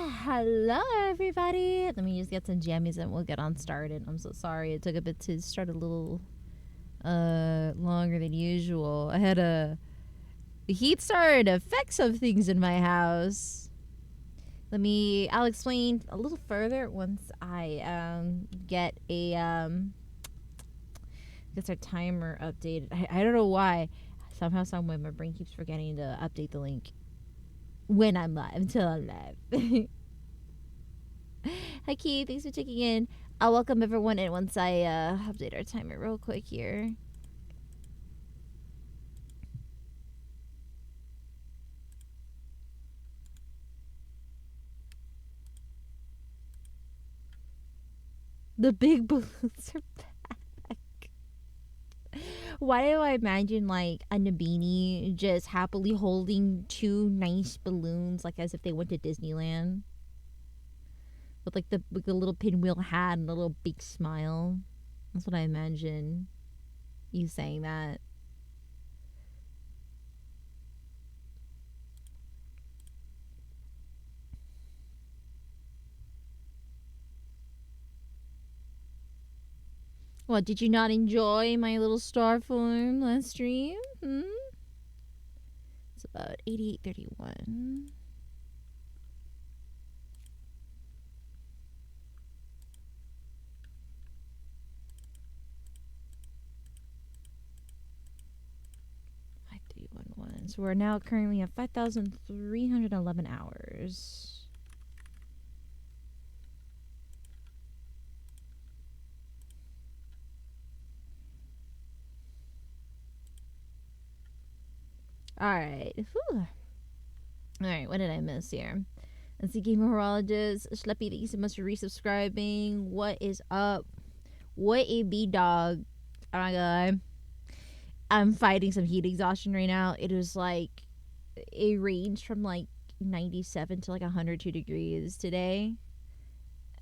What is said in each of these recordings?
Hello, everybody. Let me just get some jammies and we'll get on started. I'm so sorry. It took a bit to start a little longer than usual. I had the heat started to affect some things in my house. I'll explain a little further once I get gets our timer updated. I don't know why. Somehow, someway, my brain keeps forgetting to update the link when I'm live, until I'm live. Hi, Keith. Thanks for checking in. I'll welcome everyone in once I update our timer real quick here. The big balloons are back. Why do I imagine like a Nabini just happily holding two nice balloons, like as if they went to Disneyland? With like the little pinwheel hat and a little big smile. That's what I imagine you saying that. What, did you not enjoy my little star form last stream? It's about 8831. So we're now currently at 5,311 hours. Alright. Alright, what did I miss here? Let's see, Gamer Horologist. Schleppy, thank you so much for resubscribing. What is up? What a B-dog. Oh my god. I'm fighting some heat exhaustion right now. It was like, it ranged from like 97 to like 102 degrees today.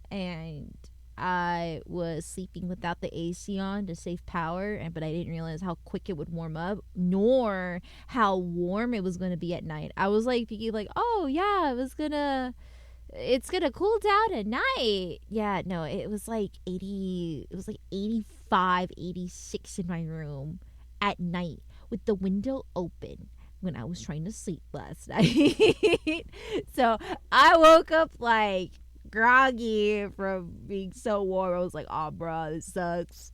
And I was sleeping without the AC on to save power, but I didn't realize how quick it would warm up, nor how warm it was going to be at night. I was like thinking like, oh yeah, it's gonna cool down at night. Yeah, no, it was like 85, 86 in my room at night with the window open when I was trying to sleep last night. So I woke up like groggy from being so warm. I was like, oh bro, this sucks.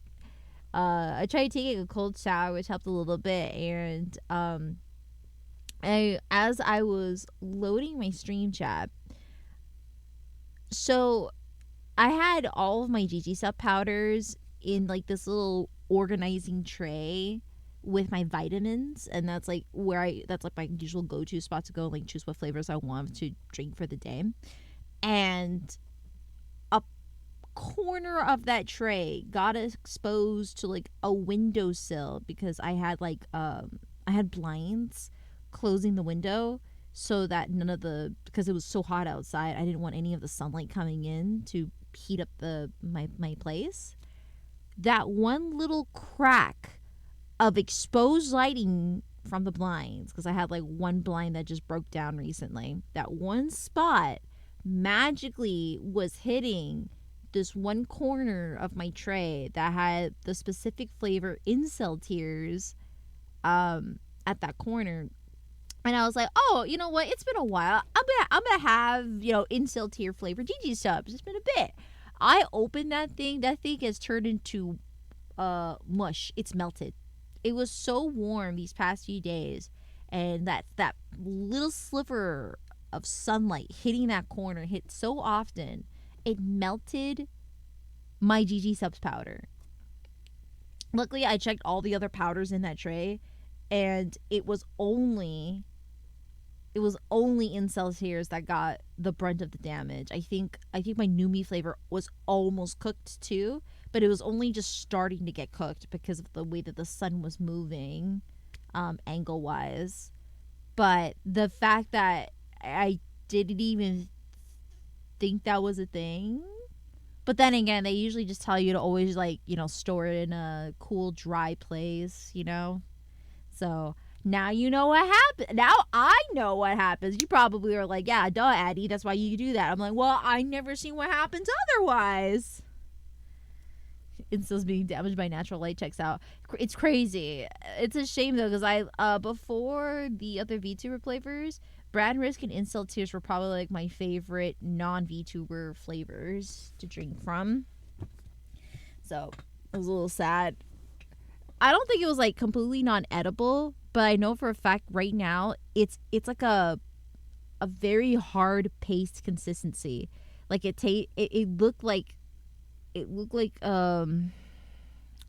I tried taking a cold shower, which helped a little bit, and as I was loading my stream chat, so I had all of my GG sub powders in like this little organizing tray with my vitamins, and that's like that's like my usual go-to spot to go and like choose what flavors I want to drink for the day. And a corner of that tray got exposed to like a windowsill because I had like I had blinds closing the window so that because it was so hot outside, I didn't want any of the sunlight coming in to heat up my place. That one little crack of exposed lighting from the blinds, because I had like one blind that just broke down recently, that one spot magically was hitting this one corner of my tray that had the specific flavor incel tears at that corner. And I was like, oh, you know what, it's been a while, I'm gonna have, you know, incel tier flavor GG subs. It's been a bit. I opened that thing has turned into mush. It's melted. It was so warm these past few days, and that little sliver of sunlight hitting that corner hit so often, it melted my GG subs powder. Luckily, I checked all the other powders in that tray, and it was only incel tears that got the brunt of the damage. I think my Numi flavor was almost cooked too, but it was only just starting to get cooked because of the way that the sun was moving, angle wise. But the fact that I didn't even think that was a thing. But then again, they usually just tell you to always, like, you know, store it in a cool, dry place, you know? So Now you know what happened. Now I know what happens. You probably are like, yeah, duh, Addie. That's why you do that. I'm like, well, I never seen what happens otherwise. Instills being damaged by natural light checks out. It's crazy. It's a shame though, because I before the other VTuber flavors, Brand Risk and Instil Tears were probably like my favorite non VTuber flavors to drink from. So it was a little sad. I don't think it was like completely non-edible, but I know for a fact right now it's like a very hard paste consistency. Like it looked like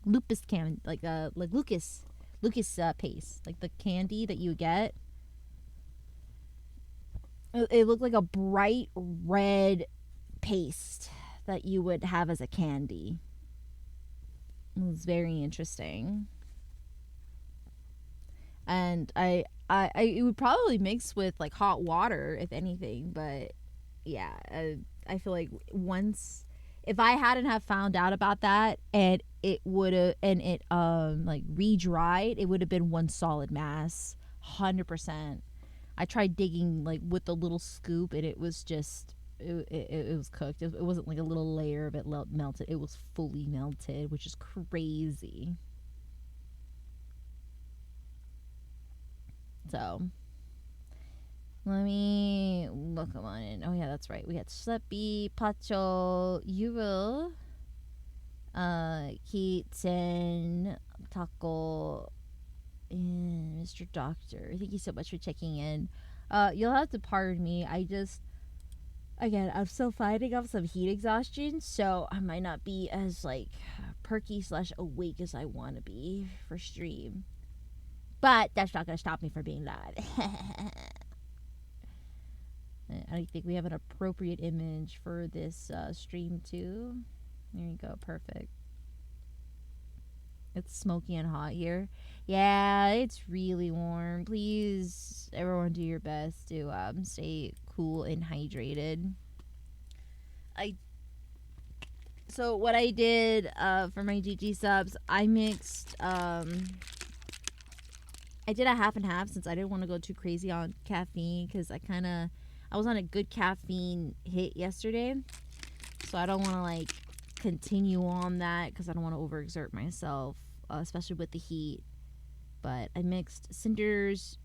lupus can like Lucas paste, like the candy that you get. It looked like a bright red paste that you would have as a candy. It was very interesting. And I it would probably mix with like hot water if anything, but yeah, I feel like once if I hadn't have found out about that and it would have and it like re-dried, it would have been one solid mass, 100%. I tried digging like with a little scoop and it was just it was cooked. It wasn't like a little layer of it melted. It was fully melted, which is crazy. So let me look on it. Oh yeah, that's right. We had Sleppy, Pacho, Yuril, Keaton, Taco, and Mr. Doctor. Thank you so much for checking in. You'll have to pardon me. Again, I'm still fighting off some heat exhaustion, so I might not be as like perky / awake as I want to be for stream. But that's not going to stop me from being live. I think we have an appropriate image for this stream too. There you go, perfect. It's smoky and hot here. Yeah, it's really warm. Please, everyone, do your best to stay cool and hydrated. So what I did for my GG subs, I mixed. I did a half and half since I didn't want to go too crazy on caffeine because I was on a good caffeine hit yesterday, so I don't want to like continue on that because I don't want to overexert myself, especially with the heat. But I mixed Cinder's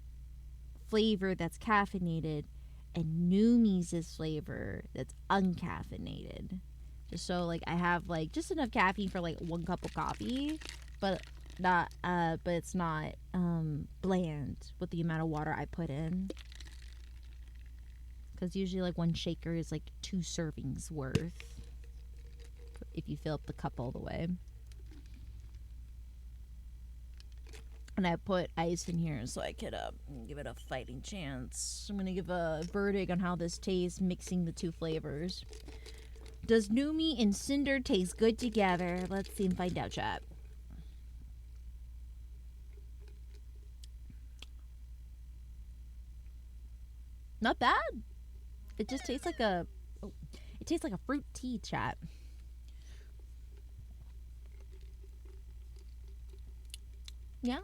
flavor that's caffeinated and Numi's flavor that's uncaffeinated, just so like I have like just enough caffeine for like 1 cup of coffee, but it's not bland with the amount of water I put in, because usually like 1 shaker is like 2 servings worth if you fill up the cup all the way. And I put ice in here so I could give it a fighting chance. I'm gonna give a verdict on how this tastes mixing the 2 flavors. Does Numi and Cinder taste good together? Let's see and find out, chat. Not bad. It just tastes like a fruit tea, chat. Yeah.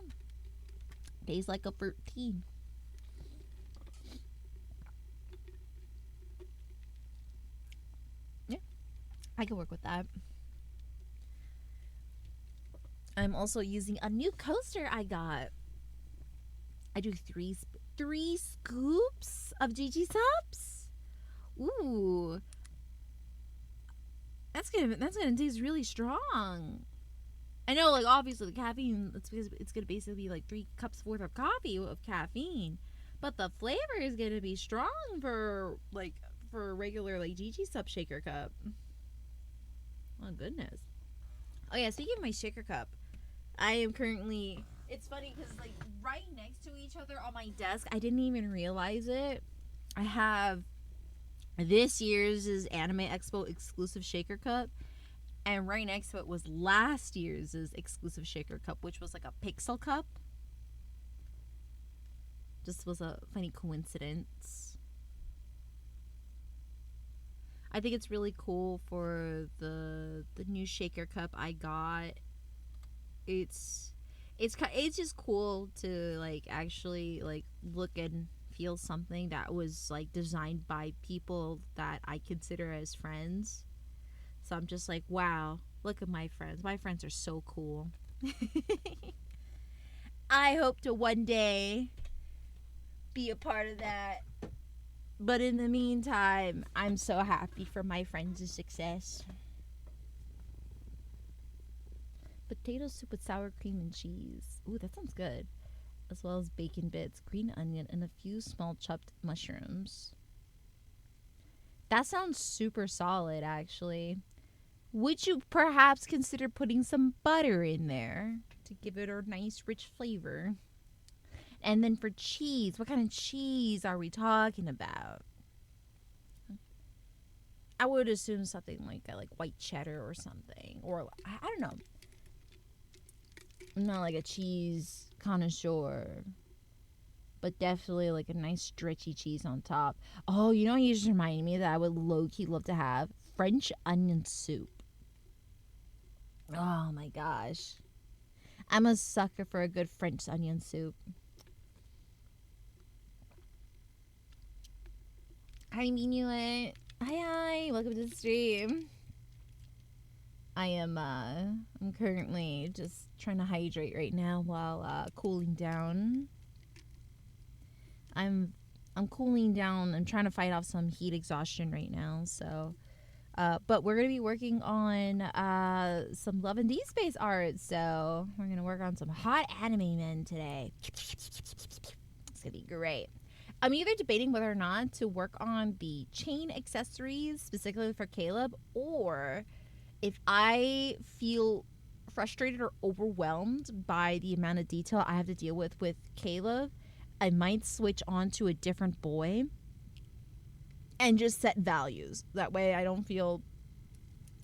Tastes like a fruit tea. Yeah. I can work with that. I'm also using a new coaster I got. I do 3 scoops of GG subs. Ooh, that's gonna taste really strong. I know, like obviously the caffeine. It's gonna basically be like 3 cups worth of coffee of caffeine, but the flavor is gonna be strong for a regular like GG sub shaker cup. Oh goodness. Oh yeah, speaking of my shaker cup, I am currently. It's funny because like right next to each other on my desk, I didn't even realize it. I have this year's Anime Expo exclusive shaker cup, and right next to it was last year's exclusive shaker cup, which was like a pixel cup. Just was a funny coincidence. I think it's really cool for the new shaker cup I got. It's It's just cool to like actually like look and feel something that was like designed by people that I consider as friends. So I'm just like, wow, look at my friends. My friends are so cool. I hope to one day be a part of that. But in the meantime, I'm so happy for my friends' success. Potato soup with sour cream and cheese. Ooh, that sounds good. As well as bacon bits, green onion, and a few small chopped mushrooms. That sounds super solid, actually. Would you perhaps consider putting some butter in there to give it a nice, rich flavor? And then for cheese, what kind of cheese are we talking about? I would assume something like white cheddar or something, or I don't know. I'm not like a cheese connoisseur, but definitely like a nice stretchy cheese on top. Oh, you know, you just reminded me that I would low key love to have French onion soup. Oh my gosh, I'm a sucker for a good French onion soup. Hi, Minuet. Hi, welcome to the stream. I'm currently just trying to hydrate right now while cooling down. I'm I'm cooling down. I'm trying to fight off some heat exhaustion right now. So, but we're gonna be working on some Love and D Space art. So we're gonna work on some hot anime men today. It's gonna be great. I'm either debating whether or not to work on the chain accessories specifically for Caleb, or if I feel frustrated or overwhelmed by the amount of detail I have to deal with Caleb, I might switch on to a different boy and just set values. That way I don't feel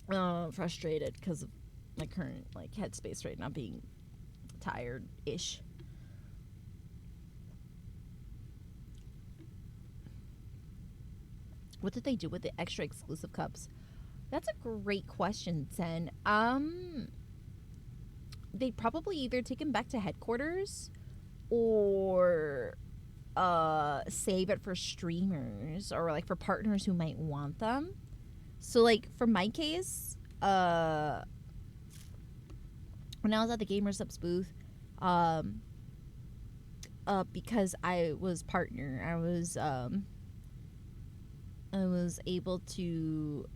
frustrated because of my current like headspace right now being tired-ish. What did they do with the extra exclusive cups? That's a great question, Sen. They'd probably either take him back to headquarters or save it for streamers or like for partners who might want them. So like for my case, when I was at the Gamer Subs booth, um because I was partner, I was able to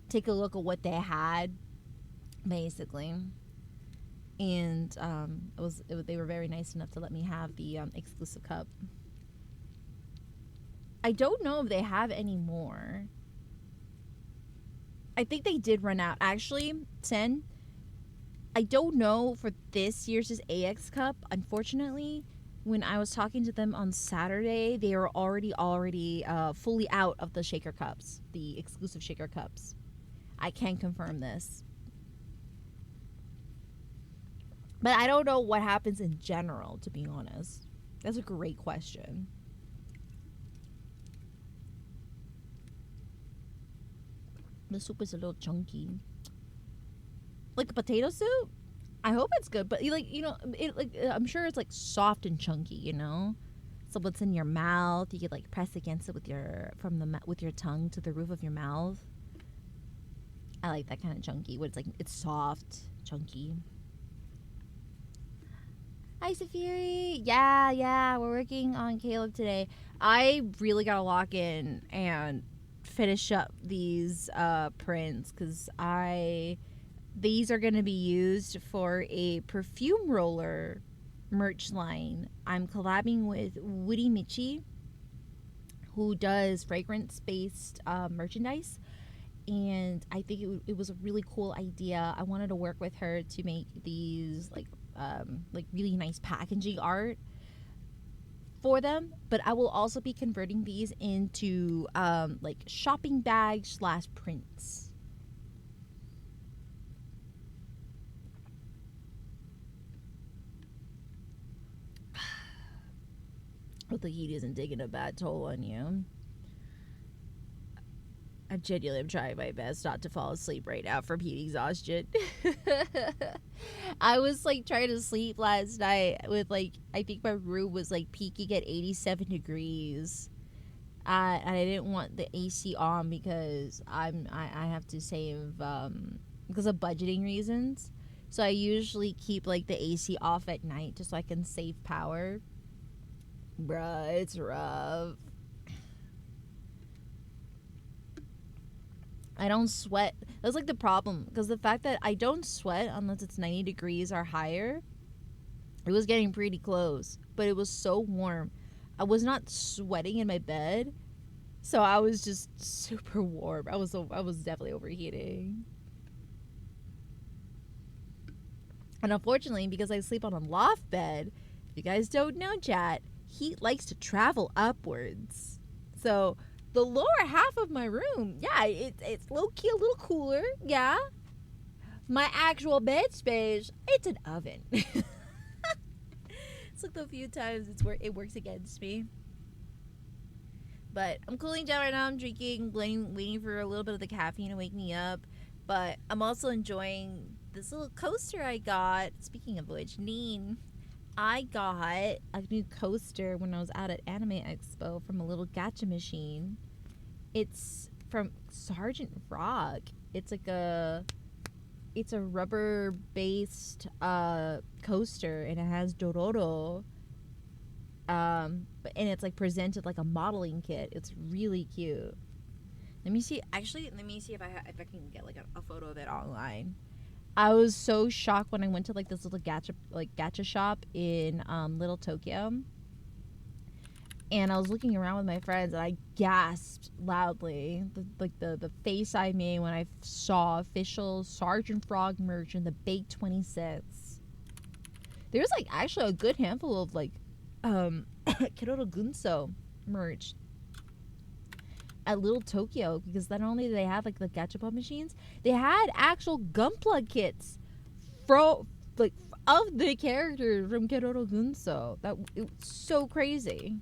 take a look at what they had basically. And they were very nice enough to let me have the exclusive cup. I don't know if they have any more. I think they did run out. Actually, 10. I don't know for this year's AX Cup. Unfortunately, when I was talking to them on Saturday, they were already fully out of the shaker cups, the exclusive shaker cups. I can't confirm this. But I don't know what happens in general, to be honest. That's a great question. The soup is a little chunky. Like a potato soup? I hope it's good, but I'm sure it's like soft and chunky, you know? So what's in your mouth, you could like press against it with your tongue to the roof of your mouth. I like that kind of chunky, where it's soft, chunky. Hi, Safiri. Yeah, we're working on Caleb today. I really gotta lock in and finish up these prints because these are gonna be used for a perfume roller merch line. I'm collabing with Woody Michi, who does fragrance based merchandise, and I think it was a really cool idea. I wanted to work with her to make these like really nice packaging art for them, but I will also be converting these into like shopping bags / prints. Hope the heat isn't taking a bad toll on you. I'm genuinely trying my best not to fall asleep right now from heat exhaustion. I was like trying to sleep last night with like, I think my room was like peaking at 87 degrees. And I didn't want the AC on because I have to save because of budgeting reasons. So I usually keep like the AC off at night just so I can save power. Bruh, it's rough. I don't sweat. That's like the problem because the fact that I don't sweat unless it's 90 degrees or higher. It was getting pretty close, but it was so warm. I was not sweating in my bed, so I was just super warm. I was definitely overheating. And unfortunately, because I sleep on a loft bed, if you guys don't know, chat, heat likes to travel upwards. So the lower half of my room, yeah, it's low key a little cooler, yeah. My actual bed space, it's an oven. It's like the few times it works against me. But I'm cooling down right now. I'm drinking, waiting for a little bit of the caffeine to wake me up. But I'm also enjoying this little coaster I got. Speaking of which, Neen, I got a new coaster when I was out at Anime Expo from a little gacha machine. It's from Sergeant Rock. It's like a rubber based coaster, and it has Dororo. And it's like presented like a modeling kit. It's really cute. Let me see. Actually, let me see if I can get like a photo of it online. I was so shocked when I went to like this little gacha shop in Little Tokyo, and I was looking around with my friends, and I gasped loudly. The face I made when I saw official Sergeant Frog merch in the baked 26. There's like actually a good handful of like Kiroro Gunso merch at Little Tokyo, because not only do they have like the gachapon machines, they had actual gunplug kits of the characters from Kiroro Gunso. It was so crazy.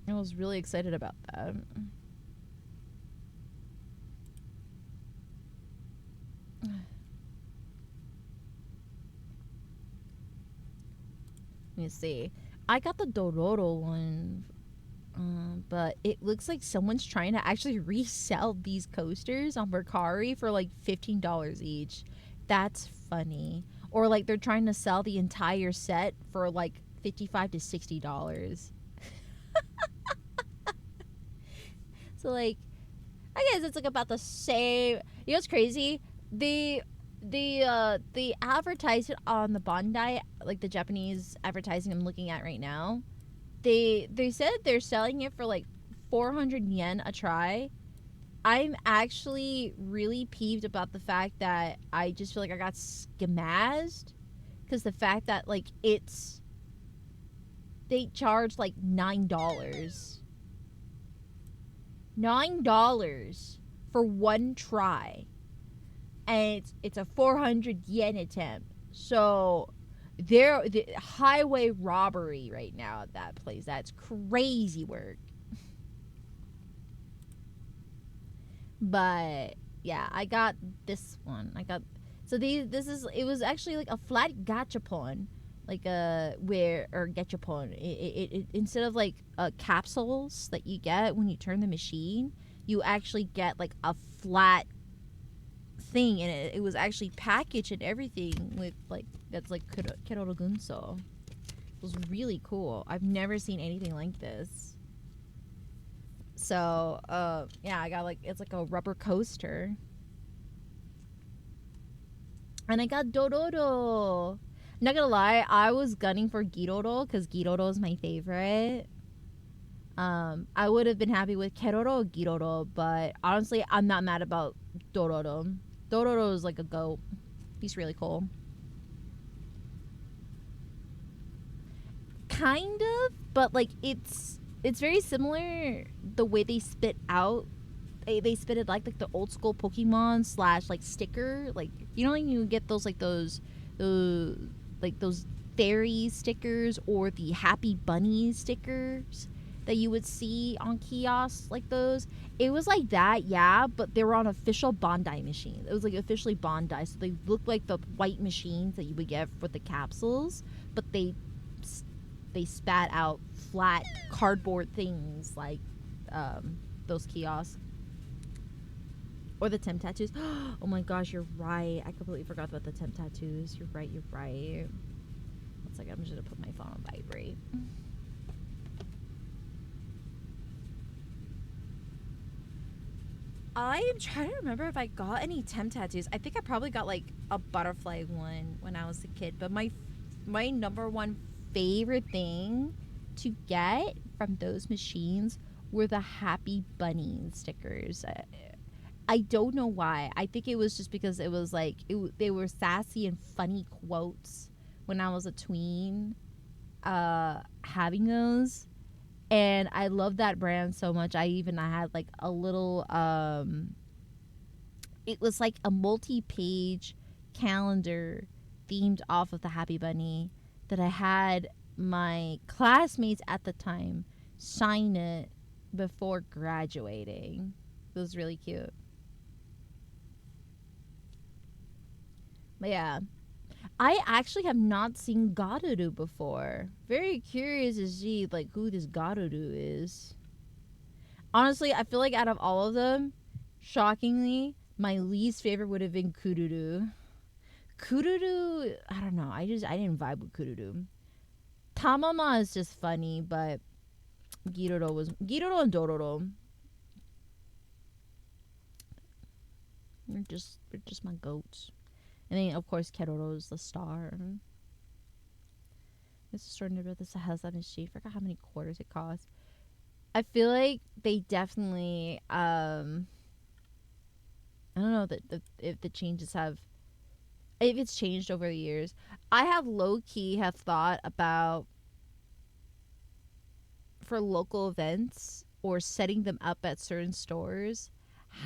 I was really excited about that. Let me see. I got the Dororo one, but it looks like someone's trying to actually resell these coasters on Mercari for like $15 each. That's funny. Or like they're trying to sell the entire set for like $55 to $60. So like, I guess it's like about the same. You know what's crazy? The advertisement on the Bandai, like the Japanese advertising I'm looking at right now, they said they're selling it for like 400 yen a try. I'm actually really peeved about the fact that I just feel like I got skimazed, because the fact that like they charge like $9 for one try, and it's a 400 yen attempt. So they're the highway robbery right now at that place. That's crazy work. But yeah, I got this one. It was actually like a flat gachapon, like gachapon. It instead of like capsules that you get when you turn the machine, you actually get like a flat thing, and it was actually packaged and everything with like that's like Kiroro Gunso. It was really cool. I've never seen anything like this. So yeah, I got like, it's like a rubber coaster, and I got Dororo. Not gonna lie, I was gunning for Giroro because Giroro is my favorite. I would have been happy with Keroro or Giroro, but honestly, I'm not mad about Dororo. Dororo is like a goat. He's really cool. Kind of, but like it's very similar the way they spit out. They spit it like the old school Pokemon slash like sticker, like you know when you get those fairy stickers or the happy bunny stickers that you would see on kiosks like those. It was like that, yeah, but they were on official Bondi machines. It was like officially Bondi, so they looked like the white machines that you would get with the capsules, but they spat out flat cardboard things like those kiosks. Or the temp tattoos. Oh my gosh, you're right. I completely forgot about the temp tattoos. You're right, you're right. One second, I'm just gonna put my phone on vibrate. I am trying to remember if I got any temp tattoos. I think I probably got like a butterfly one when I was a kid. But my number one favorite thing to get from those machines were the Happy Bunny stickers. I don't know why. I think it was just because it was like they were sassy and funny quotes when I was a tween. Having those, and I love that brand so much. I had like a little it was like a multi-page calendar themed off of the Happy Bunny that I had my classmates at the time sign it before graduating. It was really cute. But yeah, I actually have not seen Garudu before. Very curious to see like who this Garudu is. Honestly, I feel like out of all of them, shockingly, my least favorite would have been Kururu. Kururu, I don't know. I didn't vibe with Kururu. Tamama is just funny, but Giroro and Dororo. They're just my goats. And then of course Keroro is the star. It's a store near this has that machine. I forgot how many quarters it costs. I feel like they definitely I don't know if the changes have if it's changed over the years. I have low key have thought about for local events or setting them up at certain stores,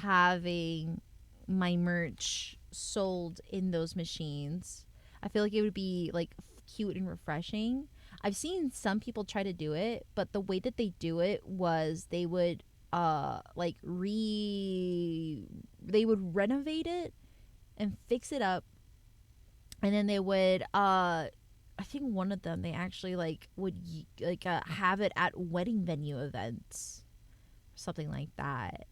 having my merch sold in those machines. I feel like it would be like cute and refreshing. I've seen some people try to do it, but the way that they do it was they would like they would renovate it and fix it up, and then they would I think one of them they actually like would like have it at wedding venue events, something like that.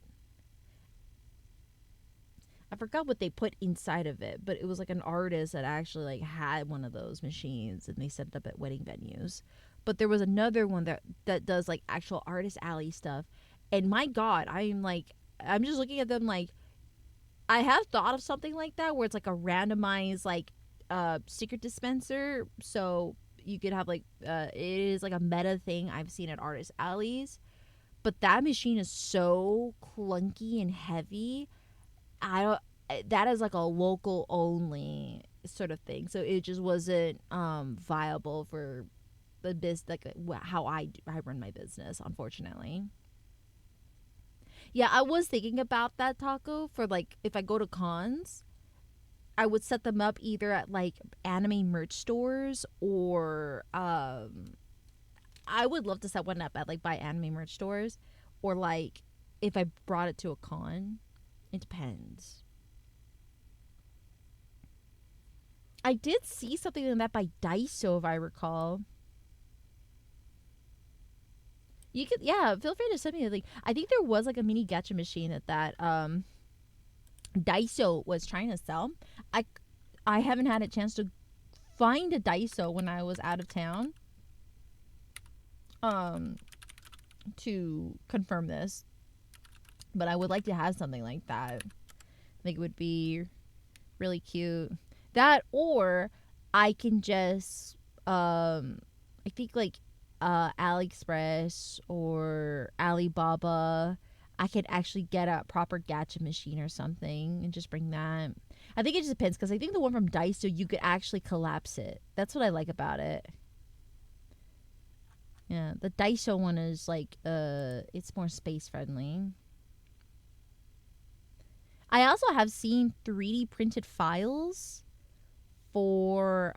I forgot what they put inside of it, but it was like an artist that actually like had one of those machines and they set it up at wedding venues. But there was another one that does like actual artist alley stuff. And my god, I'm just looking at them like I have thought of something like that where it's like a randomized like secret dispenser, so you could have like it is like a meta thing I've seen at artist alleys. But that machine is so clunky and heavy. I don't. That is like a local only sort of thing. So it just wasn't viable for the biz like how I run my business. Unfortunately. Yeah, I was thinking about that taco for like if I go to cons, I would set them up either at like anime merch stores or I would love to set one up at like by anime merch stores or like if I brought it to a con. It depends. I did see something like that by Daiso, if I recall. You could, yeah, feel free to send me a link. I think there was like a mini gacha machine that Daiso was trying to sell. I, I haven't had a chance to find a Daiso when I was out of town. Um, to confirm this, but I would like to have something like that. I think it would be really cute. That or I can just I think like AliExpress or Alibaba, I could actually get a proper gacha machine or something and just bring that. I think it just depends because I think the one from Daiso you could actually collapse it. That's what I like about it. Yeah, the Daiso one is like it's more space friendly. I also have seen 3D printed files for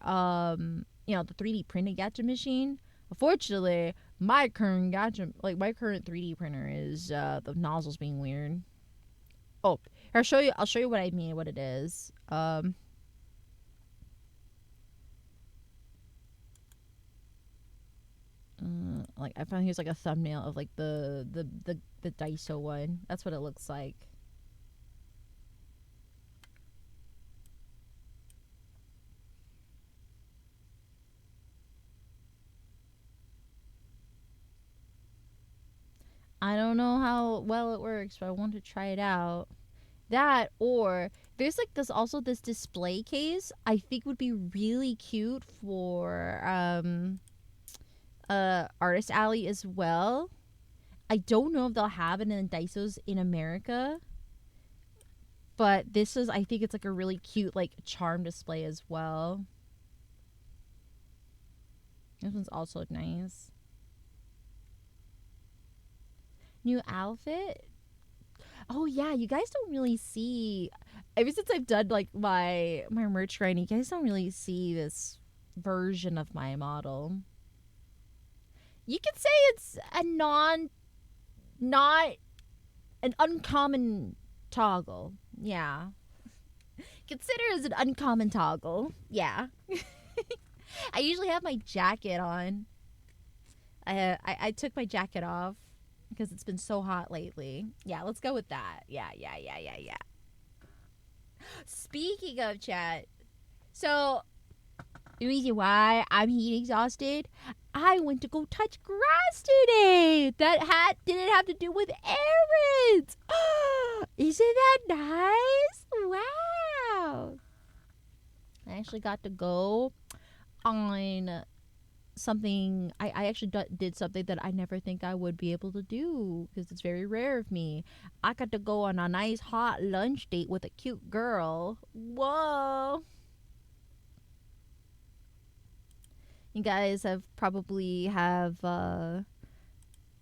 the 3D printed gadget machine. Unfortunately, my current gadget, like my current 3D printer, is the nozzles being weird. Oh, I'll show you. I'll show you what I mean. What it is. Like I found here's like a thumbnail of like the Daiso one. That's what it looks like. I don't know how well it works, but I want to try it out. That, or there's like this display case I think would be really cute for Artist Alley as well. I don't know if they'll have it in Daisos in America, but this is, I think it's like a really cute like charm display as well. This one's also nice. New outfit. Oh yeah, you guys don't really see. Ever since I've done like my merch grinding, you guys don't really see this version of my model. You could say it's a not an uncommon toggle. Yeah, consider it as an uncommon toggle. Yeah. I usually have my jacket on. I took my jacket off because it's been so hot lately. Yeah, let's go with that. Yeah. Speaking of chat, so the reason why I'm heat exhausted, I went to go touch grass today. That hat didn't have to do with errands. Isn't that nice? Wow. I actually got to go on something. I actually did something that I never think I would be able to do because it's very rare of me. I got to go on a nice hot lunch date with a cute girl. Whoa. You guys have probably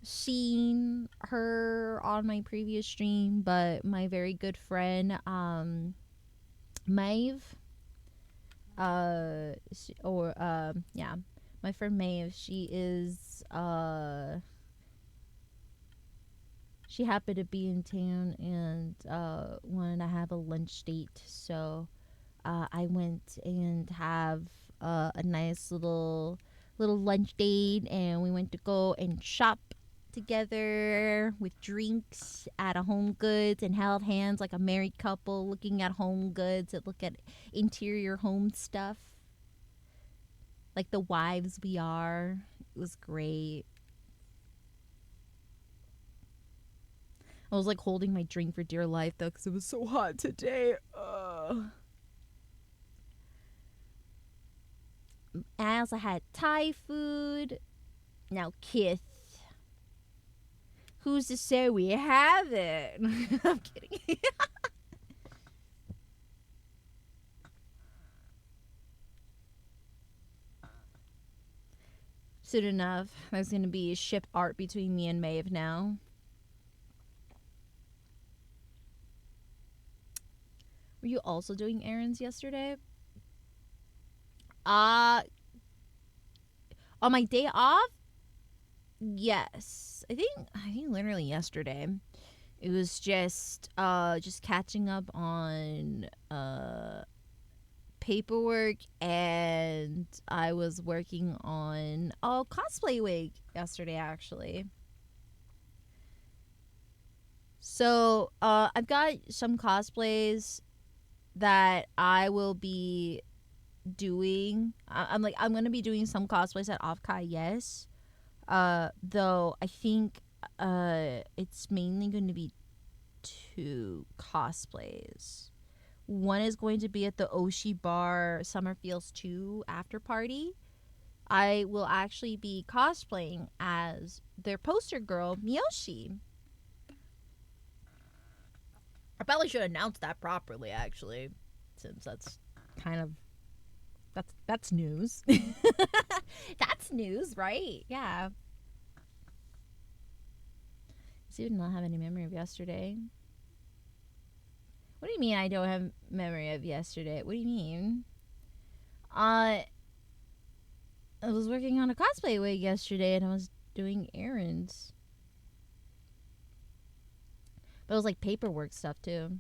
seen her on my previous stream, but my very good friend Maeve, yeah, my friend Maeve, she happened to be in town and wanted to have a lunch date, so I went and have a nice little lunch date, and we went to go and shop together with drinks at a Home Goods and held hands like a married couple looking at Home Goods and look at interior home stuff like the wives we are. It was great. I was like holding my drink for dear life though because it was so hot today. I also had Thai food. Now, Kith, who's to say we haven't? I'm kidding. Soon enough, there's going to be ship art between me and Maeve now. Were you also doing errands yesterday? On my day off? Yes. I think literally yesterday. It was just catching up on paperwork, and I was working on cosplay wig yesterday actually. So I've got some cosplays that I will be doing. I'm gonna be doing some cosplays at Offkai, yes. Though I think it's mainly going to be 2 cosplays. One is going to be at the Oshi Bar Summer Feels 2 after party. I will actually be cosplaying as their poster girl, Miyoshi. I probably should announce that properly, actually, since that's kind of that's news. That's news, right? Yeah. So you do not have any memory of yesterday. What do you mean I don't have memory of yesterday? What do you mean? I was working on a cosplay wig yesterday and I was doing errands. But it was like paperwork stuff too.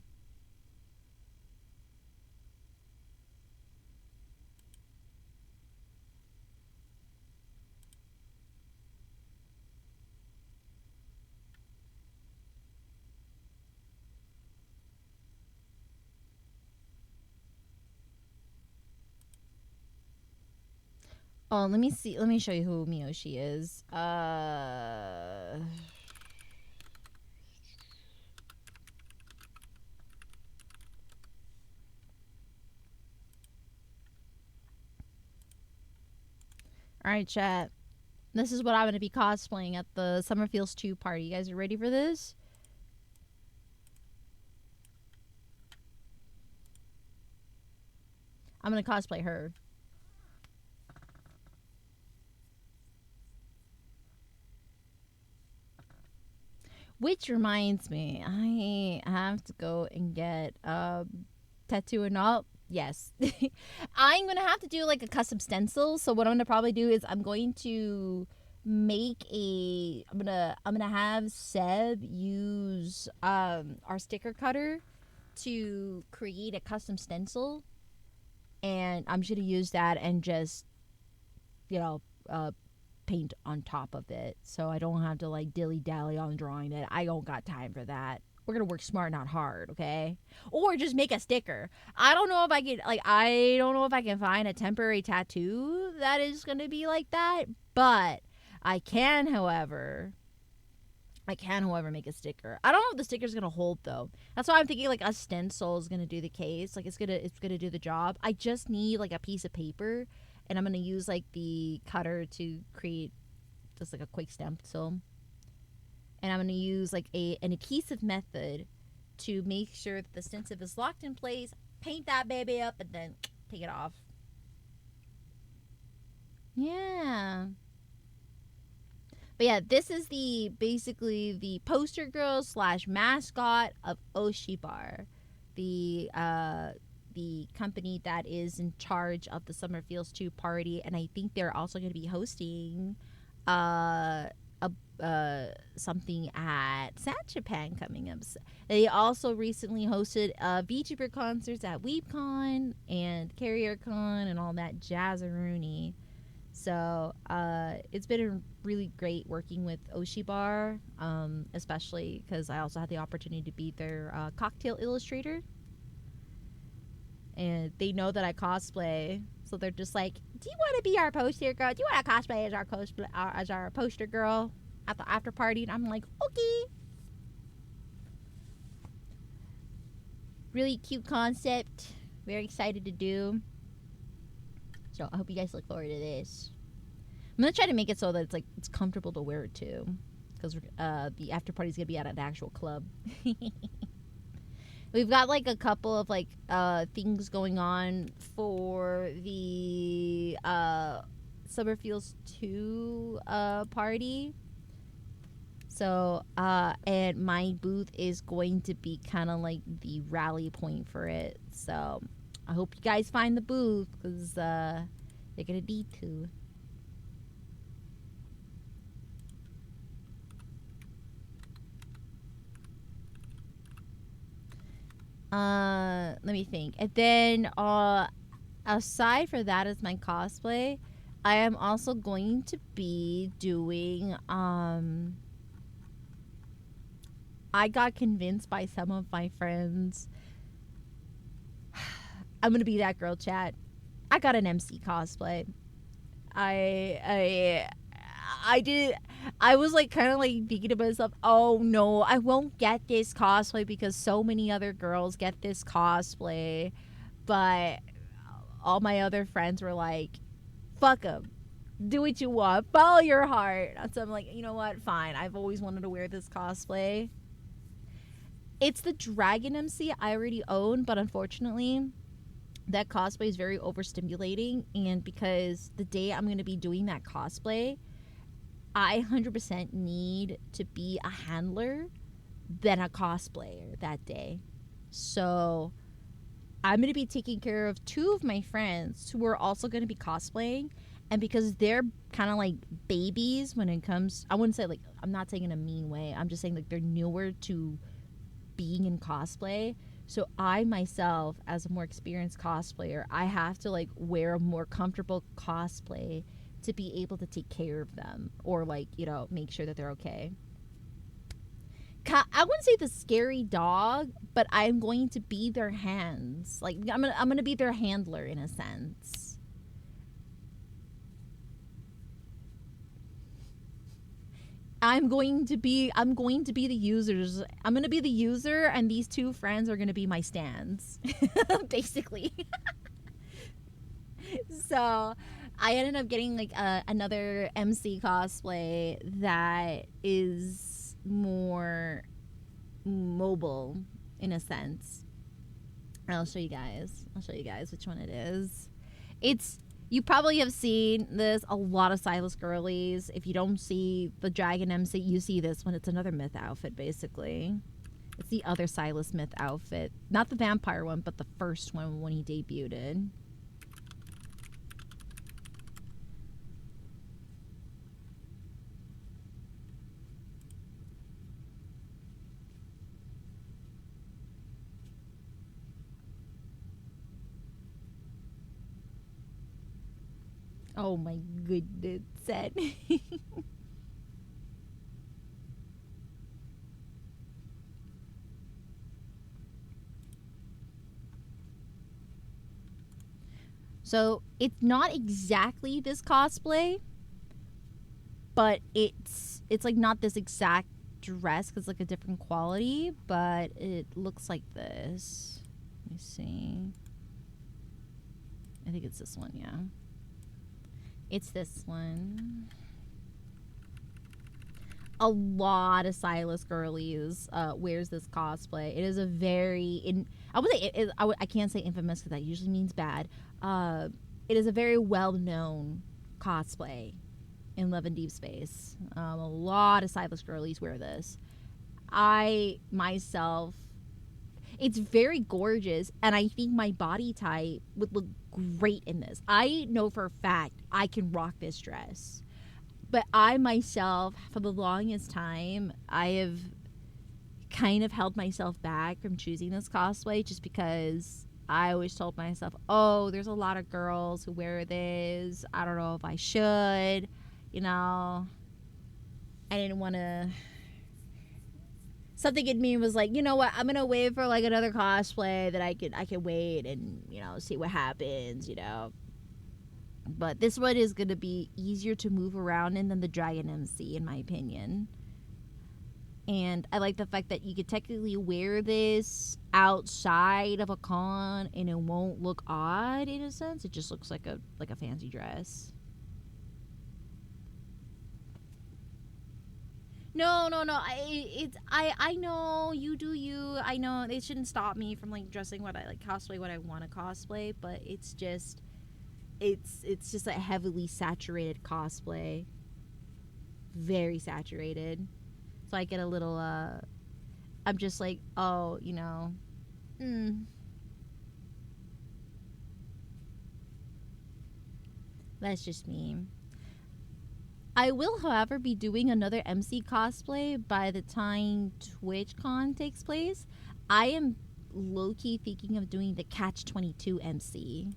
Oh, let me see. Let me show you who Miyoshi is. All right, chat. This is what I'm going to be cosplaying at the Summer Feels 2 party. You guys are ready for this? I'm going to cosplay her. Which reminds me, I have to go and get tattoo and all. Yes. I'm going to have to do like a custom stencil. So what I'm going to probably do is I'm going to make a I'm going to have Seb use our sticker cutter to create a custom stencil, and I'm just going to use that and just you know paint on top of it, so I don't have to like dilly dally on drawing it. I don't got time for that. We're gonna work smart, not hard, okay? Or just make a sticker. I don't know if I can find a temporary tattoo that is gonna be like that, but I can, however, make a sticker. I don't know if the sticker's gonna hold though. That's why I'm thinking like a stencil is gonna do the case. Like it's gonna do the job. I just need like a piece of paper, and I'm gonna use like the cutter to create just like a quick stencil. And I'm gonna use like an adhesive method to make sure that the stencil is locked in place. Paint that baby up and then take it off. Yeah. But yeah, this is basically the poster girl / mascot of Oshibar, the company that is in charge of the Summer Feels 2 party, and I think they're also going to be hosting a something at Sad Japan coming up. They also recently hosted VTuber concerts at WeebCon and CarrierCon and all that jazzaroonie. So it's been really great working with Oshibar, especially because I also had the opportunity to be their cocktail illustrator. And they know that I cosplay, so they're just like, "Do you want to be our poster girl? Do you want to cosplay as our poster girl at the after party?" And I'm like, "Okay." Really cute concept. Very excited to do. So I hope you guys look forward to this. I'm gonna try to make it so that it's comfortable to wear it too, because the after party's gonna be at an actual club. We've got like a couple of like things going on for the Summer Feels 2 party. So and my booth is going to be kind of like the rally point for it. So I hope you guys find the booth, because you're gonna need to. Let me think. And then aside for that as my cosplay, I am also going to be doing I got convinced by some of my friends. I'm gonna be that girl, chat. I got an MC cosplay. I did. I was like kind of like thinking to myself, oh no, I won't get this cosplay because so many other girls get this cosplay. But all my other friends were like, fuck them. Do what you want. Follow your heart. So I'm like, you know what? Fine. I've always wanted to wear this cosplay. It's the Dragon MC I already own, but unfortunately, that cosplay is very overstimulating. And because the day I'm going to be doing that cosplay, I 100% need to be a handler than a cosplayer that day. So I'm going to be taking care of two of my friends who are also going to be cosplaying. And because they're kind of like babies when it comes, I wouldn't say like, I'm not saying in a mean way, I'm just saying like they're newer to being in cosplay. So I myself, as a more experienced cosplayer, I have to like wear a more comfortable cosplay to be able to take care of them, or like, you know, make sure that they're okay. I wouldn't say the scary dog, but I'm going to be their hands. Like I'm gonna be their handler in a sense. I'm going to be the users. I'm going to be the user, and these two friends are going to be my stands. Basically. So I ended up getting like another MC cosplay that is more mobile in a sense. I'll show you guys. I'll show you guys which one it is. It's, you probably have seen this, a lot of Silas girlies. If you don't see the Dragon MC, you see this one. It's another myth outfit, basically. It's the other Silas myth outfit. Not the vampire one, but the first one when he debuted. Oh my goodness, Seth. So it's not exactly this cosplay, but it's like not this exact dress because like a different quality, but it looks like this. Let me see. I think it's this one, yeah. It's this one. A lot of Silas girlies wears this cosplay. It is a very I would say I can't say infamous because that usually means bad. It is a very well known cosplay in Love and Deep Space. A lot of Silas girlies wear this. I myself, it's very gorgeous, and I think my body type would look great in this. I know for a fact I can rock this dress. But I myself, for the longest time, I have kind of held myself back from choosing this cosplay just because I always told myself, oh, there's a lot of girls who wear this. I don't know if I should. You know, I didn't want to. Something in me was like, you know what? I'm gonna wait for like another cosplay that I can wait and, you know, see what happens. You know. But this one is going to be easier to move around in than the Dragon MC, in my opinion. And I like the fact that you could technically wear this outside of a con and it won't look odd in a sense. It just looks like a fancy dress. No. I know you do you. I know it shouldn't stop me from like dressing what I like, cosplay what I want to cosplay, but it's just a heavily saturated cosplay. Very saturated. So I get a little I'm just like, oh, you know, that's just me. I will, however, be doing another MC cosplay by the time TwitchCon takes place. I am low-key thinking of doing the Catch 22 MC.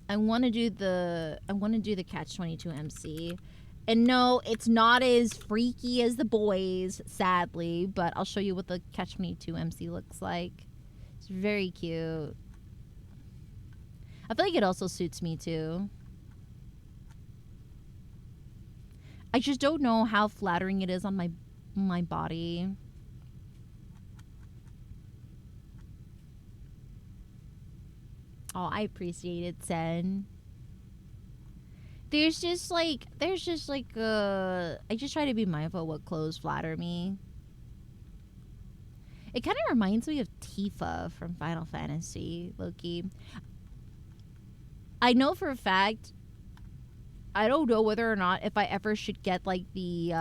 I want to do the Catch 22 MC. And no, it's not as freaky as the boys, sadly, but I'll show you what the Catch 22 MC looks like. It's very cute. I feel like it also suits me too. I just don't know how flattering it is on my body. Oh, I appreciate it, Sen. There's just like I just try to be mindful of what clothes flatter me. It kind of reminds me of Tifa from Final Fantasy, Loki. I know for a fact, I don't know whether or not if I ever should get like the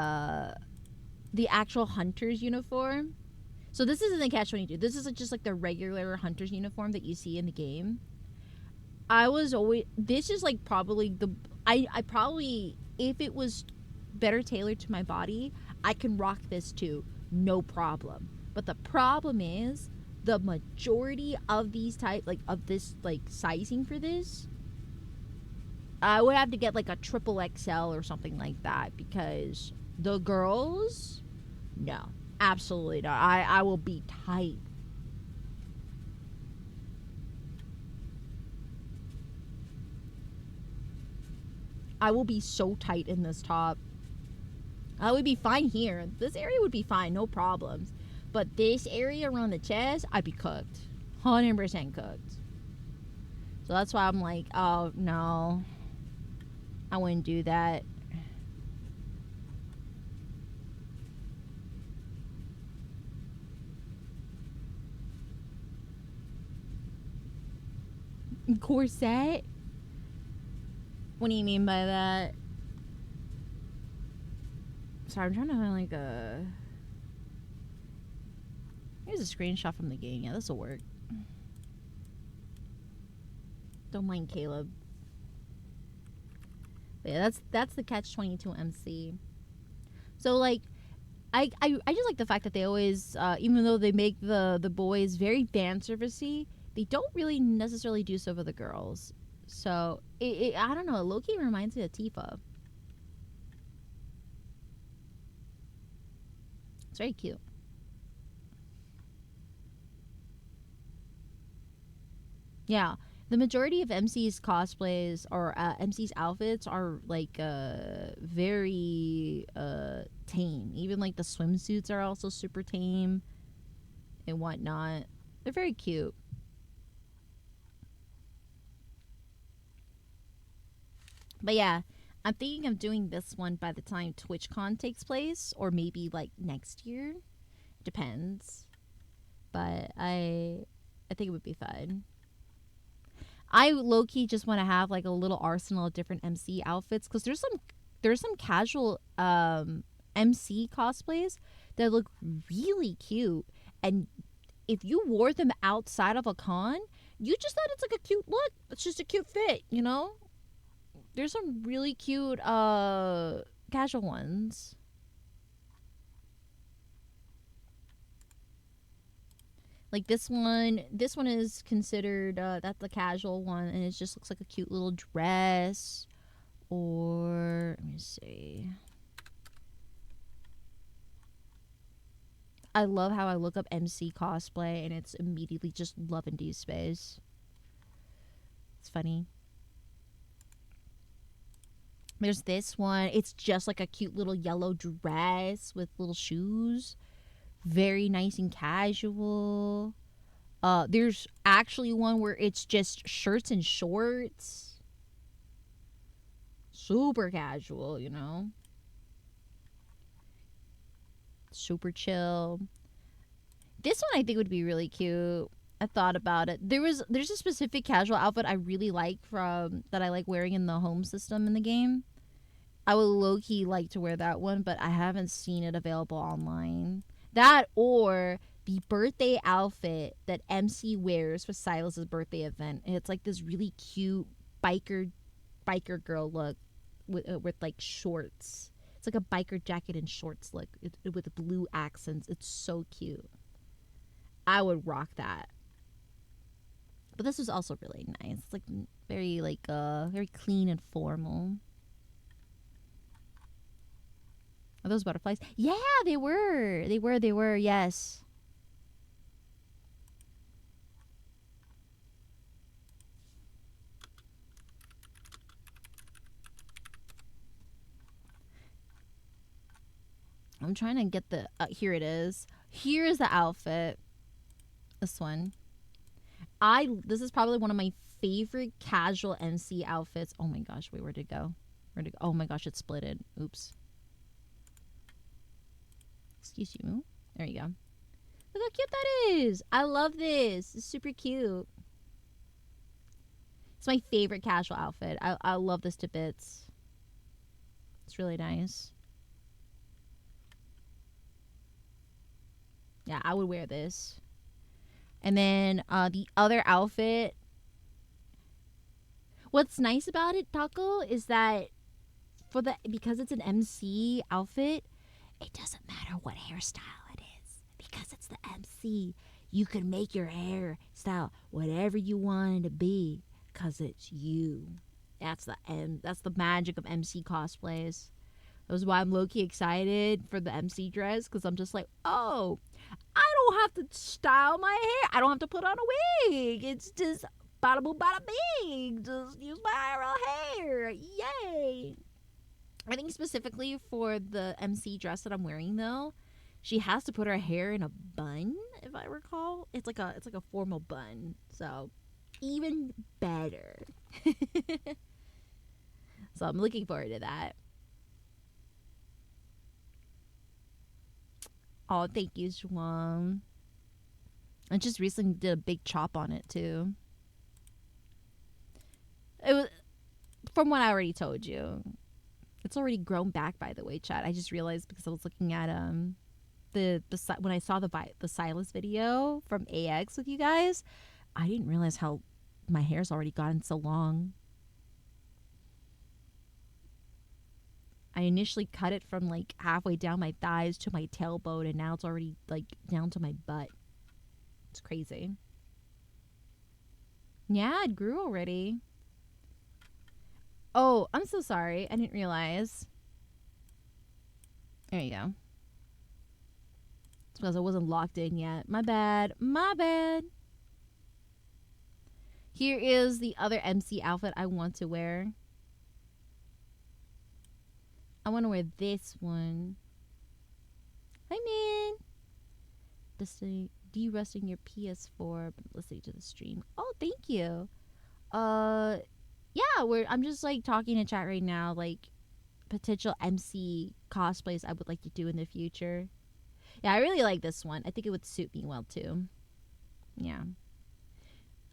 actual hunter's uniform. So this isn't the Catch 22. This is just like the regular hunter's uniform that you see in the game. I was always, this is like probably the, I probably, if it was better tailored to my body, I can rock this too, no problem. But the problem is the majority of these type, like of this like sizing for this, I would have to get like a triple XL or something like that, because the girls, no, absolutely not. I will be tight. I will be so tight in this top. I would be fine here. This area would be fine, no problems. But this area around the chest, I'd be cooked. 100% cooked. So that's why I'm like, oh no, I wouldn't do that. Corset? What do you mean by that? Sorry, I'm trying to find like a. Here's a screenshot from the game. Yeah, this will work. Don't mind Caleb. But yeah, that's the catch 22 MC. So like, I just like the fact that they always, even though they make the boys very fan servicey, they don't really necessarily do so for the girls. So I don't know. Loki reminds me of Tifa. It's very cute. Yeah, the majority of MC's cosplays or MC's outfits are like very tame. Even like the swimsuits are also super tame and whatnot. They're very cute. But yeah, I'm thinking of doing this one by the time TwitchCon takes place, or maybe like next year. Depends. But I think it would be fun. I low key just want to have like a little arsenal of different MC outfits, because there's some casual MC cosplays that look really cute, and if you wore them outside of a con, you just thought it's like a cute look. It's just a cute fit, you know? There's some really cute casual ones. Like this one is considered that's the casual one, and it just looks like a cute little dress. Or let me see. I love how I look up MC cosplay and it's immediately just love induced space. It's funny. There's this one. It's just like a cute little yellow dress with little shoes. Very nice and casual. There's actually one where it's just shirts and shorts. Super casual, you know? Super chill. This one I think would be really cute. I thought about it. There's a specific casual outfit I really like from that I like wearing in the home system in the game. I would low key like to wear that one, but I haven't seen it available online. That or the birthday outfit that MC wears for Silas's birthday event. And it's like this really cute biker girl look with like shorts. It's like a biker jacket and shorts look with blue accents. It's so cute. I would rock that. But this was also really nice. It's like very clean and formal. Are those butterflies? Yeah, they were. They were. Yes. I'm trying to get the. Here it is. Here is the outfit. This one. This is probably one of my favorite casual MC outfits. Oh my gosh, wait, where'd it go? Where'd it go? Oh my gosh, it splitted. Oops. Excuse you. There you go. Look how cute that is. I love this. It's super cute. It's my favorite casual outfit. I love this to bits. It's really nice. Yeah, I would wear this. And then the other outfit What's nice about it, Taco, is that because it's an MC outfit, it doesn't matter what hairstyle it is because it's the MC. You can make your hairstyle whatever you want it to be because it's you. That's the magic of MC cosplays. That was why I'm low-key excited for the MC dress because I'm just like, oh, I don't have to style my hair. I don't have to put on a wig. It's just bada boom, bada bing. Just use my real hair. Yay. I think specifically for the MC dress that I'm wearing though, she has to put her hair in a bun, if I recall. It's like a formal bun. So even better. So I'm looking forward to that. Oh, thank you, Swan. I just recently did a big chop on it too. It was from what I already told you. It's already grown back, by the way, chat. I just realized because I was looking at the when I saw the Silas video from AX with you guys, I didn't realize how my hair's already gotten so long. I initially cut it from like halfway down my thighs to my tailbone, and now it's already like down to my butt. It's crazy. Yeah, it grew already. Oh, I'm so sorry. I didn't realize. There you go. It's because I wasn't locked in yet. My bad. My bad. Here is the other MC outfit I want to wear. I want to wear this one. Hi, man. De-rusting your PS4, but listening to the stream. Oh, thank you. Yeah, I'm just like talking in chat right now, like potential MC cosplays I would like to do in the future. Yeah, I really like this one. I think it would suit me well too. Yeah.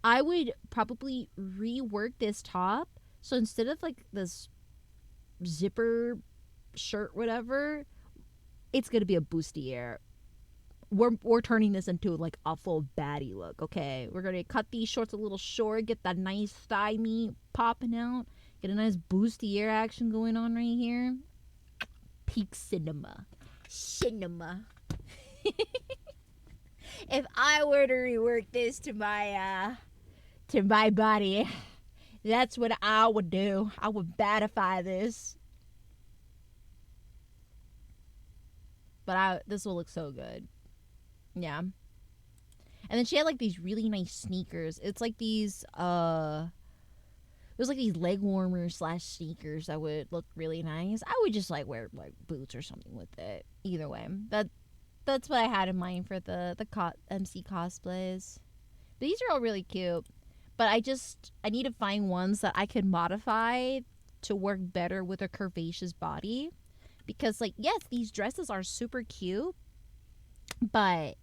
I would probably rework this top. So instead of like this zipper shirt, whatever, it's gonna be a bustier. We're turning this into like a full baddie look, okay? We're gonna cut these shorts a little short, get that nice thigh meat popping out, get a nice bustier action going on right here. Peak cinema. Cinema. If I were to rework this to my body, that's what I would do. I would badify this. But this will look so good. Yeah. And then she had like these really nice sneakers. It's like these it was like these leg warmers / sneakers that would look really nice. I would just like wear like boots or something with it. Either way. That's what I had in mind for the MC cosplays. But these are all really cute. But I need to find ones that I could modify to work better with a curvaceous body. Because like, yes, these dresses are super cute, but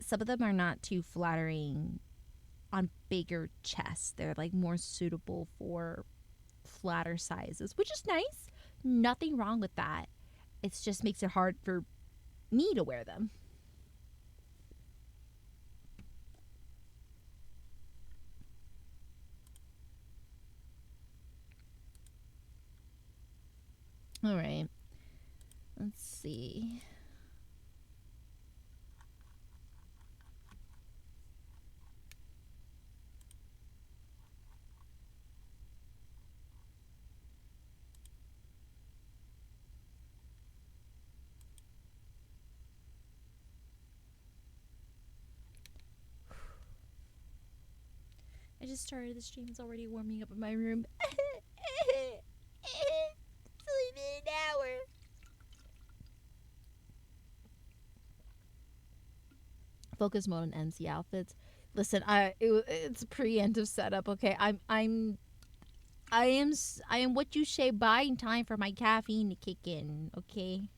some of them are not too flattering on bigger chests. They're like more suitable for flatter sizes, which is nice. Nothing wrong with that. It just makes it hard for me to wear them. All right. Let's see. I just started the stream. It's already warming up in my room. It's only been an hour. Focus mode on MC outfits. Listen, it's a preemptive setup. Okay, I am what you say buying time for my caffeine to kick in. Okay.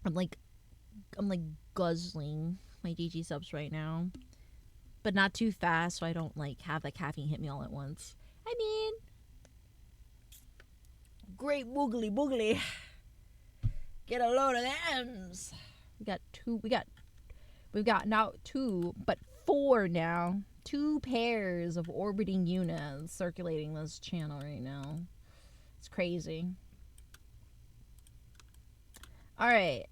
I'm like guzzling my GG subs right now, but not too fast, so I don't like have the caffeine hit me all at once. I mean, great woogly boogly. Get a load of them's. We got We've got not two, but four now. Two pairs of orbiting units circulating this channel right now. It's crazy. Alright.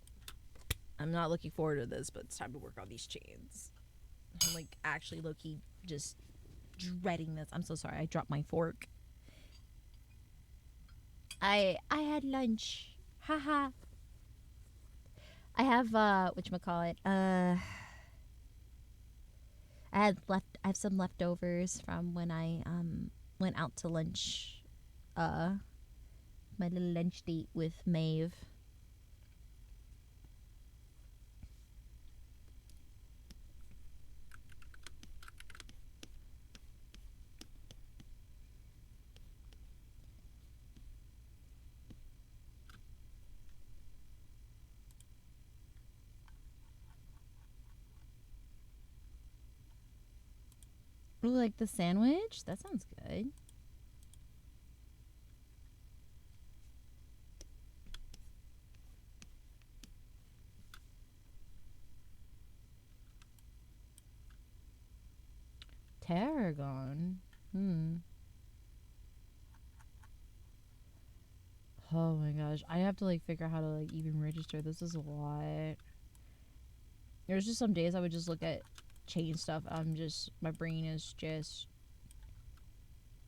I'm not looking forward to this, but it's time to work on these chains. I'm like actually low-key just dreading this. I'm so sorry. I dropped my fork. I had lunch. Haha. I have whatchamacallit. I have some leftovers from when I went out to lunch. My little lunch date with Maeve. Ooh, like the sandwich? That sounds good. Tarragon. Oh my gosh. I have to like figure out how to like even register. This is a lot. There's just some days I would just look at chain stuff. My brain is just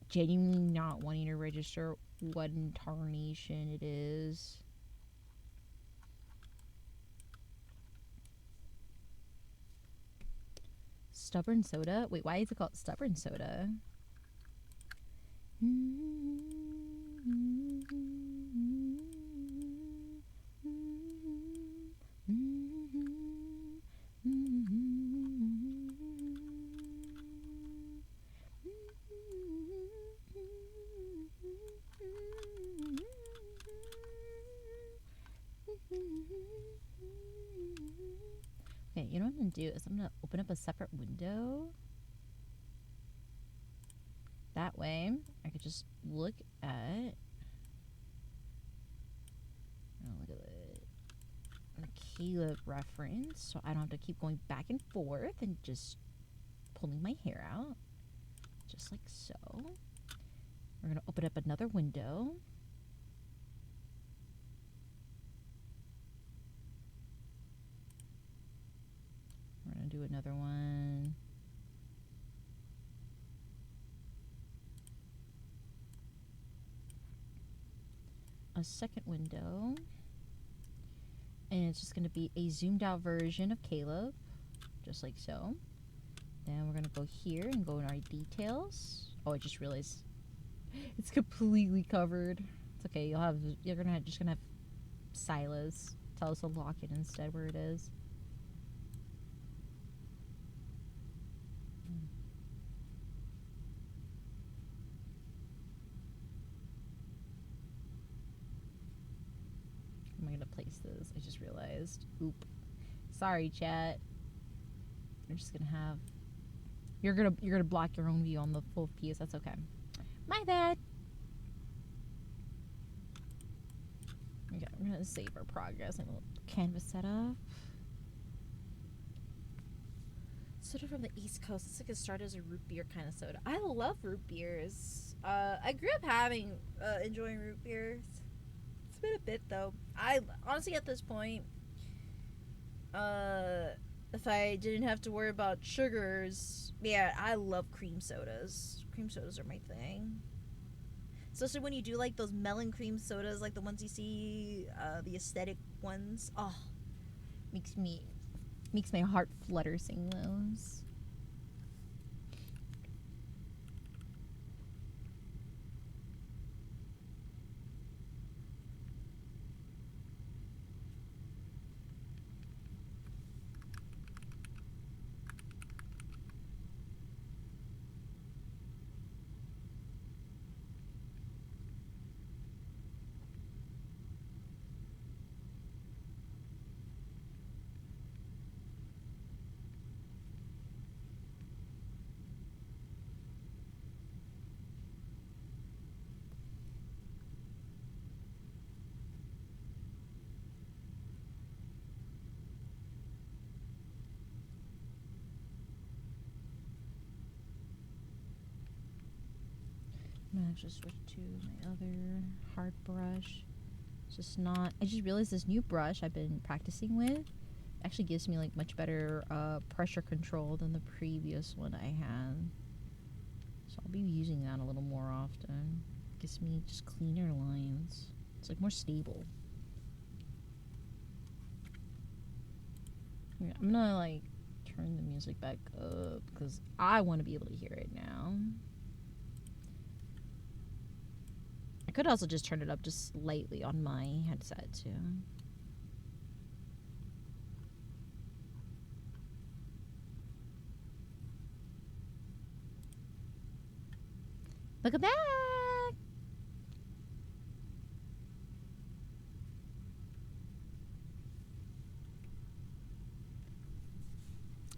genuinely not wanting to register what incarnation it is. Stubborn soda? Wait, why is it called stubborn soda? Okay, you know what I'm gonna do is I'm gonna open up a separate window. That way, I could just look at. Look at the Caleb reference, so I don't have to keep going back and forth and just pulling my hair out, just like so. We're gonna open up another window. We're gonna do another one. A second window. And it's just gonna be a zoomed out version of Caleb, just like so. Then we're gonna go here and go in our details. Oh, I just realized it's completely covered. It's okay. You're just gonna have Silas tell us to lock it instead where it is. Am I gonna place this? I just realized. Oop. Sorry, chat. You're just gonna have. You're gonna block your own view on the full piece. That's okay. My bad. Okay, we're gonna save our progress. I'm gonna canvas setup. Soda from the East Coast. It's like it started as a root beer kind of soda. I love root beers. I grew up enjoying root beers. It's been a bit though. I honestly at this point, if I didn't have to worry about sugars, yeah, I love cream sodas. Cream sodas are my thing. Especially when you do like those melon cream sodas, like the ones you see, the aesthetic ones. Oh, makes my heart flutter seeing those. I'm gonna actually switch to my other hard brush. It's just not. I just realized this new brush I've been practicing with actually gives me like much better pressure control than the previous one I had. So I'll be using that a little more often. Gives me just cleaner lines. It's like more stable. Yeah, I'm gonna like turn the music back up because I want to be able to hear it now. I could also just turn it up just slightly on my headset too. Look at that!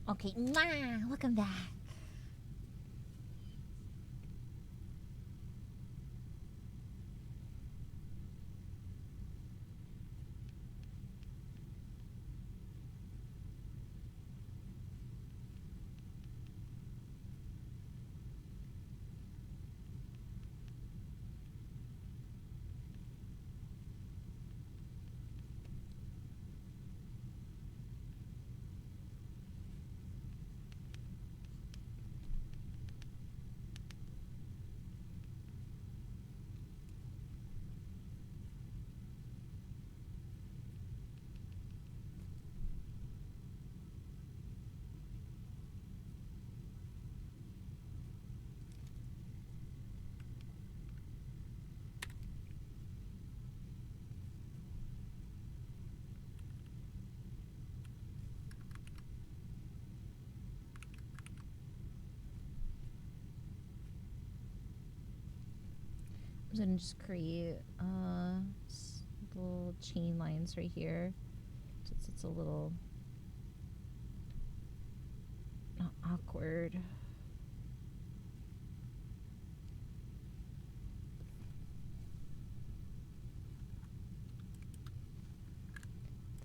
Okay, mwah, look at that. I'm gonna just create little chain lines right here. Since it's a little not awkward.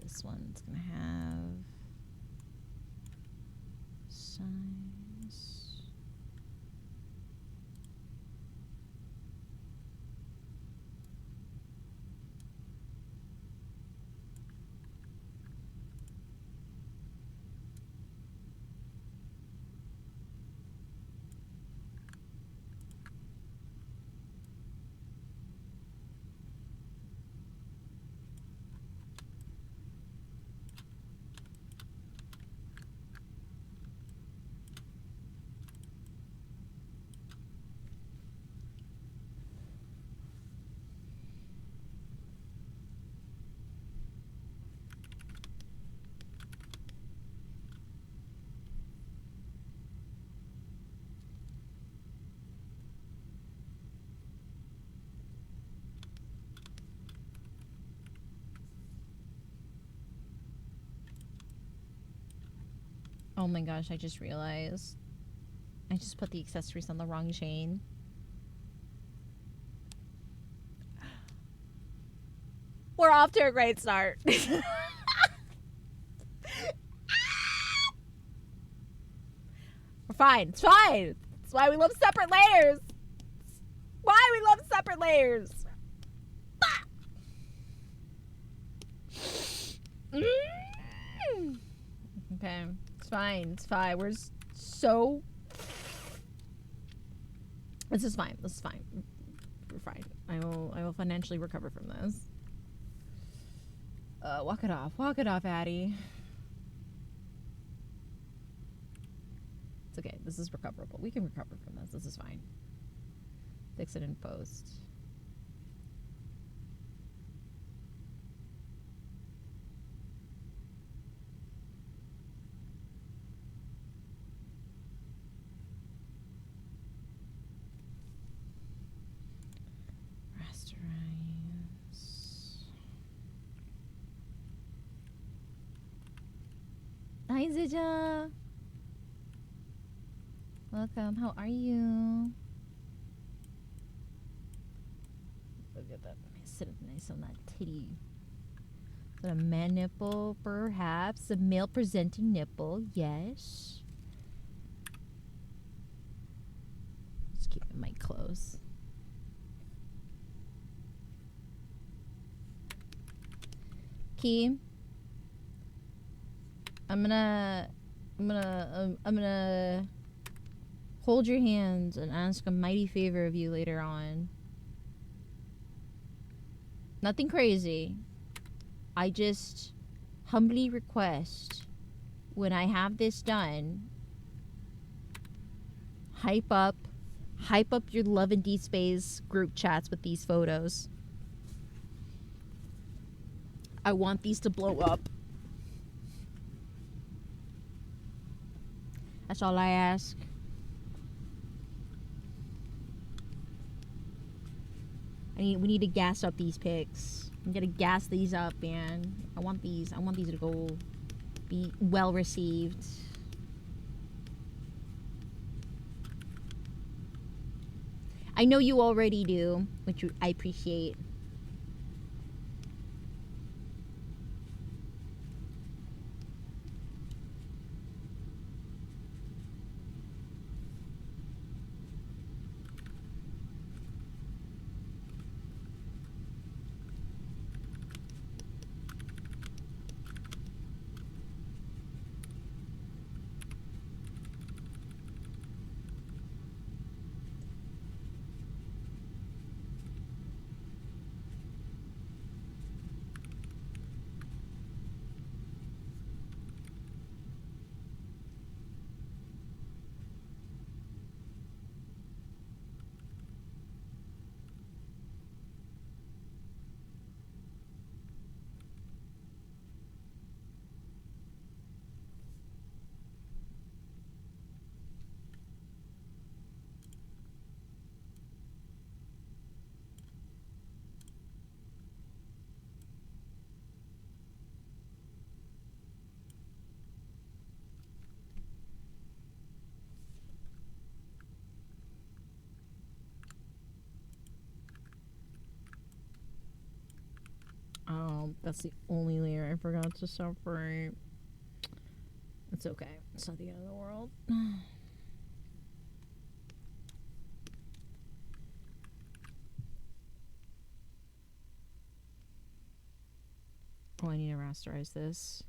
This one's gonna have size. Oh my gosh, I just realized. I just put the accessories on the wrong chain. We're off to a great start. We're fine. It's fine. That's why we love separate layers. Why we love separate layers. Okay. It's fine. It's fine. We're so... This is fine. This is fine. We're fine. I will financially recover from this. Walk it off. Walk it off, Addie. It's okay. This is recoverable. We can recover from this. This is fine. Fix it in post. Hi, Zija. Welcome. How are you? Look at that. Sit nice on that titty. Is that a man nipple, perhaps? A male presenting nipple. Yes. Let's keep the mic close. Key, I'm gonna hold your hands and ask a mighty favor of you later on. Nothing crazy. I just humbly request, when I have this done, hype up your Love and Deep Space group chats with these photos. I want these to blow up. That's all I ask. We need to gas up these pics. I'm gonna gas these up, man. I want these to go be well received. I know you already do, which I appreciate. Oh, that's the only layer I forgot to separate. It's okay. It's not the end of the world. Oh, I need to rasterize this.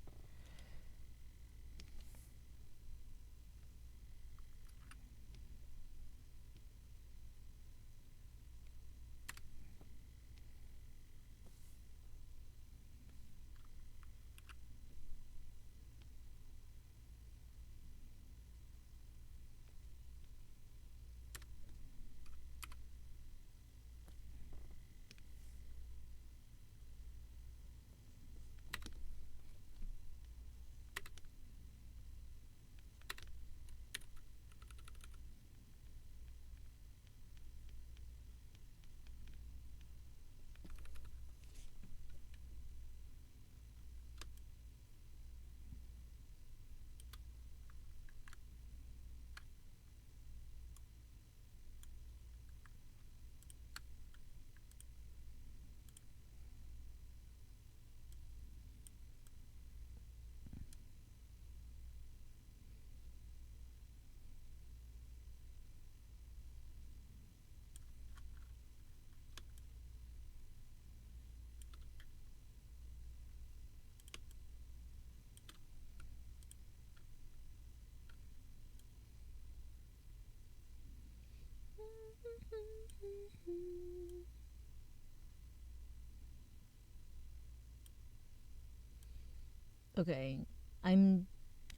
Okay, I'm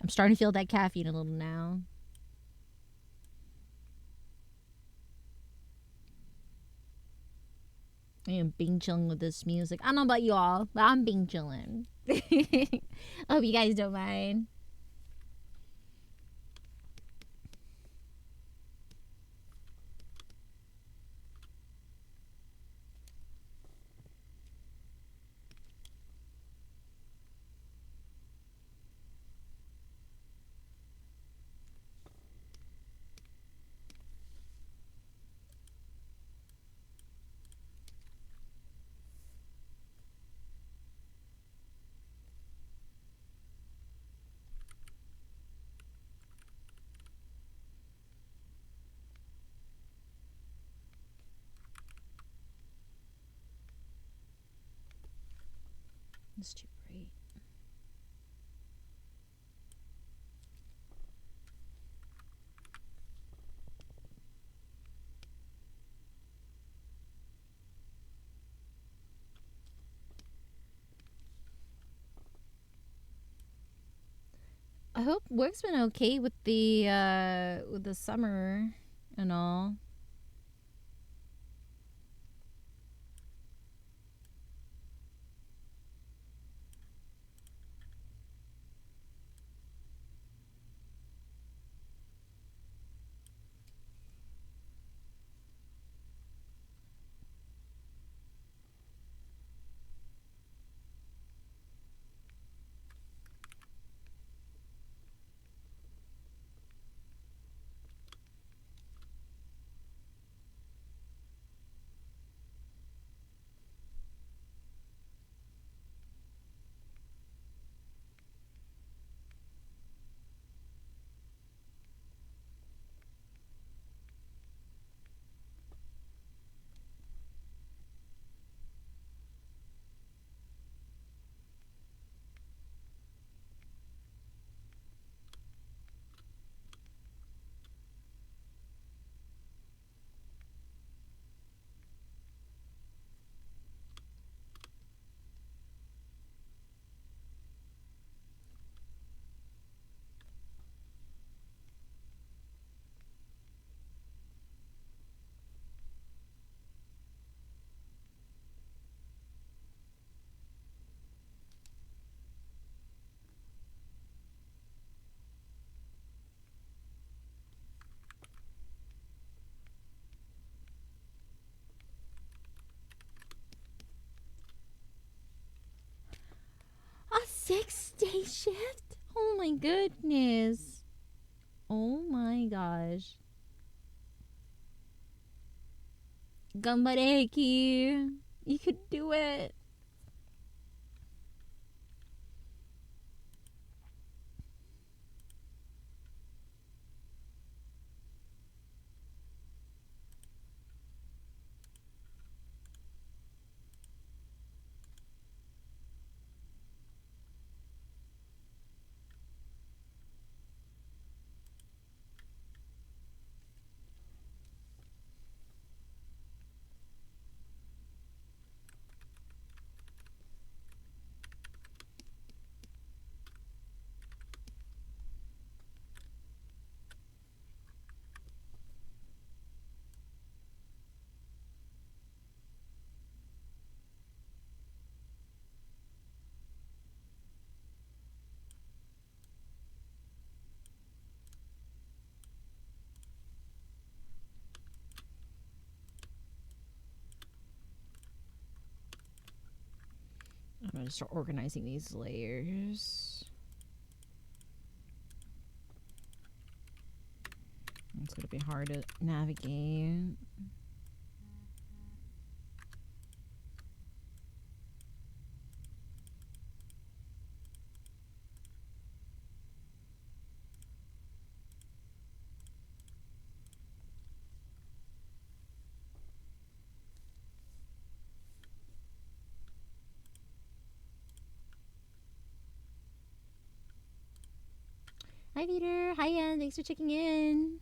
starting to feel that caffeine a little now. I am being chilling with this music. I don't know about y'all, but I'm being chilling. I hope you guys don't mind. It's too bright. I hope work's been okay with the summer and all. A 6-day shift? Oh my goodness. Oh my gosh. Gambareki. You could do it. I'm going to start organizing these layers. It's going to be hard to navigate. Hi, Peter. Hi, Ann. Thanks for checking in.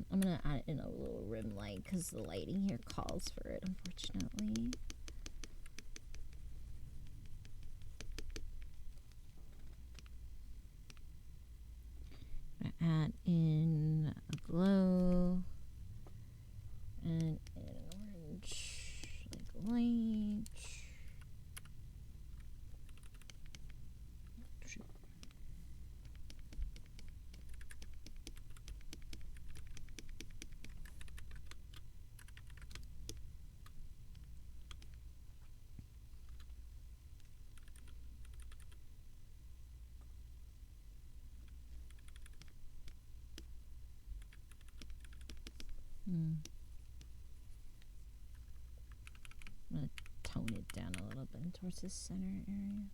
I'm going to add in a little rim light because the lighting here calls for it, unfortunately. add in a glow and an orange, like light. Shoot. I'm gonna tone it down a little bit towards the center area.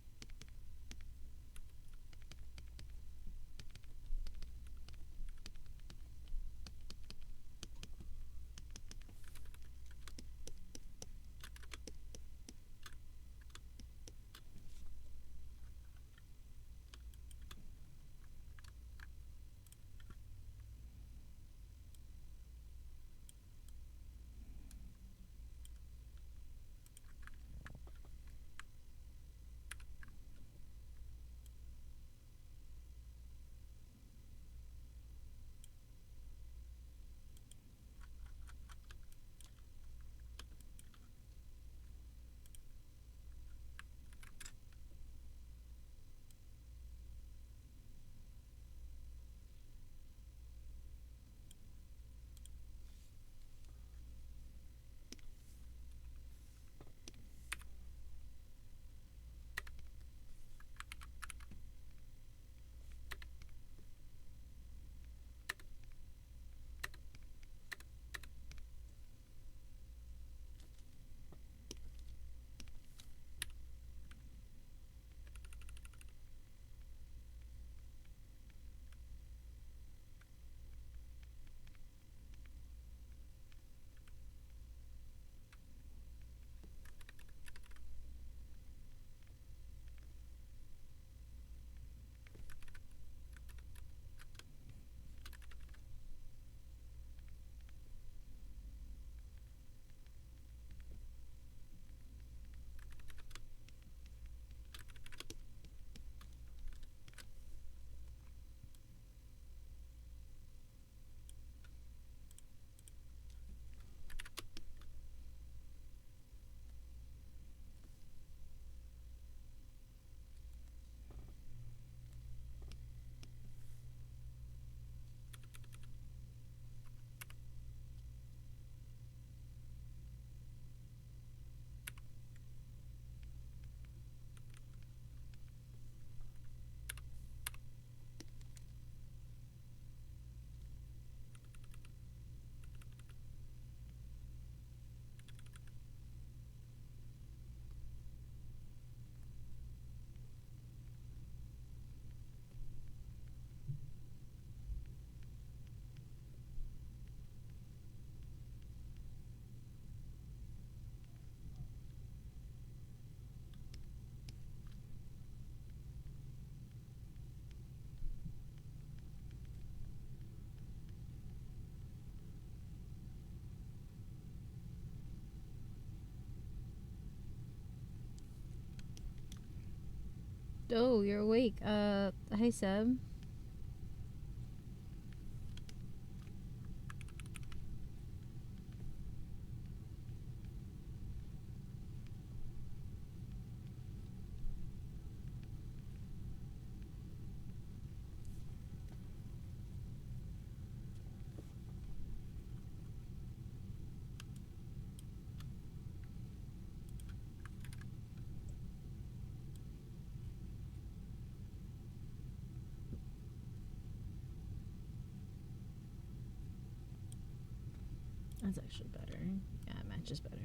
Oh, you're awake. Hi Seb. That's actually better. Yeah, it matches better.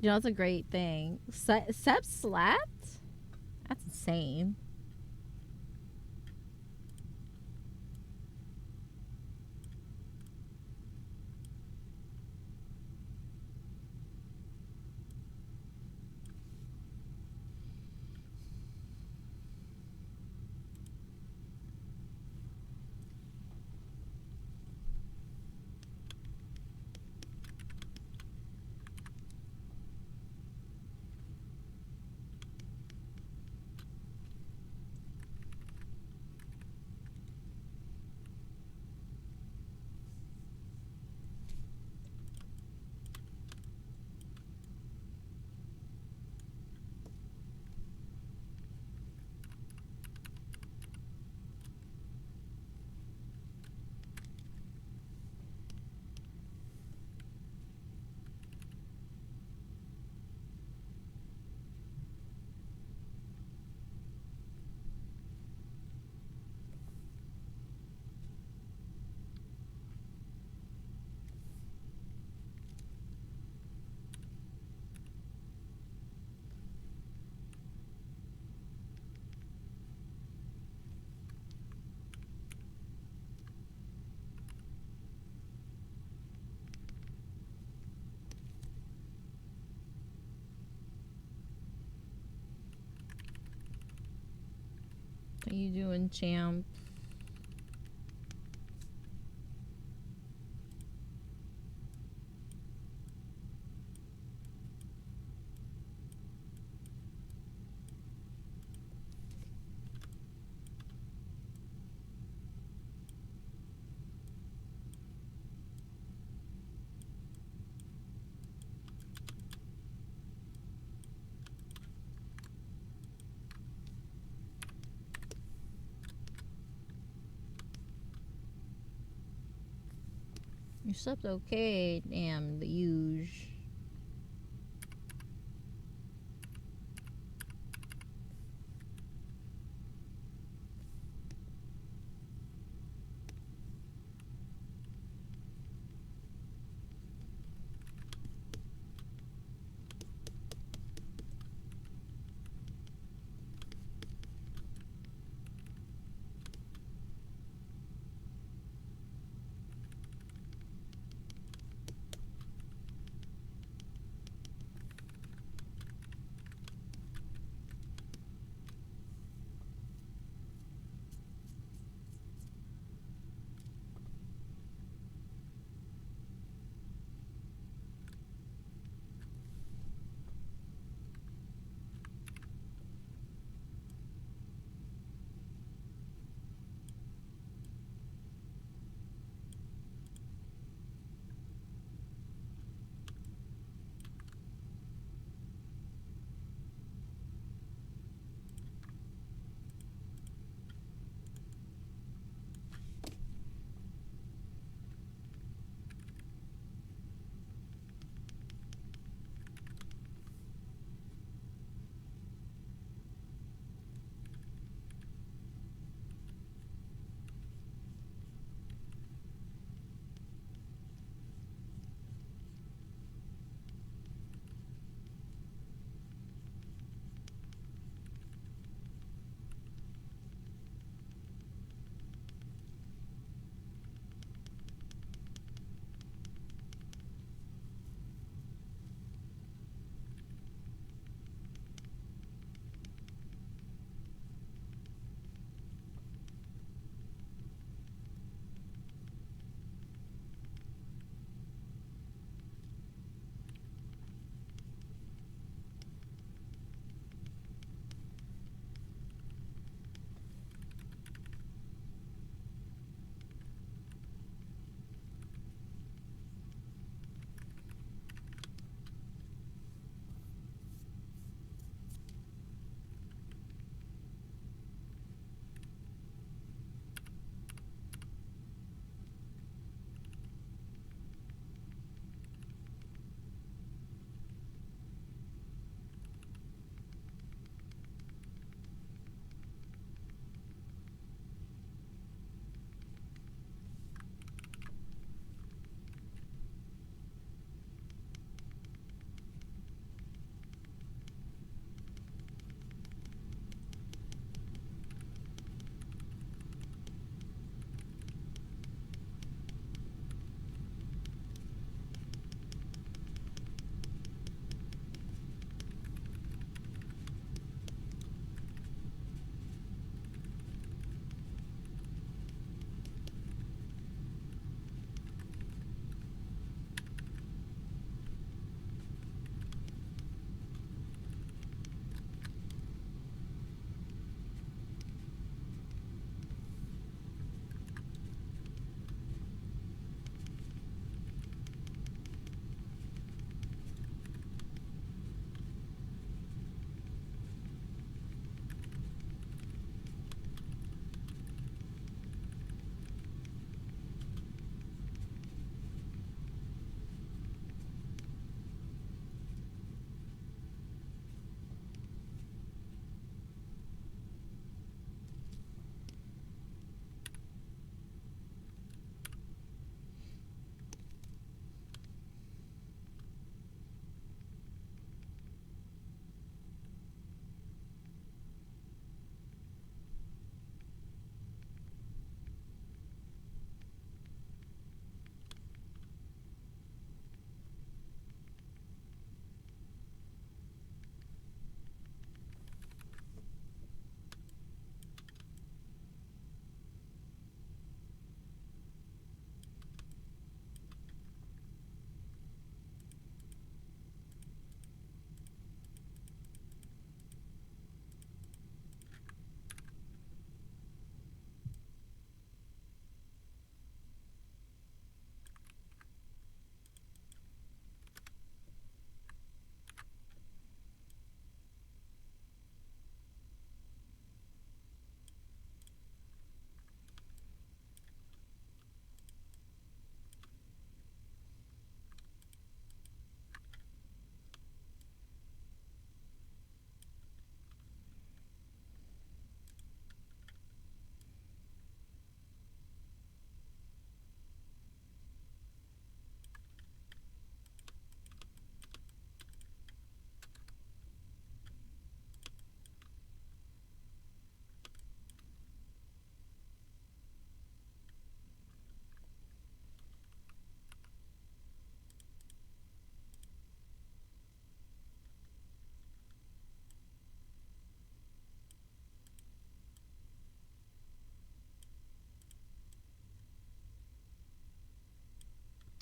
You know, that's a great thing. Seb slept? That's insane. How you doing, champ? You slept okay. Damn, the huge.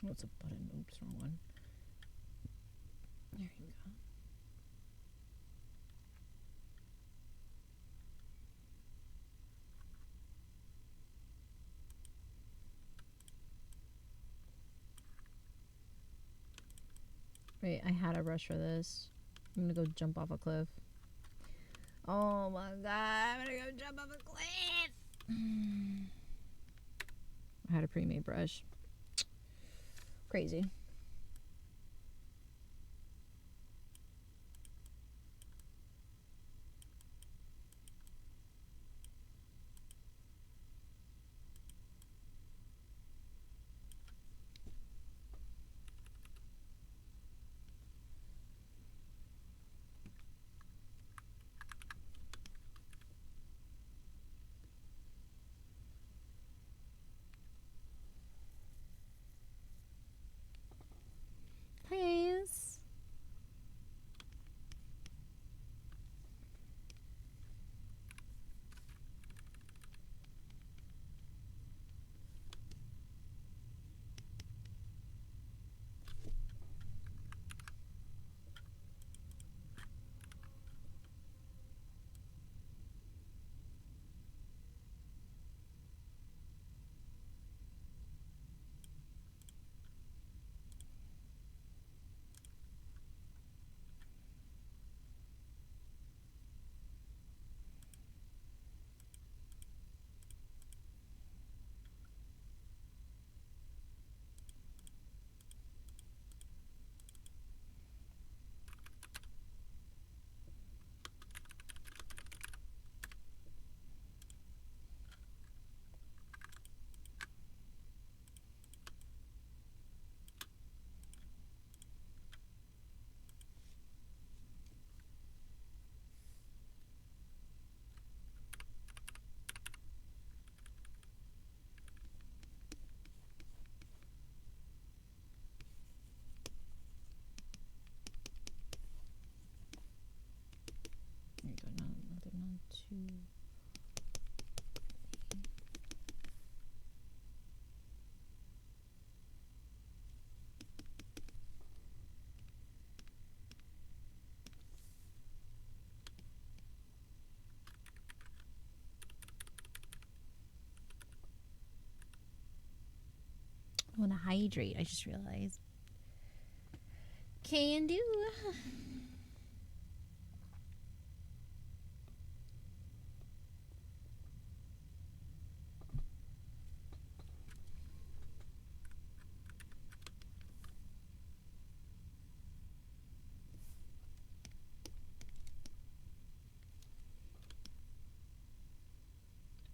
What's a button? Oops, wrong one. There you go. Wait, I had a brush for this. I'm gonna go jump off a cliff. Oh my god, I'm gonna go jump off a cliff! I had a pre-made brush. Crazy. Please. There you go. Not too. I want to hydrate. I just realized. Can do.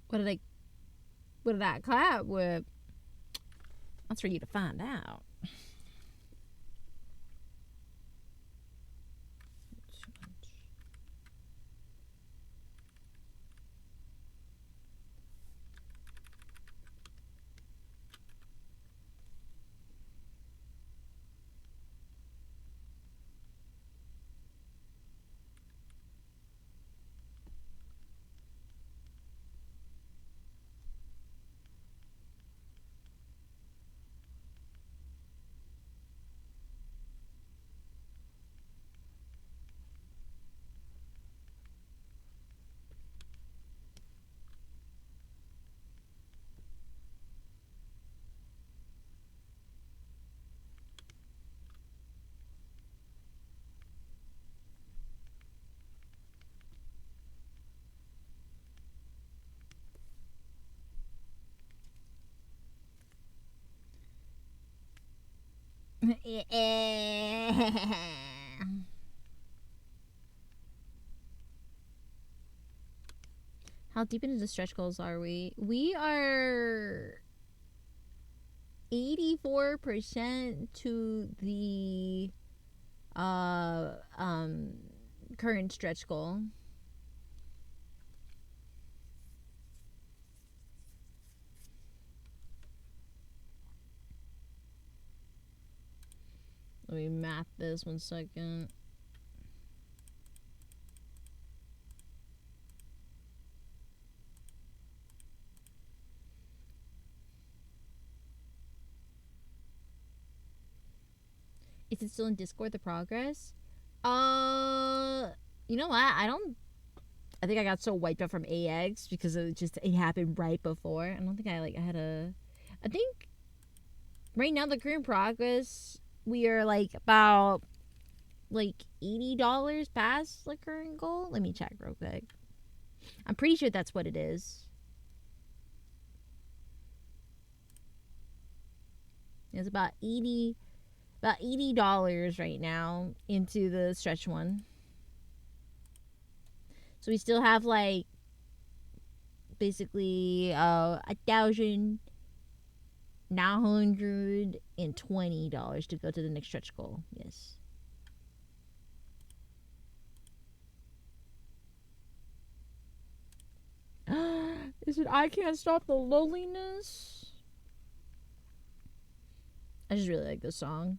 What did I clap with? That's for you to find out. How deep into the stretch goals are we? We are 84% to the current stretch goal. Let me map this 1 second. Is it still in Discord, the progress? You know what? I think I got so wiped out from AX because it happened right before. I don't think I had a. I think right now the current progress, we are like about like $80 past the current goal. Let me check real quick. I'm pretty sure that's what it is. It's about $80 right now into the stretch one. So we still have like basically $1,920 to go to the next stretch goal. Yes. Is it I Can't Stop the Loneliness? I just really like this song.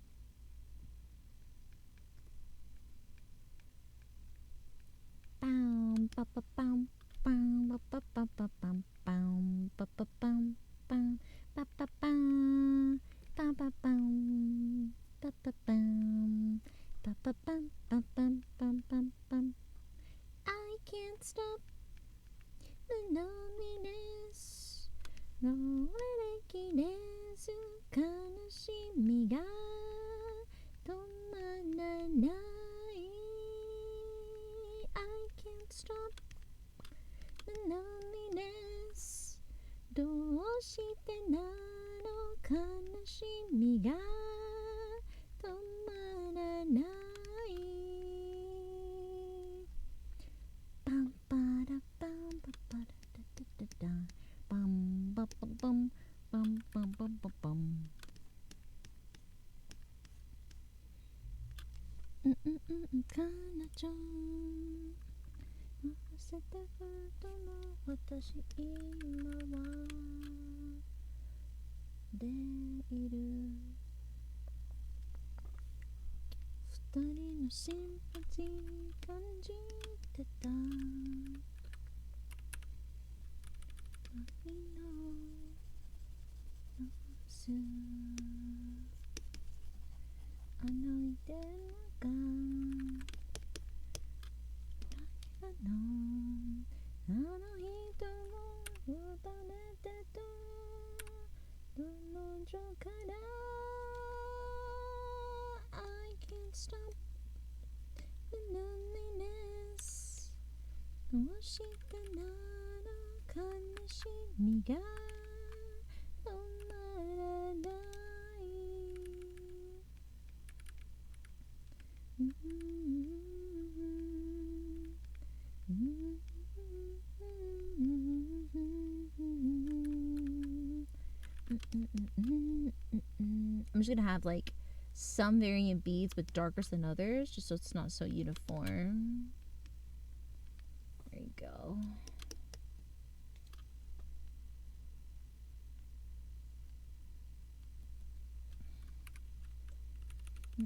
I can't stop the loneliness. どれだけです悲しみが止まらない I can't stop the loneliness どうしてなの悲しみが止まらないパンパラパンパパラタタタタパンパパパンパンパンパンパパン彼女忘れてことの私今は出いる二人のシンパジー感じてた愛のノースあのいでがあの人も奪われてた彼女から I can't stop the loneliness どうしてなの悲しみが止まらないI'm just gonna have like some variant beads with darker than others just so it's not so uniform. There you go. I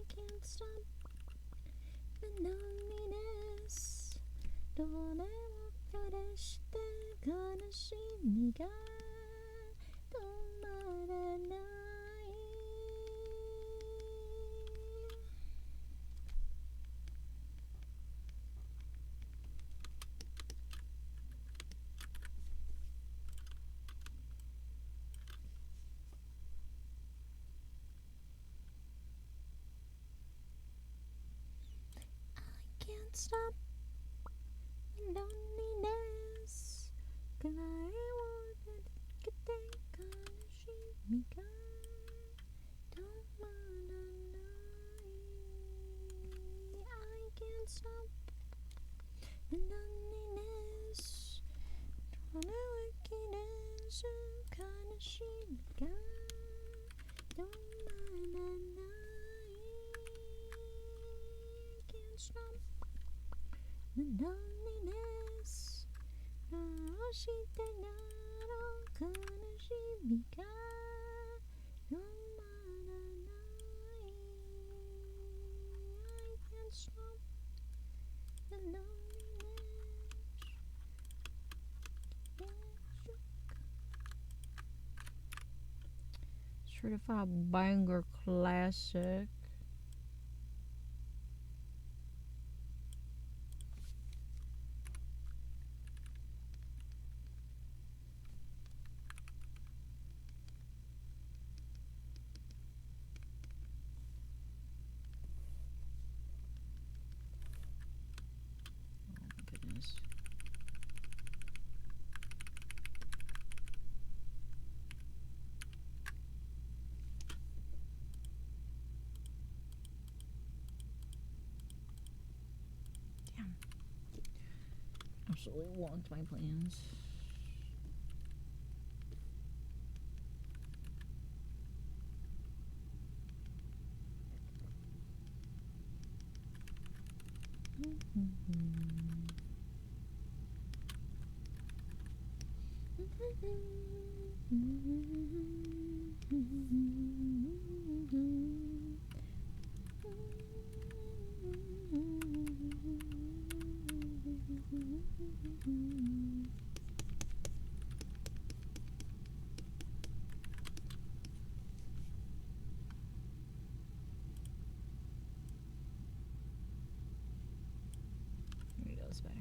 can't stop the loneliness どれも彼して悲しみが止まらない Can't stop the loneliness 暗いを抜けて悲しみが止まらない I can't stop the loneliness どれは気にす悲しみが止まらない Can't stop the loneliness どうしてなの悲しみが止まらない Certified banger classic. Oh my goodness. Damn. Absolutely wonked my plans. Maybe that was better.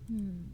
Hmm.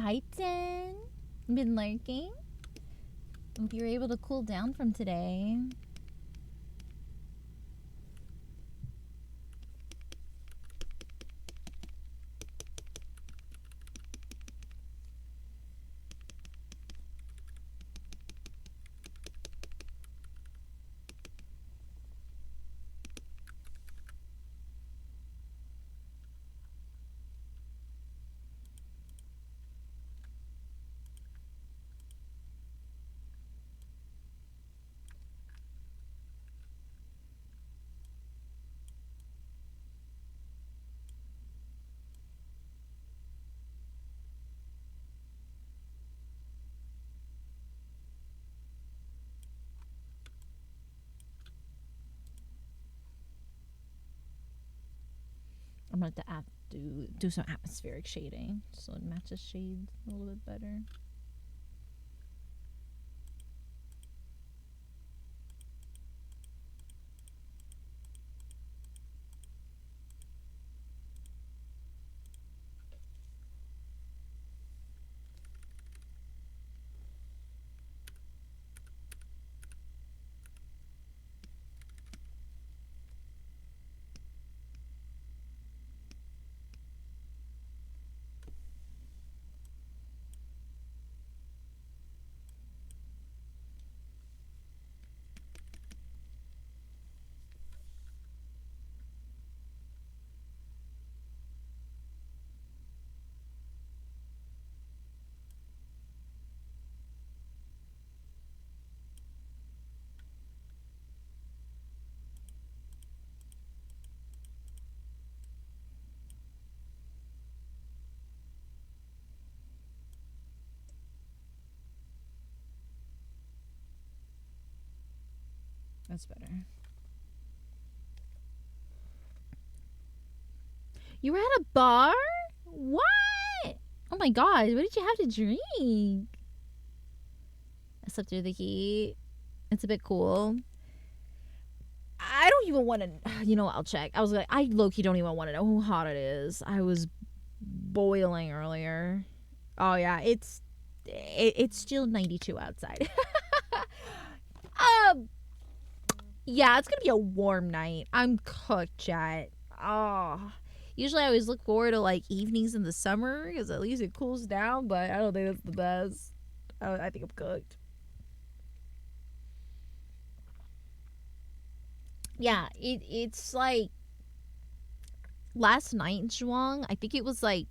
Hi, Jen. Been lurking? Hope you're able to cool down from today. I'm gonna have to do some atmospheric shading so it matches shades a little bit better. That's better. You were at a bar? What? Oh my god, what did you have to drink? I slept through the heat. It's a bit cool. I don't even want to. You know, I'll check. I was like, I low key don't even want to know how hot it is. I was boiling earlier. Oh yeah, it's still 92 outside. um, yeah, it's gonna be a warm night. I'm cooked, chat. Oh, usually I always look forward to like evenings in the summer because at least it cools down. But I don't think that's the best. I think I'm cooked. Yeah, it's like last night in Zhuang. I think it was like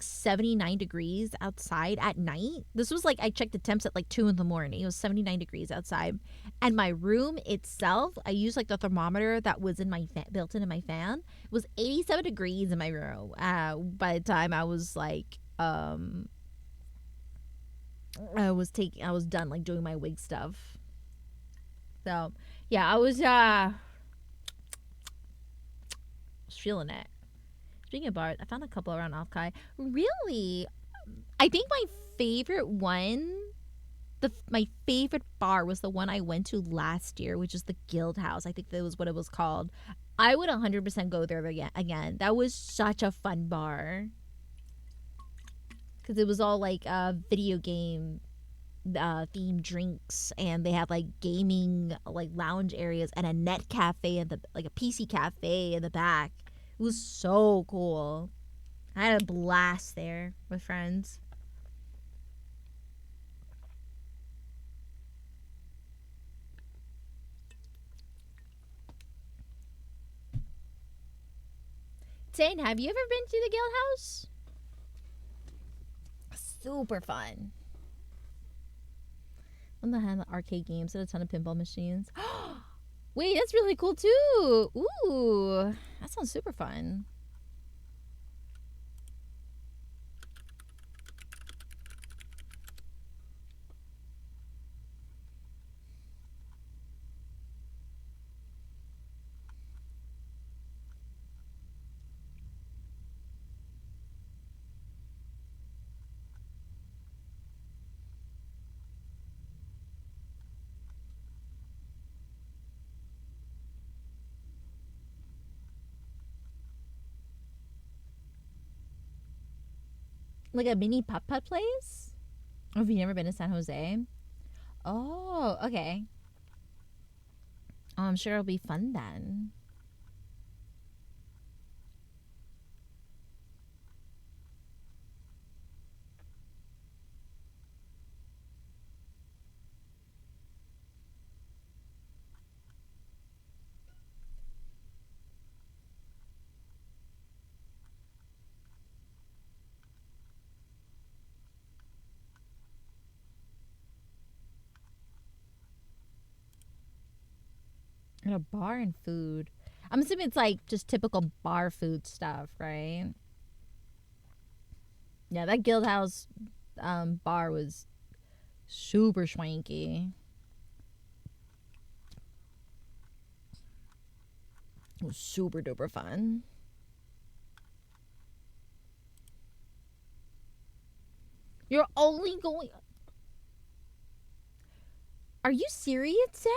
79 degrees outside at night. This was like I checked the temps at like 2 in the morning. It was 79 degrees outside. And my room itself, I used like the thermometer that was in my built into my fan. It was 87 degrees in my room. By the time I was like I was done like doing my wig stuff. So, yeah, I was feeling it. Speaking of bars, I found a couple around Alkai. Really, I think my favorite one, my favorite bar was the one I went to last year, which is the Guild House. I think that was what it was called. I would 100% go there again. That was such a fun bar because it was all like video game themed drinks, and they had like gaming like lounge areas and a net cafe and like a PC cafe in the back. It was so cool. I had a blast there with friends. Tane, have you ever been to the Guild House? Super fun. On the hand, arcade games and a ton of pinball machines. Wait, that's really cool too. Ooh, that sounds super fun. Like a mini putt putt place? Oh, have you never been to San Jose? Oh, okay. Oh, I'm sure it'll be fun then. And a bar and food. I'm assuming it's like just typical bar food stuff, right? Yeah, that Guild House bar was super swanky. It was super duper fun. You're only going. Are you serious, Sen?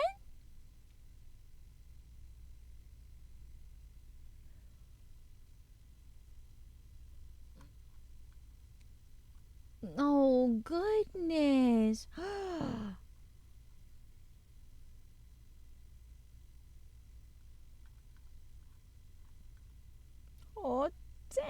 Oh, goodness. Oh, Sen.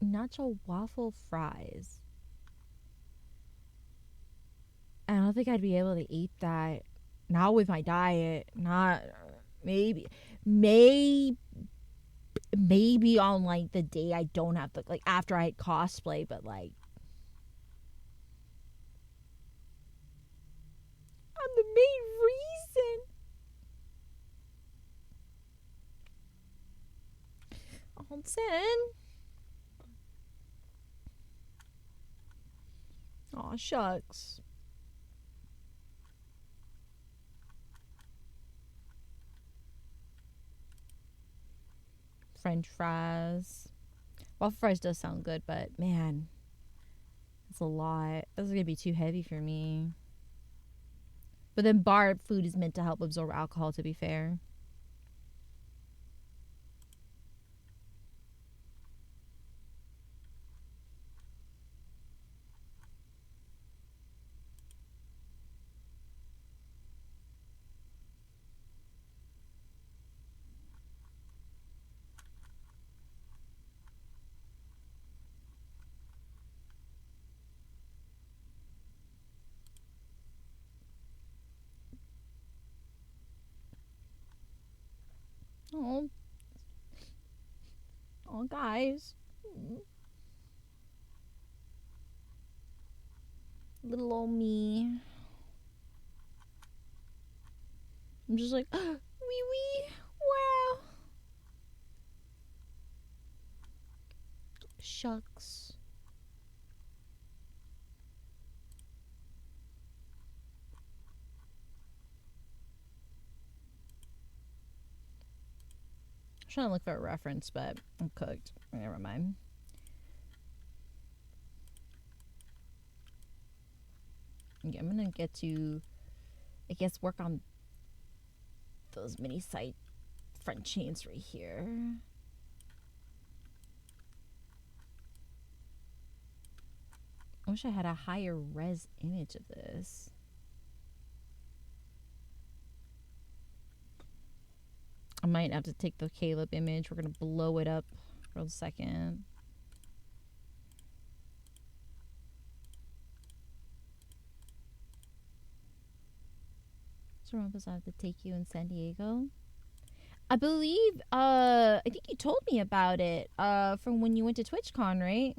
Nacho waffle fries. I don't think I'd be able to eat that. Not with my diet. Not. Maybe. Maybe. Maybe on like the day I don't have to. Like after I cosplay, but like. I'm the main reason. Oh, Sen. Aw, shucks. French fries. Waffle fries does sound good, but man, it's a lot. This is gonna be too heavy for me. But then bar food is meant to help absorb alcohol, to be fair. Oh, oh, guys. Little old me. I'm just like, wee wee. Wow. Shucks. I'm trying to look for a reference, but I'm cooked. Never mind. Okay, I'm gonna get to, I guess, work on those mini site front chains right here. I wish I had a higher res image of this. I might have to take the Caleb image. We're gonna blow it up for a second. So Rumpus, I have to take you in San Diego. I believe I think you told me about it from when you went to TwitchCon, right?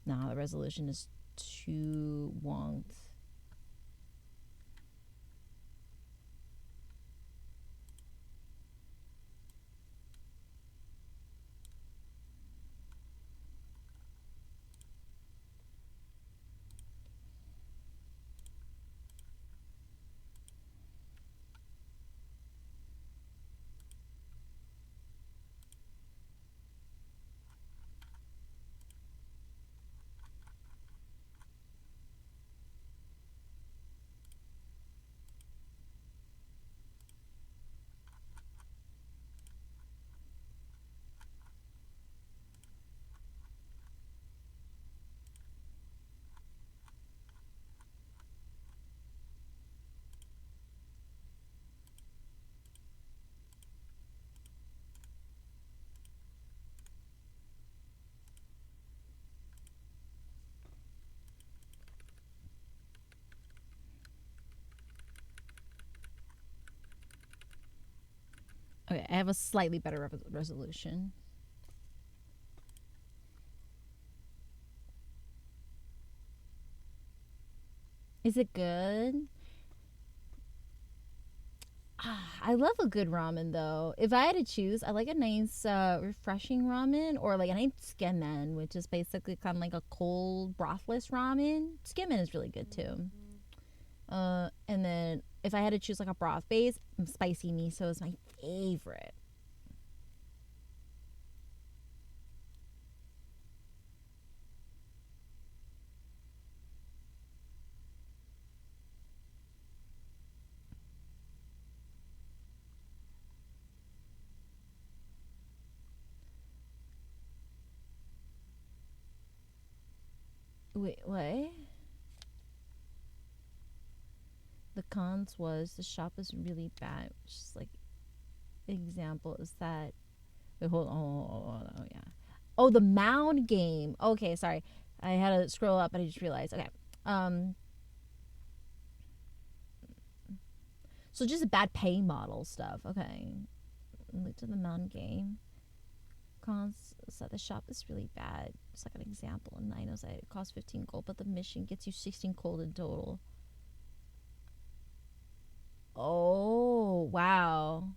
Nah, the resolution is too wonked. Okay, I have a slightly better resolution. Is it good? I love a good ramen though. If I had to choose, I like a nice, refreshing ramen or like a nice skemen, which is basically kind of like a cold brothless ramen. Skemen is really good too. And then if I had to choose like a broth base, spicy miso is my favorite. Wait, what? The cons was the shop is really bad. Just like example is that. Wait, hold on. Oh yeah. Oh, the mound game. Okay, sorry. I had to scroll up, but I just realized. Okay. Um. So just bad pay model stuff. Okay. Look to the mound game. Cons said the shop is really bad. It's like an example. And I know that it costs 15 gold, but the mission gets you 16 gold in total. Oh wow.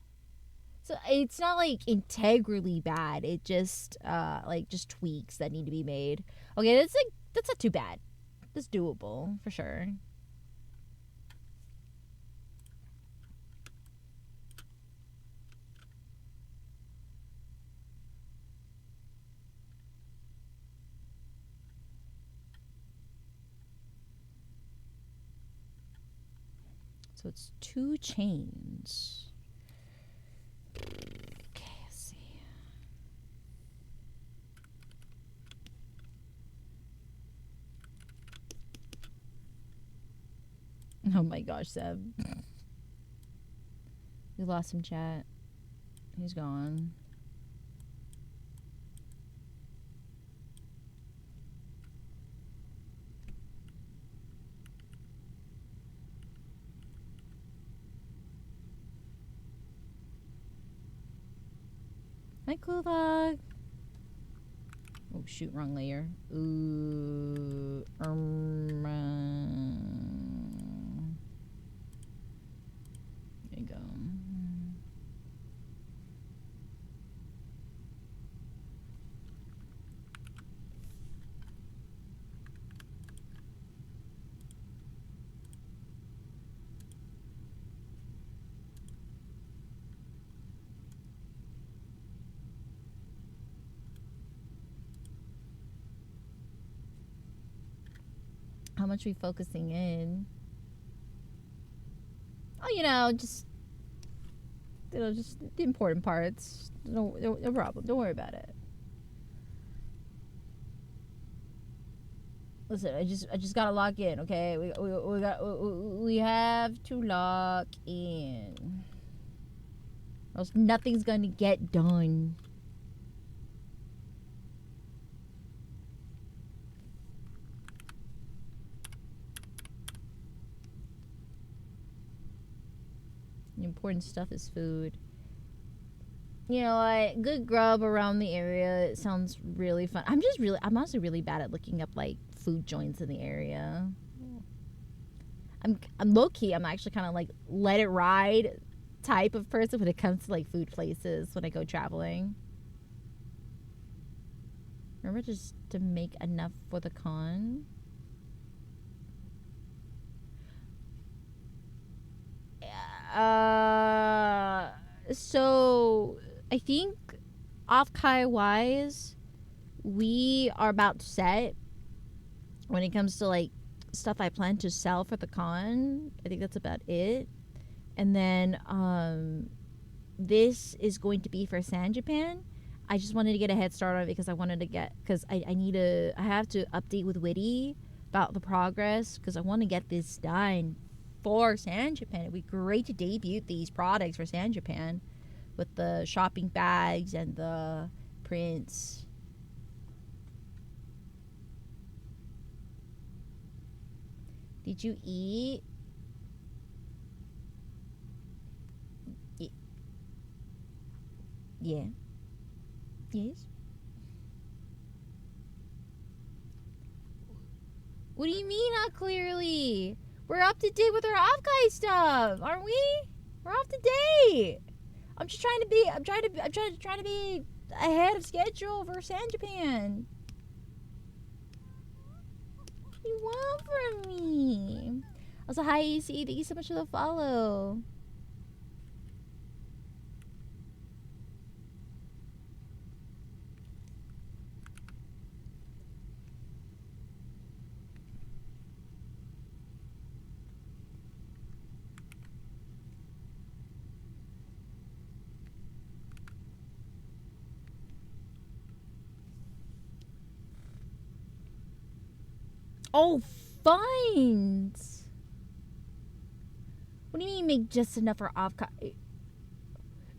So it's not like integrally bad. It just like just tweaks that need to be made. Okay, that's not too bad. That's doable for sure. So it's 2 chains. Okay, let's see. Oh my gosh, Seb. We lost some chat. He's gone. Hi, Kulak. Oh shoot, wrong layer. Ooh. There you go. How much are we focusing in? Oh, just the important parts. No problem. Don't worry about it. Listen, I just gotta lock in, okay? We have to lock in, or else nothing's gonna get done. The important stuff is food. You know what? Good grub around the area. It sounds really fun. I'm honestly really bad at looking up like food joints in the area. I'm low key. I'm actually kind of like let it ride type of person when it comes to like food places when I go traveling. Remember just to make enough for the con. So I think off Kai wise, we are about set when it comes to like stuff I plan to sell for the con. I think that's about it. And then this is going to be for San Japan. I just wanted to get a head start on it because I wanted to get because I have to update with Witty about the progress because I want to get this done for San Japan. It'd be great to debut these products for San Japan with the shopping bags and the prints. Did you eat? Yeah. Yes. What do you mean not clearly? We're up to date with our Afghai stuff, aren't we? We're up to date. I'm just trying to be. I'm trying to be ahead of schedule for San Japan. What do you want from me? Also, hi, AC. Thank you so much for the follow. Oh, fines. What do you mean make just enough for off?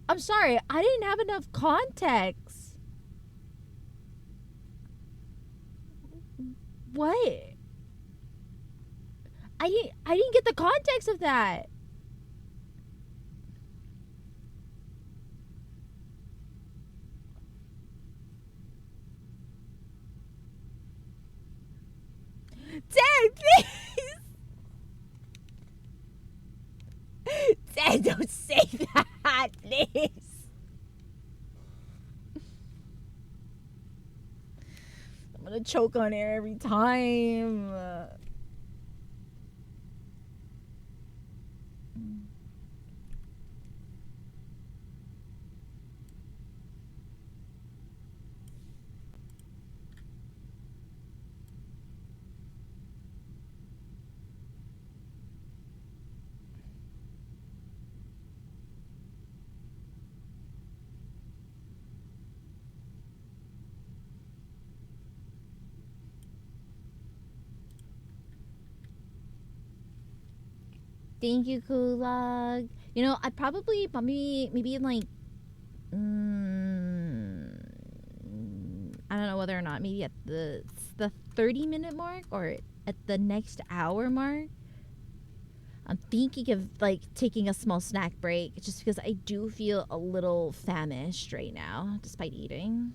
I'm sorry, I didn't have enough context. What? I didn't get the context of that. Dad, please. Dad, don't say that, please. I'm gonna choke on air every time. Thank you, Kulag. You know, I probably maybe in like I don't know whether or not maybe at the 30-minute mark or at the next hour mark. I'm thinking of like taking a small snack break just because I do feel a little famished right now despite eating.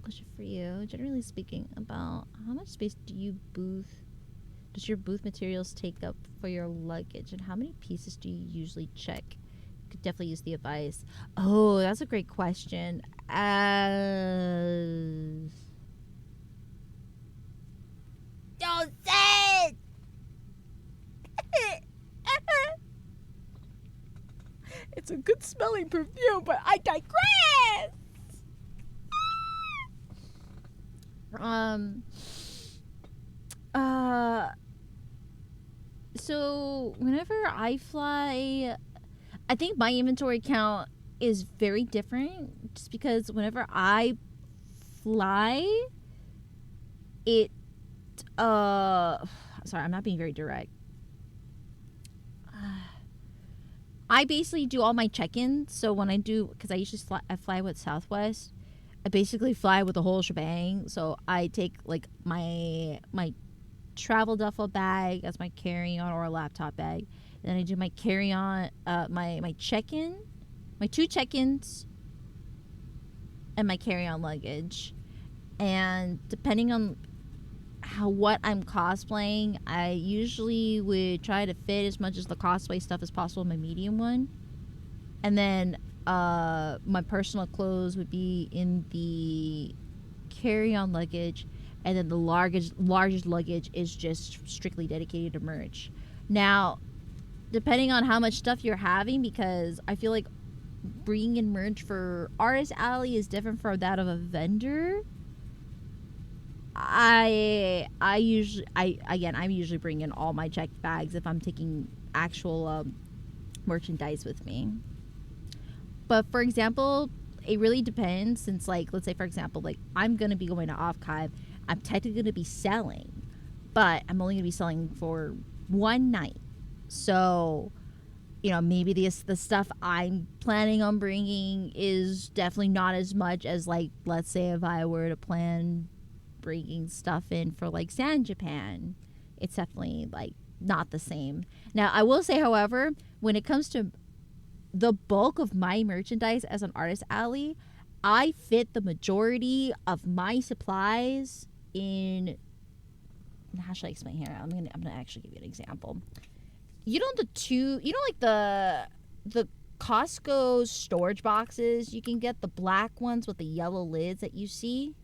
Question for you. Generally speaking, about how much space does your booth materials take up for your luggage, and how many pieces do you usually check? Could definitely use the advice. Oh, that's a great question. Don't say it. It's a good smelling perfume, but I digress. Um. So whenever I fly, I think my inventory count is very different just because whenever I fly, it sorry, I'm not being very direct. I basically do all my check-ins. So when I do, because I fly with Southwest, I basically fly with the whole shebang. So I take like my travel duffel bag as my carry-on or a laptop bag. Then I do my carry-on, my check-in, my 2 check-ins, and my carry-on luggage. And depending on what I'm cosplaying, I usually would try to fit as much as the cosplay stuff as possible in my medium one. And then my personal clothes would be in the carry-on luggage, and then the largest luggage is just strictly dedicated to merch. Now, depending on how much stuff you're having, because I feel like bringing in merch for Artist Alley is different from that of a vendor. I'm usually bringing all my checked bags if I'm taking actual merchandise with me. But for example, it really depends. Since like, let's say for example, like I'm gonna be going to Archive, I'm technically gonna be selling, but I'm only gonna be selling for one night. So you know, maybe the stuff I'm planning on bringing is definitely not as much as like, let's say if I were to plan bringing stuff in for like San Japan, it's definitely like not the same. Now I will say, however, when it comes to the bulk of my merchandise as an Artist Alley, I fit the majority of my supplies in. How should I explain here? I'm gonna actually give you an example. You know like the Costco storage boxes, you can get the black ones with the yellow lids that you see.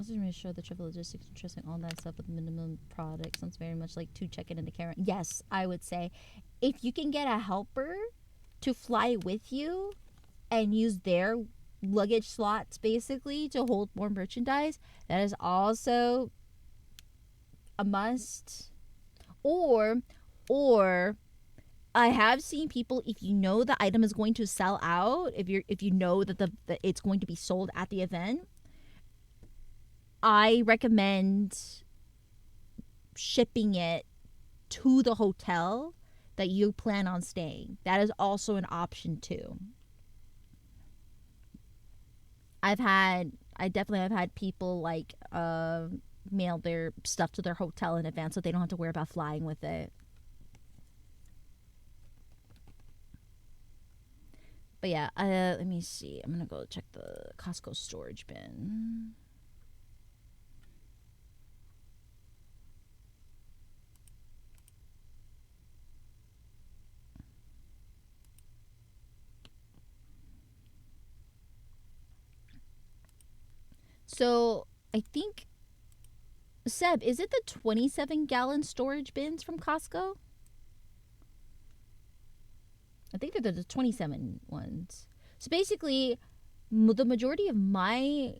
was just going to show the travel logistics, interesting, all that stuff with minimum product. Sounds very much like to check it in the camera. Yes, I would say if you can get a helper to fly with you and use their luggage slots basically to hold more merchandise, that is also a must. Or I have seen people, if you know the item is going to sell out, if you know that that it's going to be sold at the event, I recommend shipping it to the hotel that you plan on staying. That is also an option too. I definitely have had people like mail their stuff to their hotel in advance so they don't have to worry about flying with it. But yeah, let me see. I'm gonna go check the Costco storage bin. So I think, Seb, is it the 27-gallon storage bins from Costco? I think they're the 27 ones. So basically, the majority of my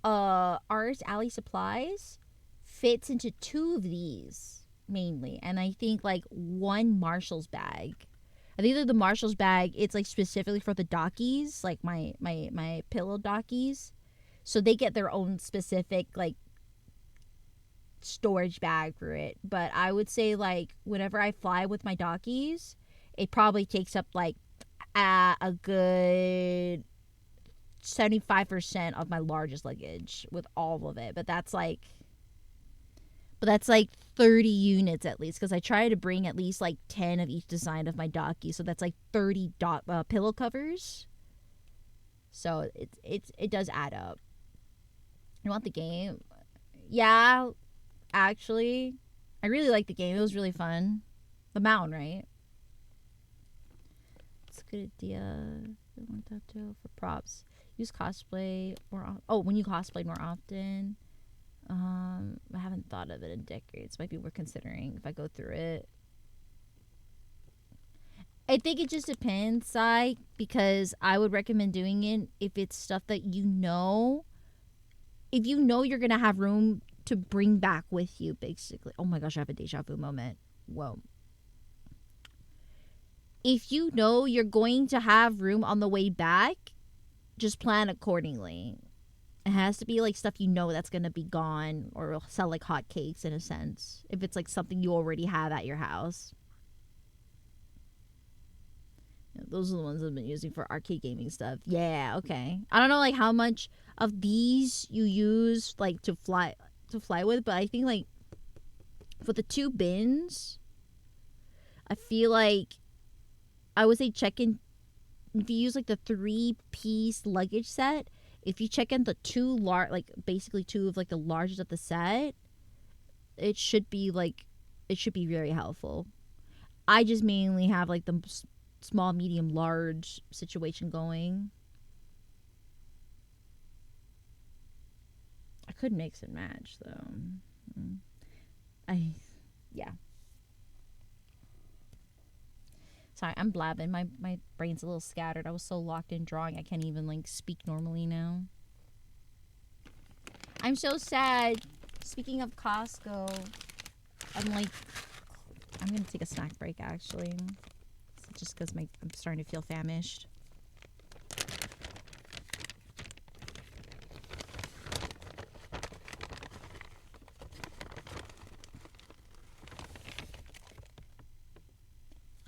Art Alley supplies fits into two of these mainly, and I think like one Marshall's bag. I think that the Marshall's bag, it's like specifically for the doggies, like my pillow doggies, so they get their own specific like storage bag for it. But I would say like whenever I fly with my doggies, it probably takes up like a good 75% of my largest luggage with all of it. But that's like 30 units at least, because I try to bring at least like 10 of each design of my docky, so that's like 30 pillow covers. So it does add up. You want the game? Yeah, actually, I really like the game. It was really fun. The mountain, right? It's a good idea. I want that too for props. Use cosplay more. When you cosplay more often. I haven't thought of it in decades. Might be worth considering if I go through it. I think it just depends, Sai, because I would recommend doing it if it's stuff that you know. If you know you're gonna have room to bring back with you, basically. Oh my gosh, I have a deja vu moment. Whoa. If you know you're going to have room on the way back, just plan accordingly. It has to be like stuff you know that's gonna be gone or sell like hotcakes in a sense. If it's like something you already have at your house. Yeah, those are the ones I've been using for arcade gaming stuff. Yeah, okay. I don't know like how much of these you use like to fly with, but I think like for the two bins, I feel like I would say check in if you use like the 3-piece luggage set. If you check in the like basically two of like the largest of the set, it should be very helpful. I just mainly have like the small, medium, large situation going. I could mix and match though. I yeah. Sorry, I'm blabbing. My brain's a little scattered. I was so locked in drawing I can't even like speak normally now. I'm so sad. Speaking of Costco, I'm gonna take a snack break actually, just because I'm starting to feel famished.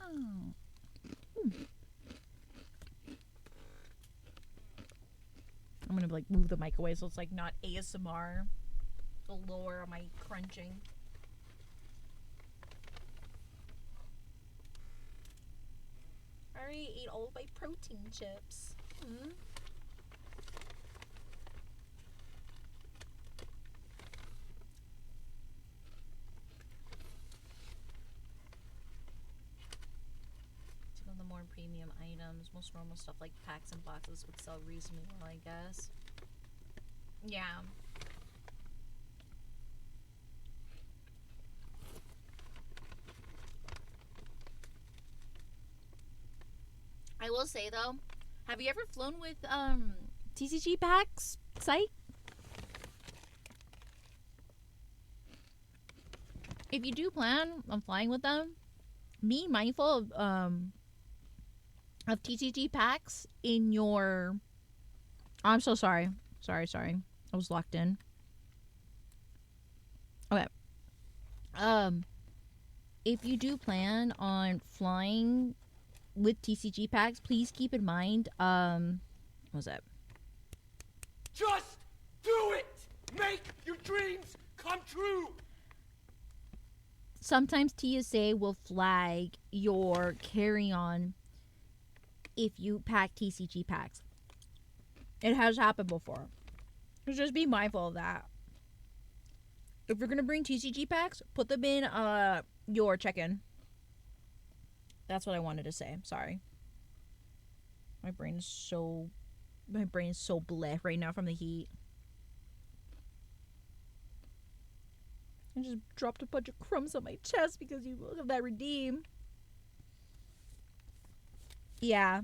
Oh. I'm gonna like move the mic away so it's like not ASMR. The lower on my crunching. I already ate all of my protein chips. Some of the more premium items, most normal stuff like packs and boxes would sell reasonably well, I guess. Yeah. I will say though, have you ever flown with TCG packs? Psych. If you do plan on flying with them, be mindful of TCG packs in your. I'm so sorry. Sorry. I was locked in. Okay. Um, if you do plan on flying with TCG packs, please keep in mind. What was that? Just do it! Make your dreams come true! Sometimes TSA will flag your carry-on if you pack TCG packs. It has happened before. So just be mindful of that. If you're gonna bring TCG packs, put them in your check-in. That's what I wanted to say. Sorry. My brain is so bleh right now from the heat. I just dropped a bunch of crumbs on my chest because you have that redeem. Yeah.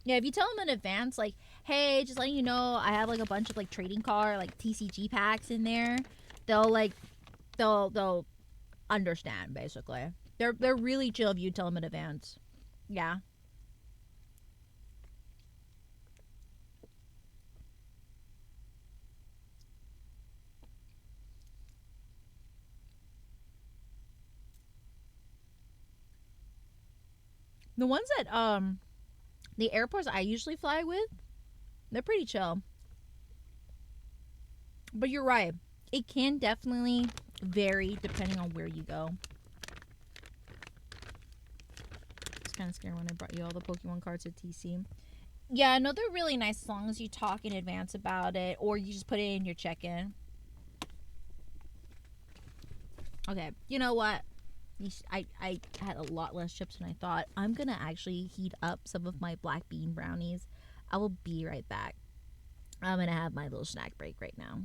Yeah, if you tell them in advance, like, hey, just letting you know, I have like a bunch of like trading card, like TCG packs in there, they'll understand basically. They're really chill if you tell them in advance. Yeah. The ones that the airports I usually fly with, they're pretty chill. But you're right. It can definitely vary depending on where you go. It's kind of scary when I brought you all the Pokemon cards at TC. Yeah, I know they're really nice as long as you talk in advance about it or you just put it in your check-in. Okay, you know what? I had a lot less chips than I thought. I'm going to actually heat up some of my black bean brownies. I will be right back. I'm going to have my little snack break right now.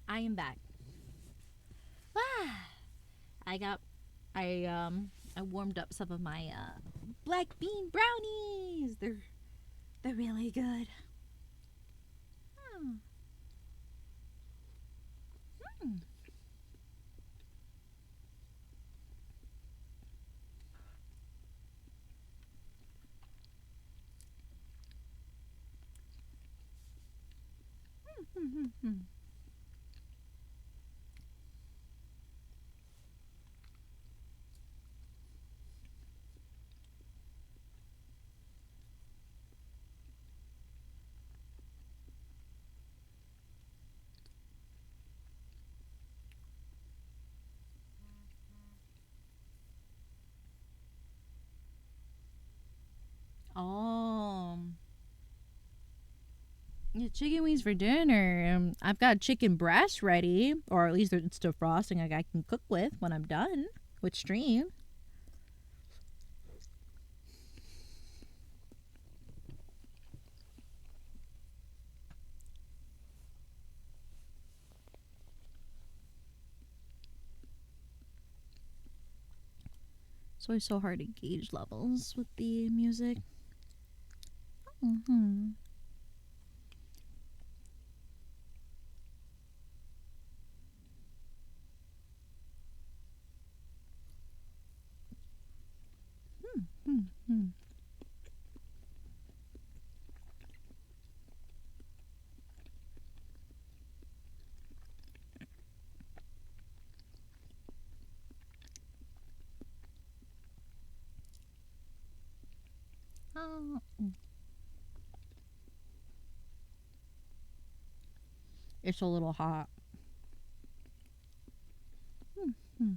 I am back. Ah, I warmed up some of my black bean brownies. They're really good. Hmm. Hmm. Hmm. Oh, yeah, chicken wings for dinner. I've got chicken breast ready, or at least it's still frosting like I can cook with when I'm done with stream. It's always so hard to gauge levels with the music. Mm-hmm. Mm-hmm. Oh, it's a little hot. Mm-hmm.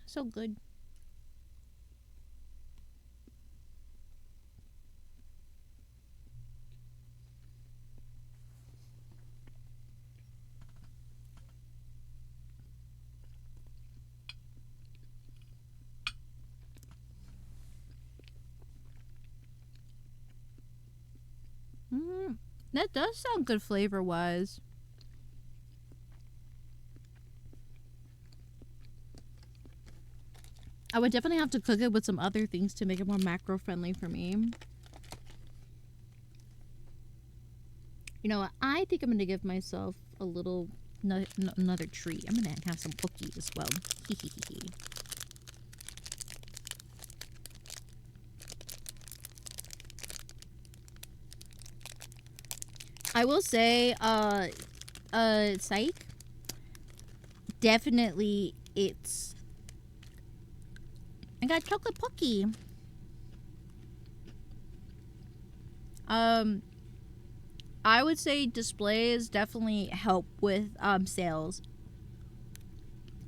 So good. Mm, that does sound good flavor wise. I would definitely have to cook it with some other things to make it more macro friendly for me. You know what? I think I'm gonna give myself a little another treat. I'm gonna have some cookies as well. I will say, psych. Definitely, it's. I got chocolate cookie. Um, I would say displays definitely help with sales.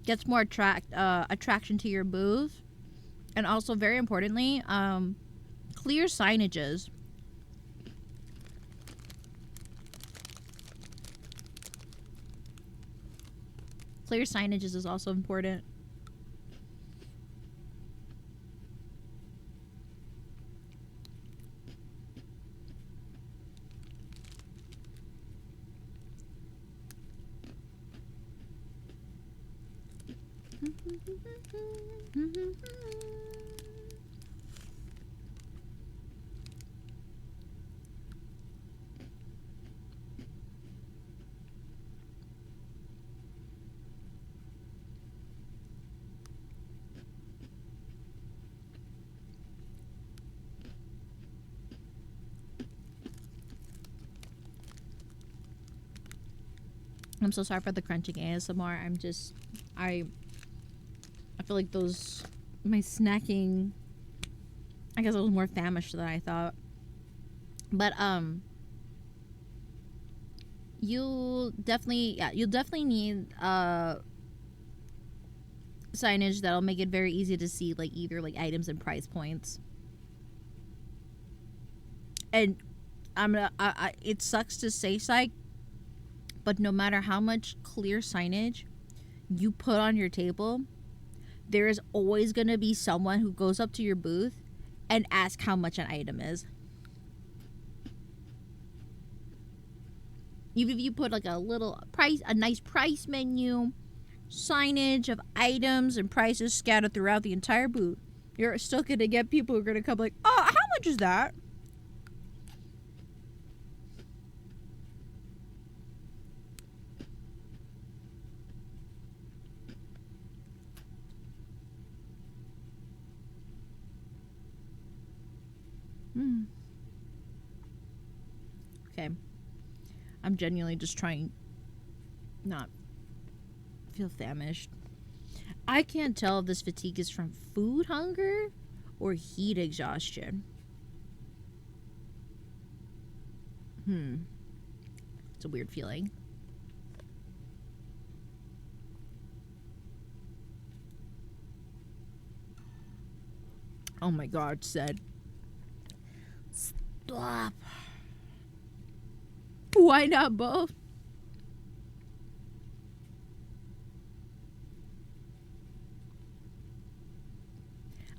Gets more attraction to your booth, and also very importantly, clear signages. Clear signages is also important. I'm so sorry for the crunching ASMR. I feel like those my snacking. I guess I was more famished than I thought. But you'll definitely need signage that'll make it very easy to see like either like items and price points. And it sucks to say psych, but no matter how much clear signage you put on your table, there is always going to be someone who goes up to your booth and asks how much an item is. Even if you put like a nice price menu, signage of items and prices scattered throughout the entire booth, you're still going to get people who are going to come like, oh, how much is that? Okay. I'm genuinely just trying not feel famished. I can't tell if this fatigue is from food hunger or heat exhaustion. It's a weird feeling. Oh my god, said. Stop. Why not both?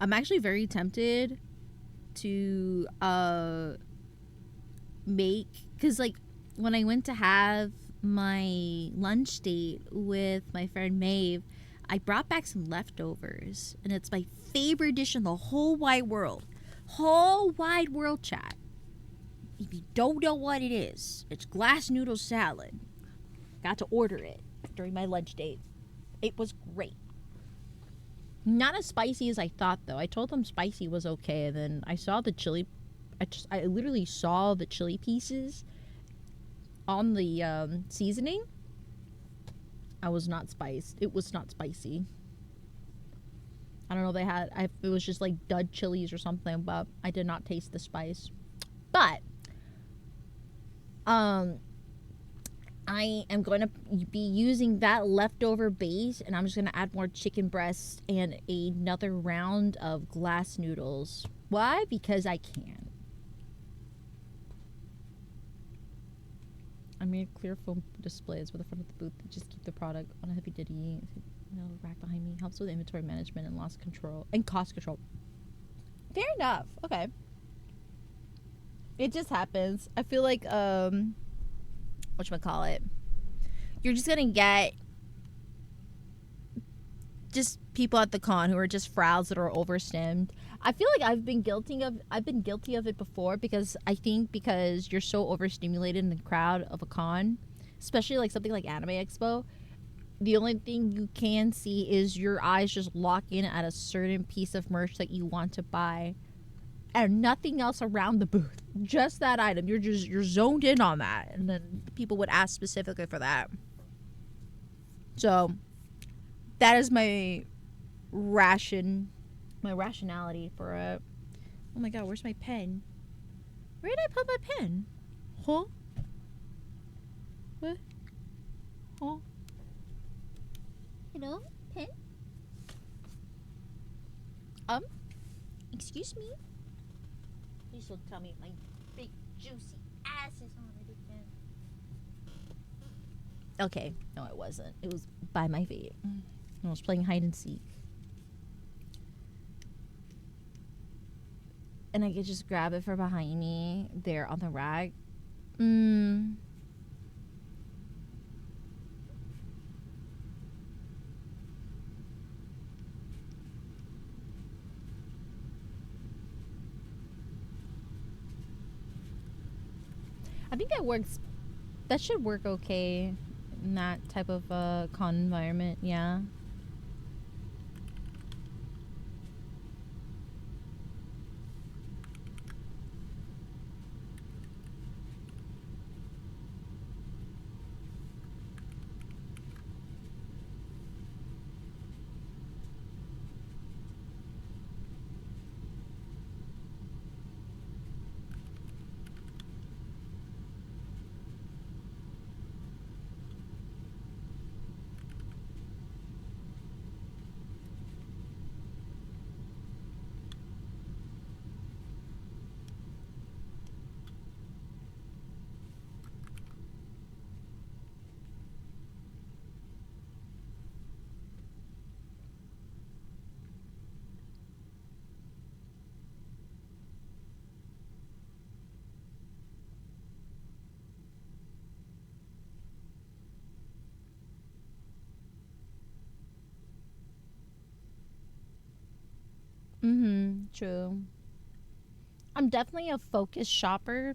I'm actually very tempted to make, because like when I went to have my lunch date with my friend Maeve, I brought back some leftovers, and it's my favorite dish in the whole wide world. Whole wide world, chat. If you don't know what it is, it's glass noodle salad. Got to order it during my lunch date. It was great. Not as spicy as I thought, though. I told them spicy was okay, and then I saw the chili. I literally saw the chili pieces on the seasoning. I was not spiced. It was not spicy. I don't know. It was just like dud chilies or something, but I did not taste the spice. But I am going to be using that leftover base, and I'm just going to add more chicken breasts and another round of glass noodles. Why? Because I can. I made clear foam displays with the front of the booth to just keep the product on a heavy duty rack behind me. Helps with inventory management and loss control and cost control. Fair enough. Okay. It just happens. I feel like whatchamacallit, you're just gonna get just people at the con who are just frauds that are overstimmed. I feel like I've been guilty of it before, because I think because you're so overstimulated in the crowd of a con, especially like something like Anime Expo, the only thing you can see is your eyes just lock in at a certain piece of merch that you want to buy, and nothing else around the booth. Just that item. You're zoned in on that. And then people would ask specifically for that. So that is my rationality for it. Oh my god, where's my pen? Where did I put my pen? Huh? What? Huh? Hello? Pen? Excuse me? Please don't tell me my big juicy ass is on it again. Okay, no it wasn't. It was by my feet. I was playing hide and seek. And I could just grab it from behind me there on the rack. I think that works. That should work okay in that type of con environment, yeah. True. I'm definitely a focused shopper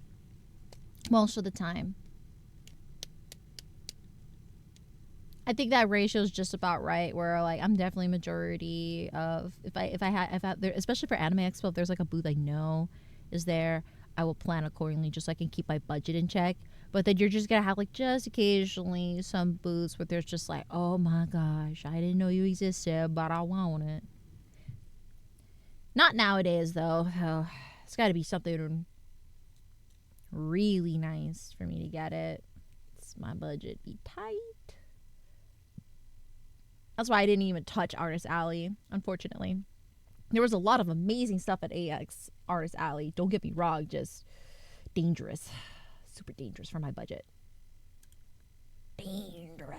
most of the time. I think that ratio is just about right. Where like I'm definitely majority of if I there, especially for Anime Expo, if there's like a booth I know is there, I will plan accordingly just so I can keep my budget in check. But then you're just gonna have like just occasionally some booths where there's just like, oh my gosh, I didn't know you existed, but I want it. Not nowadays though. Oh, it's got to be something really nice for me to get it. It's my budget be tight. That's why I didn't even touch Artist Alley, unfortunately. There was a lot of amazing stuff at AX Artist Alley. Don't get me wrong, just dangerous. Super dangerous for my budget. Dangerous.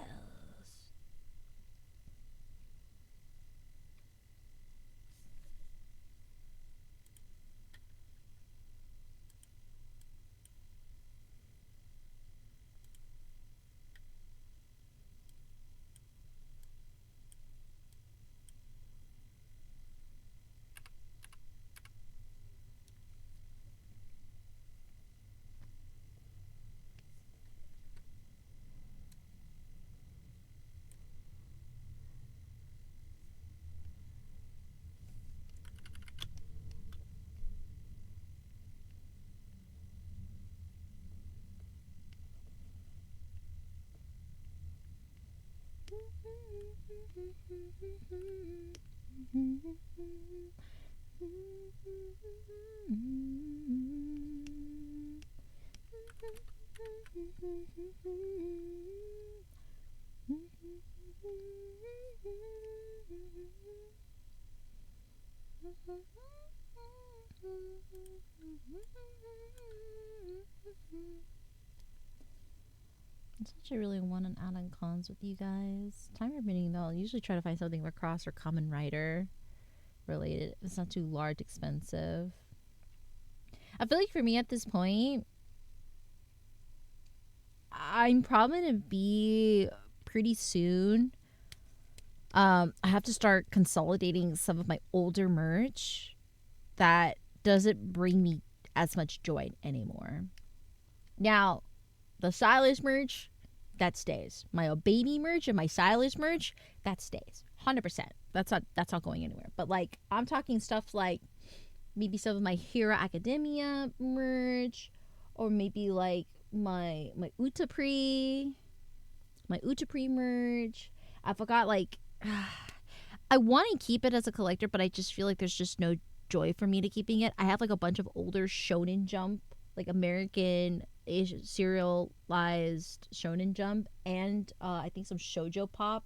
That's what I really want an add-on cons with you guys. Time permitting though, I'll usually try to find something lacrosse or common writer related. It's not too large, expensive. I feel like for me at this point, I'm probably gonna be pretty soon. I have to start consolidating some of my older merch that doesn't bring me as much joy anymore. Now, the stylish merch, that stays. My Obani merch and my stylish merch, that stays. 100%. That's not going anywhere. But like I'm talking stuff like maybe some of my Hero Academia merch, or maybe like my Utapri merch. I forgot like I want to keep it as a collector, but I just feel like there's just no joy for me to keeping it. I have like a bunch of older Shonen Jump, like American serialized Shonen Jump, and I think some Shoujo Pop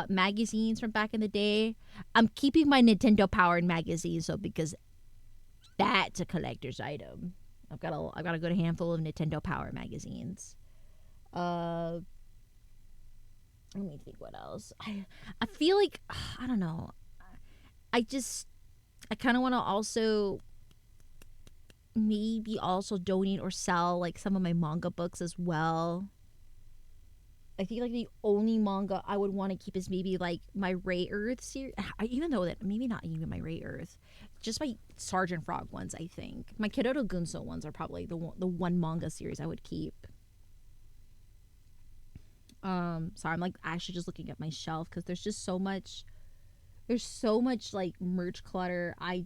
magazines from back in the day. I'm keeping my Nintendo Power magazines though because that's a collector's item. I've got a good handful of Nintendo Power magazines. Uh, Let me think what else. I feel like I don't know. I kind of want to also maybe also donate or sell like some of my manga books as well. I think like the only manga I would want to keep is maybe like my Ray Earth series. Even though that maybe not even my Ray Earth, just my Sergeant Frog ones. I think my Kidoto Gunso ones are probably the one manga series I would keep. So I'm like actually just looking at my shelf because there's just so much. There's so much like merch clutter. I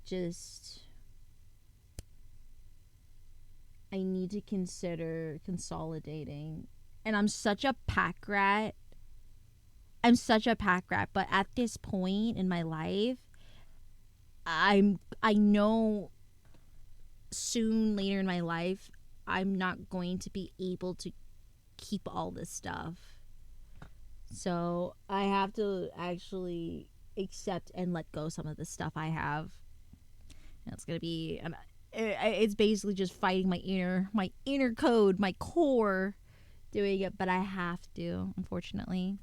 need to consider consolidating. And I'm such a pack rat. But at this point in my life, I know soon later in my life I'm not going to be able to keep all this stuff. So I have to actually accept and let go some of the stuff I have. And it's gonna be it's basically just fighting my inner code, my core doing it, but I have to, unfortunately.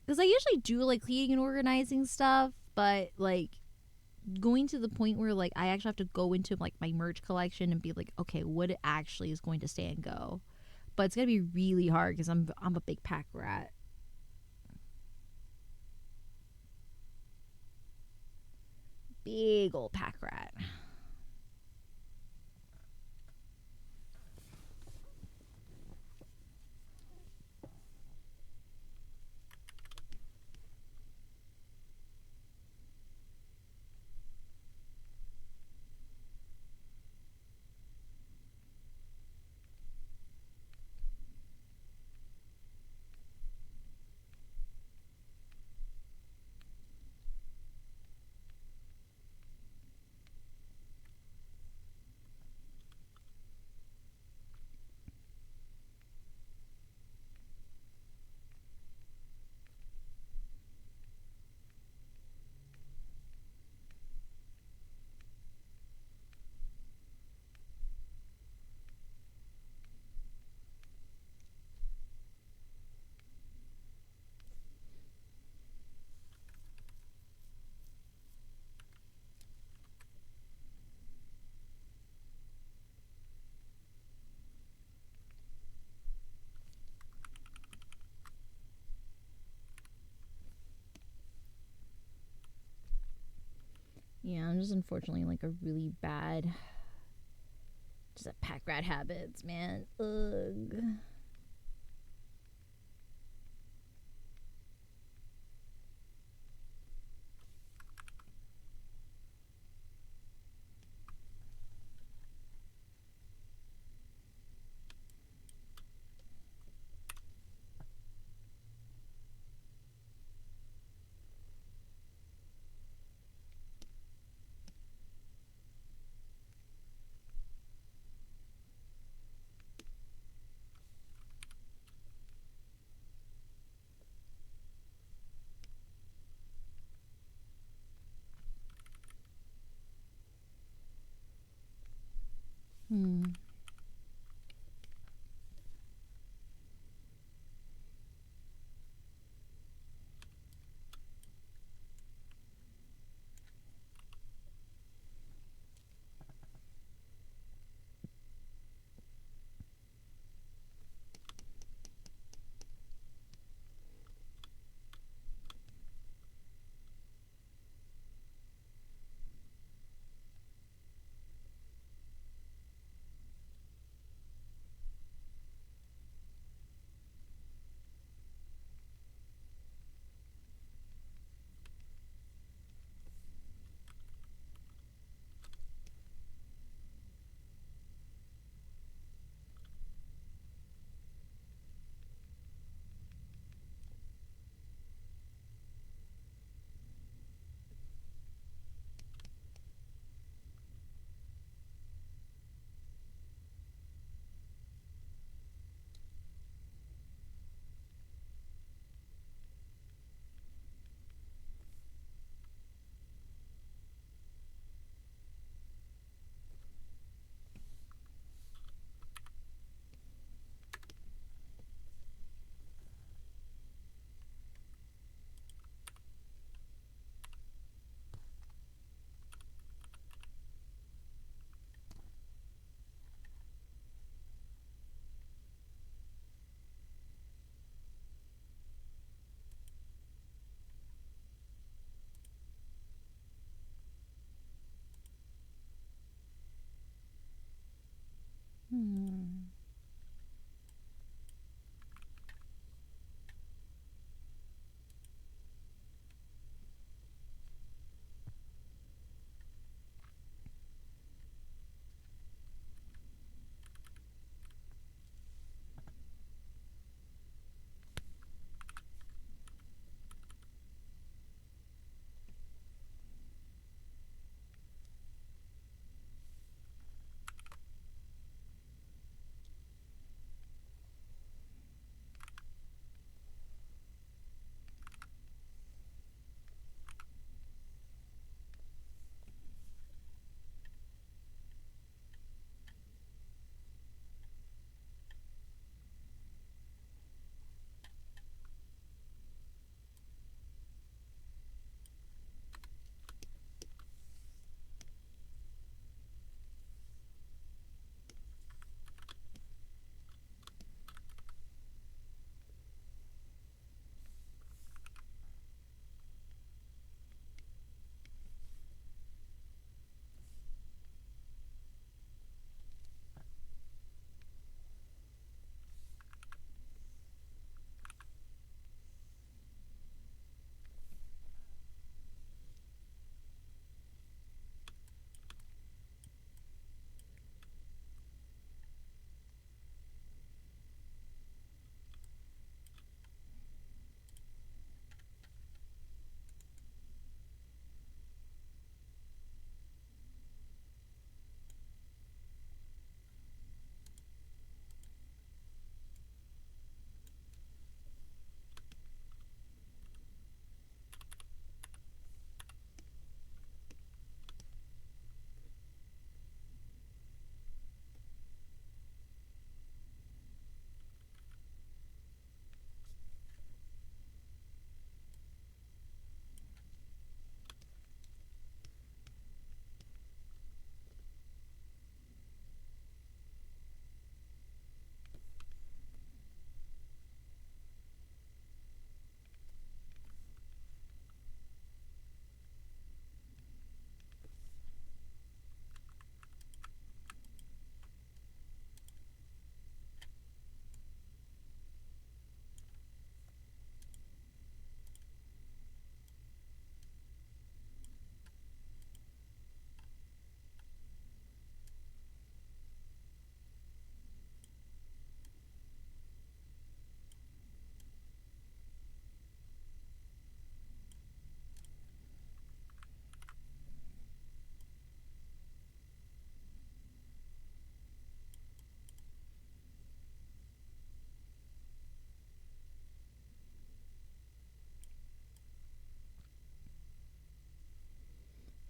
Because I usually do like cleaning and organizing stuff, but like going to the point where like I actually have to go into like my merch collection and be like, okay, what actually is going to stay and go. but it's gonna be really hard because I'm a big pack rat. Big old pack rat. Yeah, I'm just unfortunately like a really bad, just a pack rat habits, man. Ugh.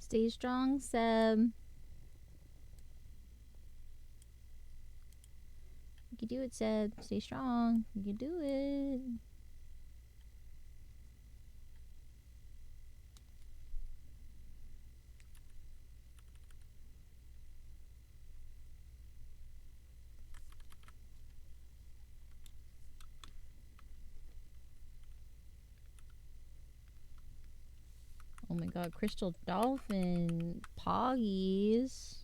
Stay strong, Seb. You can do it, Seb. Stay strong. You can do it. Oh my god, crystal dolphin. Poggies.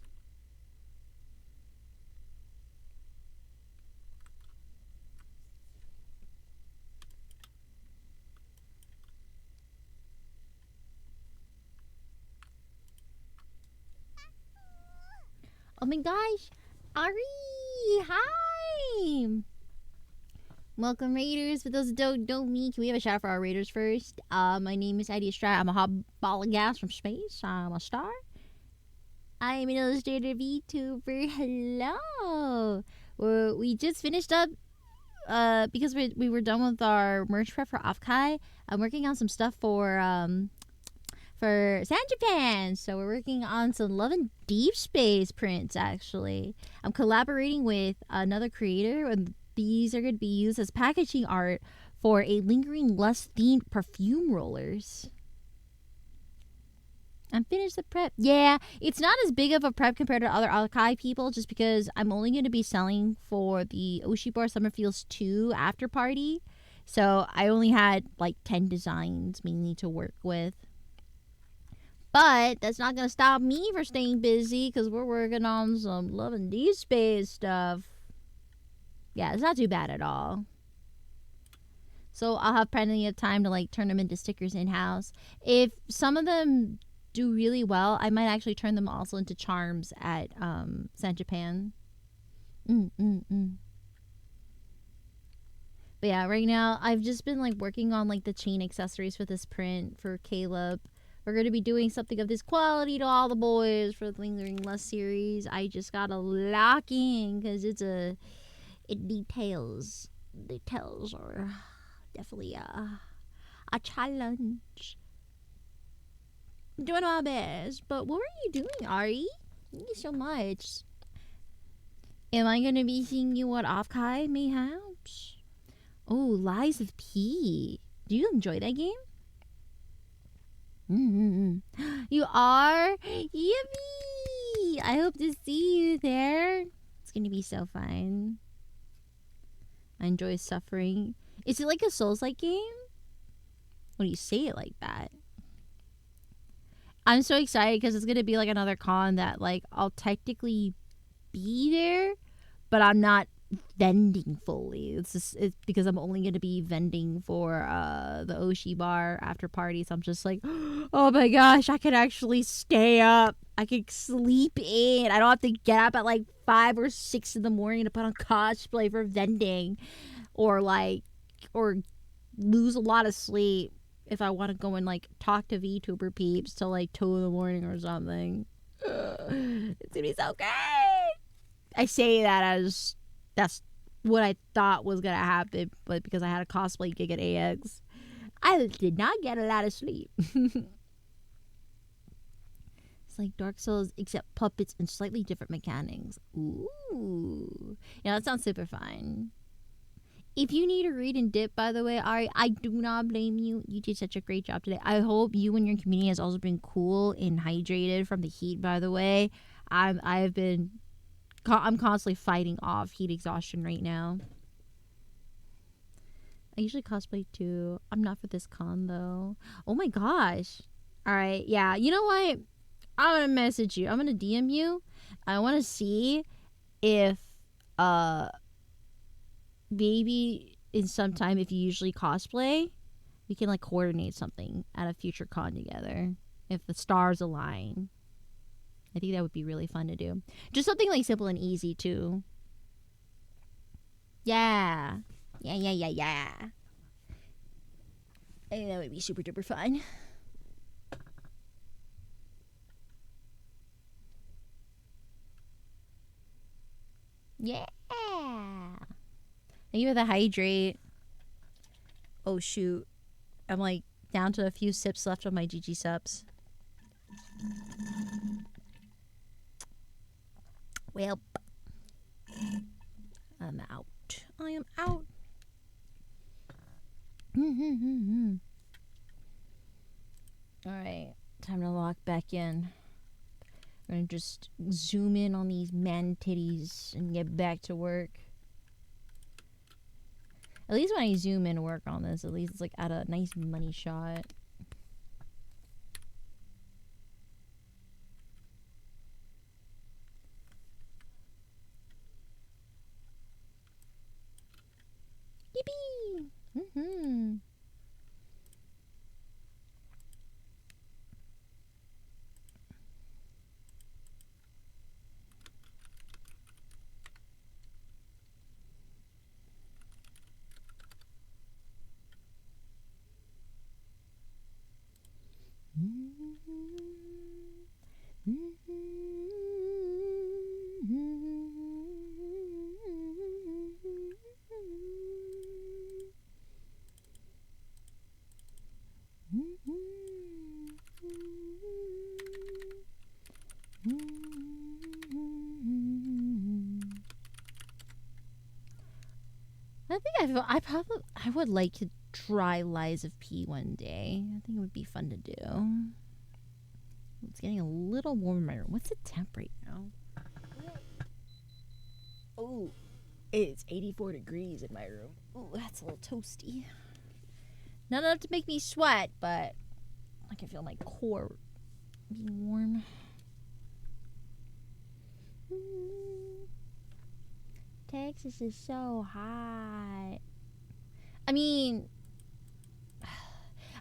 Oh my gosh. Ari! Hi! Welcome, Raiders. For those that don't know me, can we have a shout out for our Raiders first? My name is AdiAstraya. I'm a hot ball of gas from space. I'm a star. I'm an illustrator VTuber. Hello. We just finished up because we were done with our merch prep for Offkai. I'm working on some stuff for San Japan. So we're working on some Love and Deep Space prints, actually. I'm collaborating with another creator, and these are going to be used as packaging art for a Lingering Lust themed perfume rollers. I'm finished the prep. Yeah, it's not as big of a prep compared to other Akai people, just because I'm only going to be selling for the Oshibar Summer Feels 2 after party. So I only had like 10 designs mainly to work with. But that's not going to stop me from staying busy, because we're working on some Love and Deep Space stuff. Yeah, it's not too bad at all. So I'll have plenty of time to like turn them into stickers in-house. If some of them do really well, I might actually turn them also into charms at San Japan. But yeah, right now I've just been like working on like the chain accessories for this print for Caleb. We're going to be doing something of this quality to all the boys for the Lingering Lust series. I just got to lock in because it details are definitely a challenge. I'm doing my best, but what are you doing, Ari? Thank you so much. Am I going to be seeing you at Offkai, mayhaps? Oh, Lies of P. Do you enjoy that game? You are? Yippee! I hope to see you there. It's going to be so fun. I enjoy suffering. Is it like a Souls-like game? When you say it like that. I'm so excited because it's going to be like another con that like I'll technically be there, but I'm not vending fully. It's because I'm only going to be vending for the Oshi bar after party. So I'm just like, oh my gosh, I can actually stay up. I can sleep in. I don't have to get up at like 5 or 6 in the morning to put on cosplay for vending or lose a lot of sleep if I want to go and like talk to VTuber peeps till like 2 in the morning or something. It's gonna be so great. I say that as that's what I thought was gonna happen, but because I had a cosplay gig at AX, I did not get a lot of sleep. It's like Dark Souls except puppets and slightly different mechanics. Ooh, yeah, that sounds super fun. If you need a read and dip, by the way, Ari, I do not blame you. You did such a great job today. I hope you and your community has also been cool and hydrated from the heat, by the way. I'm constantly fighting off heat exhaustion right now. I usually cosplay too. I'm not for this con, though. Oh my gosh. All right, yeah. You know what? I'm going to message you. I'm going to DM you. I want to see if maybe in some time, if you usually cosplay, we can like coordinate something at a future con together if the stars align. I think that would be really fun to do. Just something like simple and easy too. Yeah. I think that would be super duper fun. Yeah. Thank you for the hydrate. Oh shoot. I'm like down to a few sips left of my GG subs. Well, I'm out. I am out. Alright, time to lock back in. I'm gonna just zoom in on these man titties and get back to work. At least when I zoom in to work on this, at least it's like at a nice money shot. Yippee! Mm-hmm. I would like to try Lies of P one day. I think it would be fun to do. It's getting a little warm in my room. What's the temp right now? Oh, it's 84 degrees in my room. Oh, that's a little toasty. Not enough to make me sweat, but I can feel my core being warm. Texas is so hot. I mean,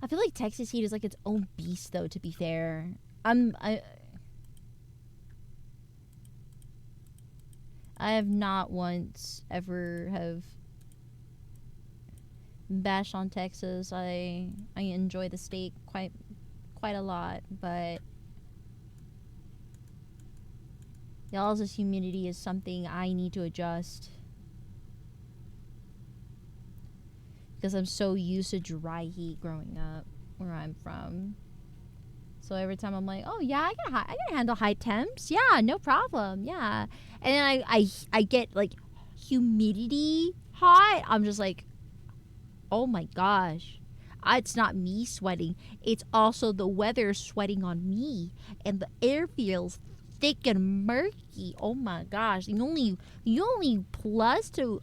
I feel like Texas heat is like its own beast, though, to be fair. I have not once ever have bashed on Texas. I enjoy the state quite a lot, but y'all's humidity is something I need to adjust. Because I'm so used to dry heat growing up where I'm from. So every time I'm like, oh yeah, I can handle high temps. Yeah, no problem. Yeah. And then I get like humidity hot. I'm just like, oh my gosh. It's not me sweating. It's also the weather sweating on me. And the air feels thick and murky. Oh my gosh. The only plus to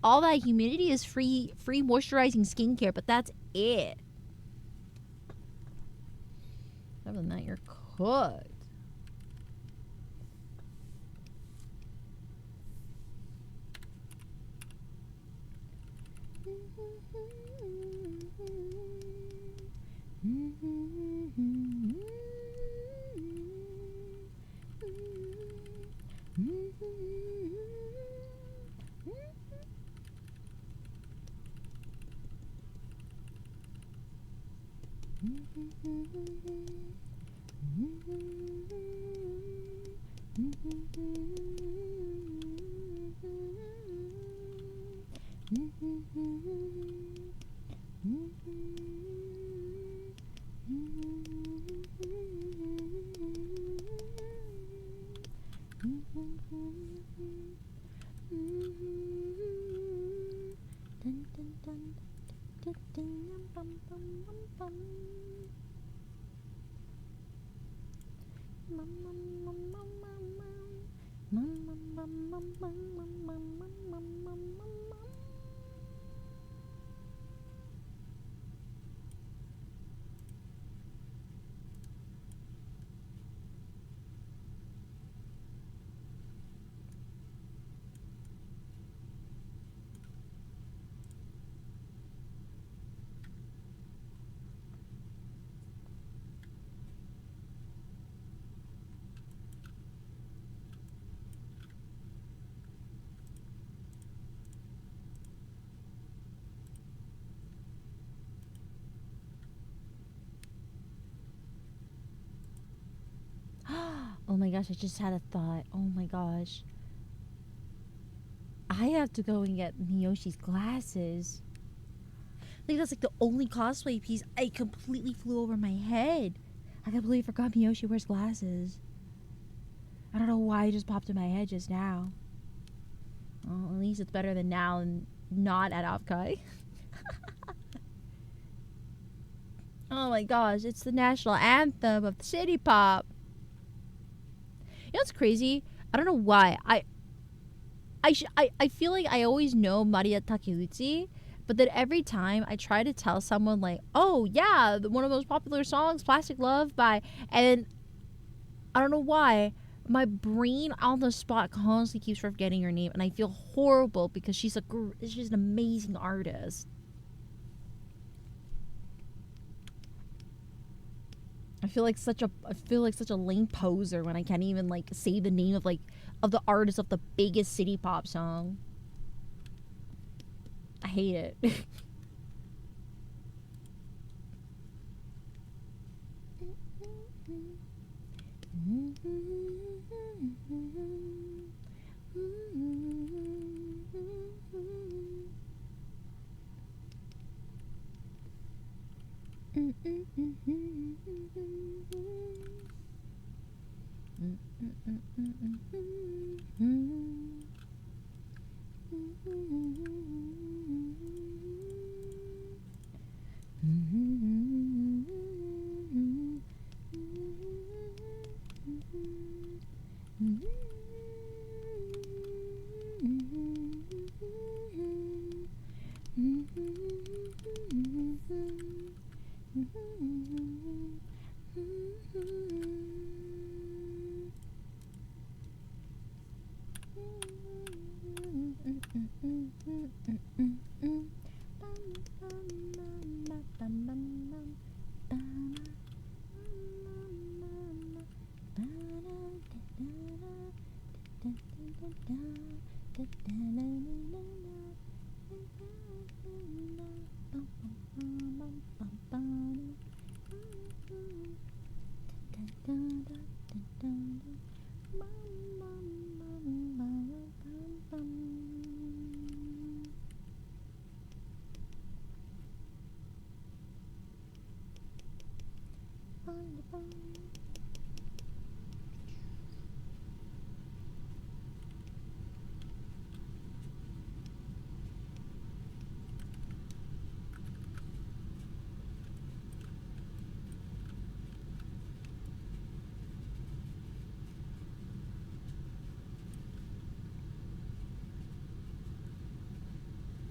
all that humidity is free moisturizing skincare, but that's it. Other than that, you're cooked. Oh my gosh, I just had a thought. Oh my gosh. I have to go and get Miyoshi's glasses. Like, that's like the only cosplay piece I completely flew over my head. I can't believe I forgot Miyoshi wears glasses. I don't know why it just popped in my head just now. Well, at least it's better than now and not at Afkai. Oh my gosh, it's the national anthem of City Pop. You know what's crazy? I don't know why. I feel like I always know Maria Takeuchi, but then every time I try to tell someone like, oh yeah, one of the most popular songs, Plastic Love by, and then I don't know why, my brain on the spot constantly keeps forgetting her name, and I feel horrible because she's an amazing artist. I feel like such a lame poser when I can't even like say the name of the artist of the biggest city pop song. I hate it.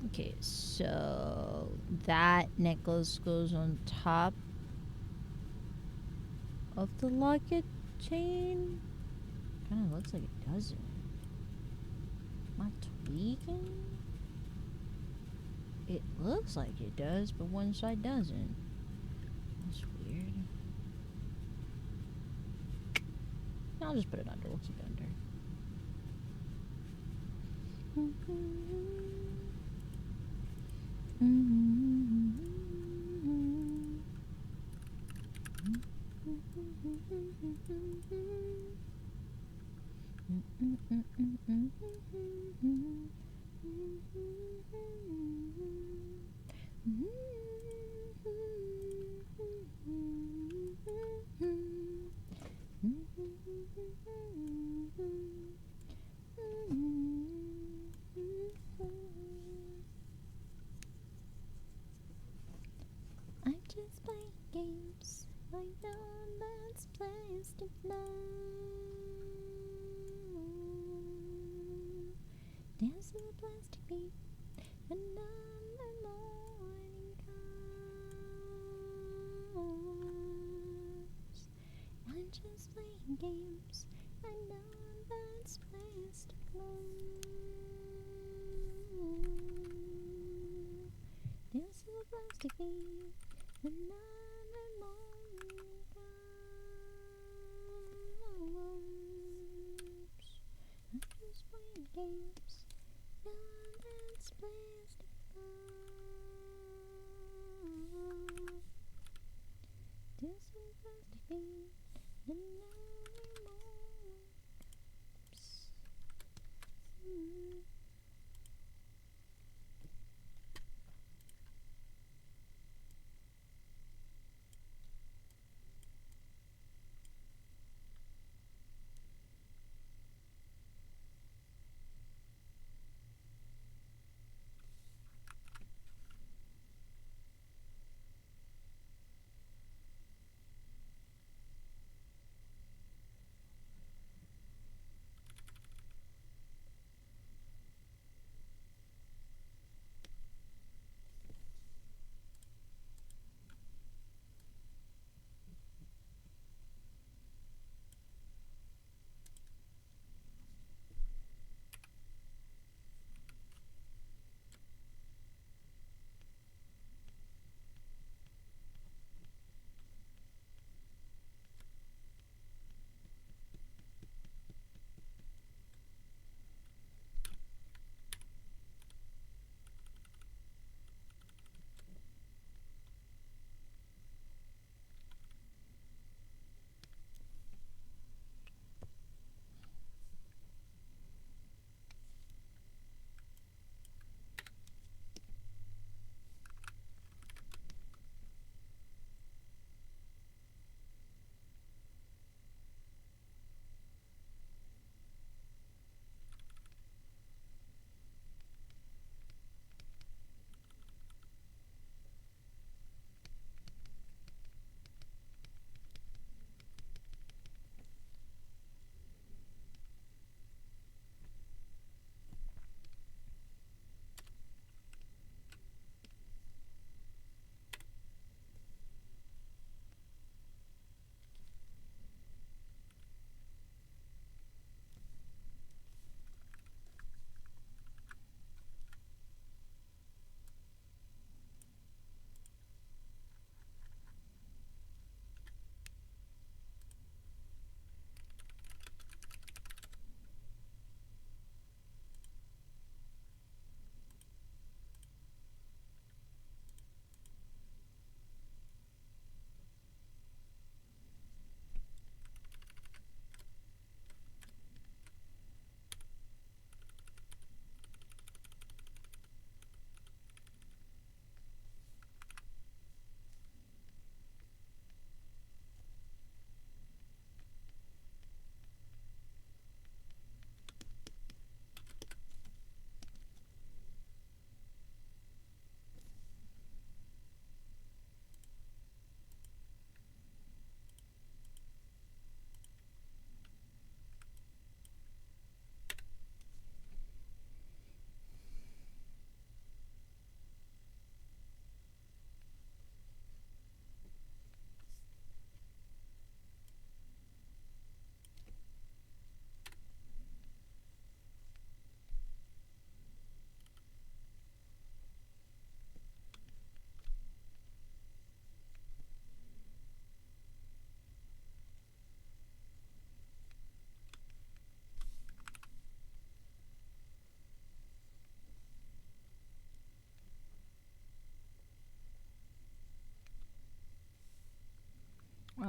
Okay, so that necklace goes on top of the locket chain. Kind of looks like it doesn't. Am I tweaking? It looks like it does, but one side doesn't. That's weird. I'll just put it under. We'll keep it under. I just play games like no man's place to know. Dance to the plastic beat, another morning comes. I'm just playing games, I know that's place to close. Dance to the plastic beat, another morning comes. I'm just playing games, no that's place to close. Dance to the plastic beat, another morning comes.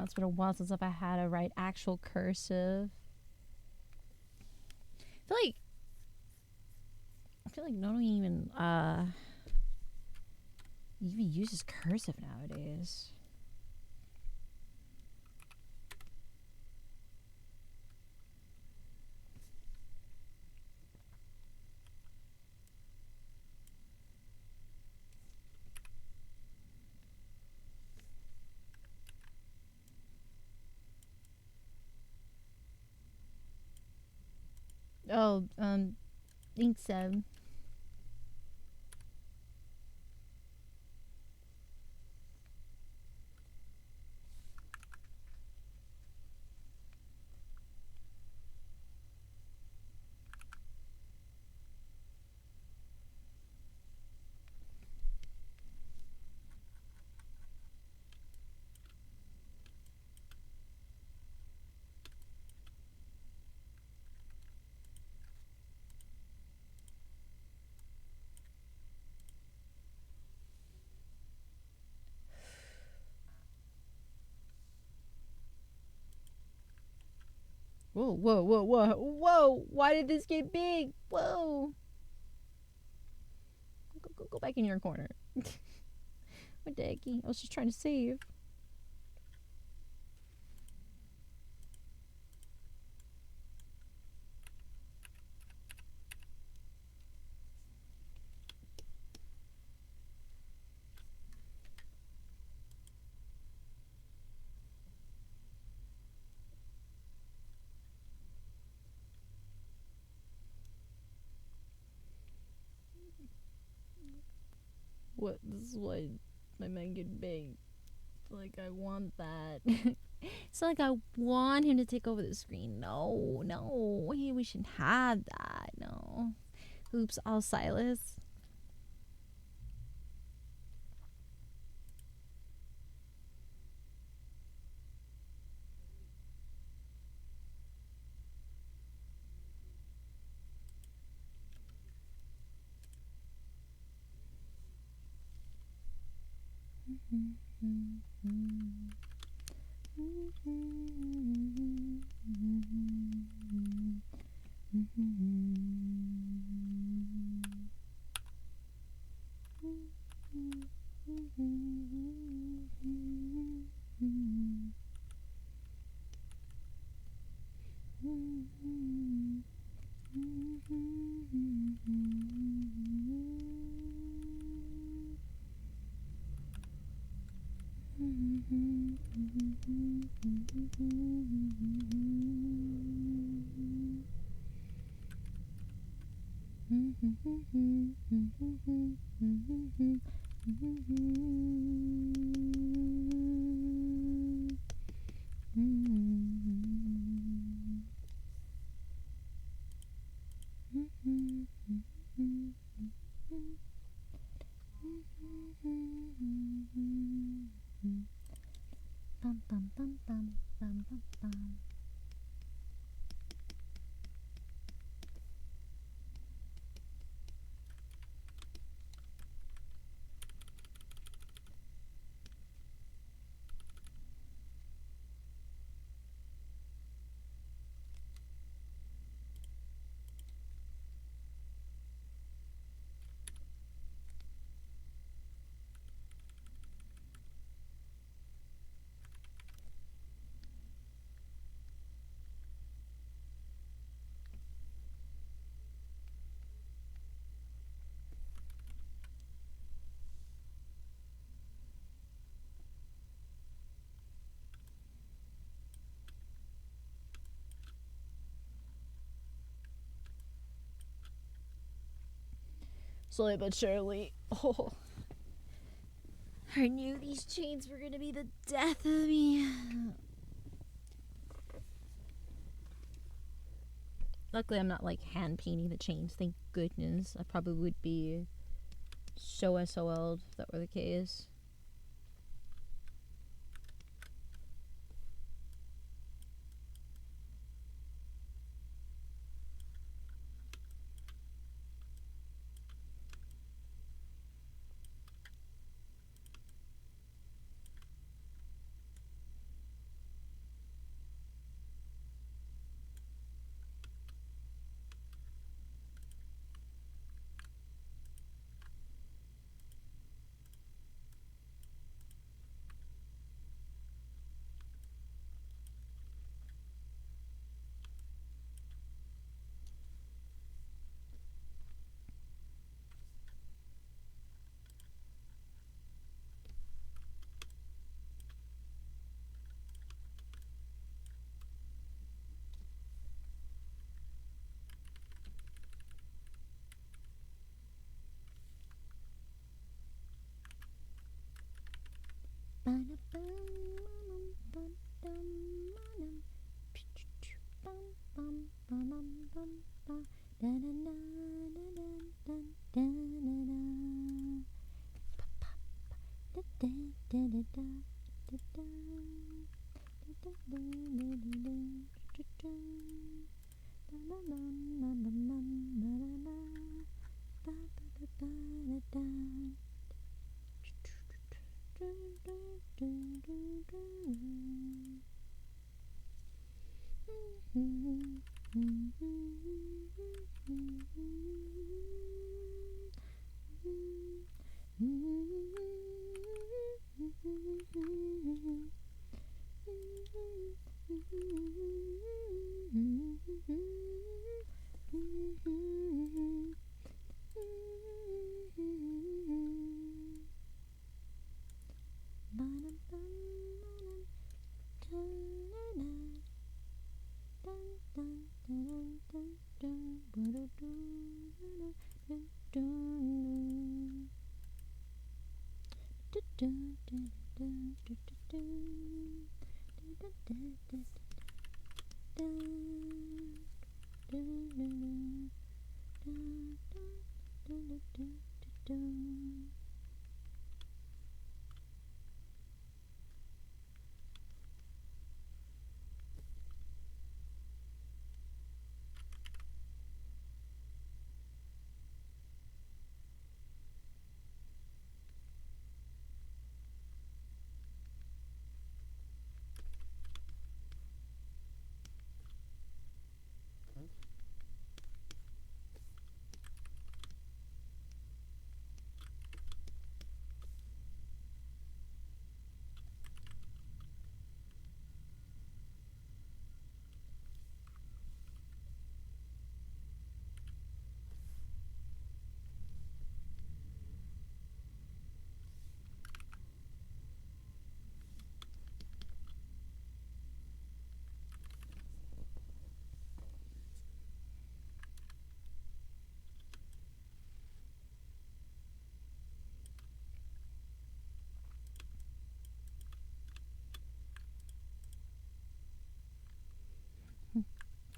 It's been a while since I've had to write actual cursive. I feel like no one even uses cursive nowadays. Oh, think so. Whoa, whoa, whoa, whoa, whoa! Why did this get big? Whoa! Go back in your corner. What the heck? I was just trying to save. What? This is why my man get big. Like, I want that. It's not like I want him to take over the screen. No, no. We shouldn't have that. No. Oops, all Silas. Bum, bum, bum, bum, bum, bum, bum. Slowly but surely. Oh, I knew these chains were gonna be the death of me. Luckily, I'm not like hand painting the chains. Thank goodness. I probably would be so SOL'd if that were the case.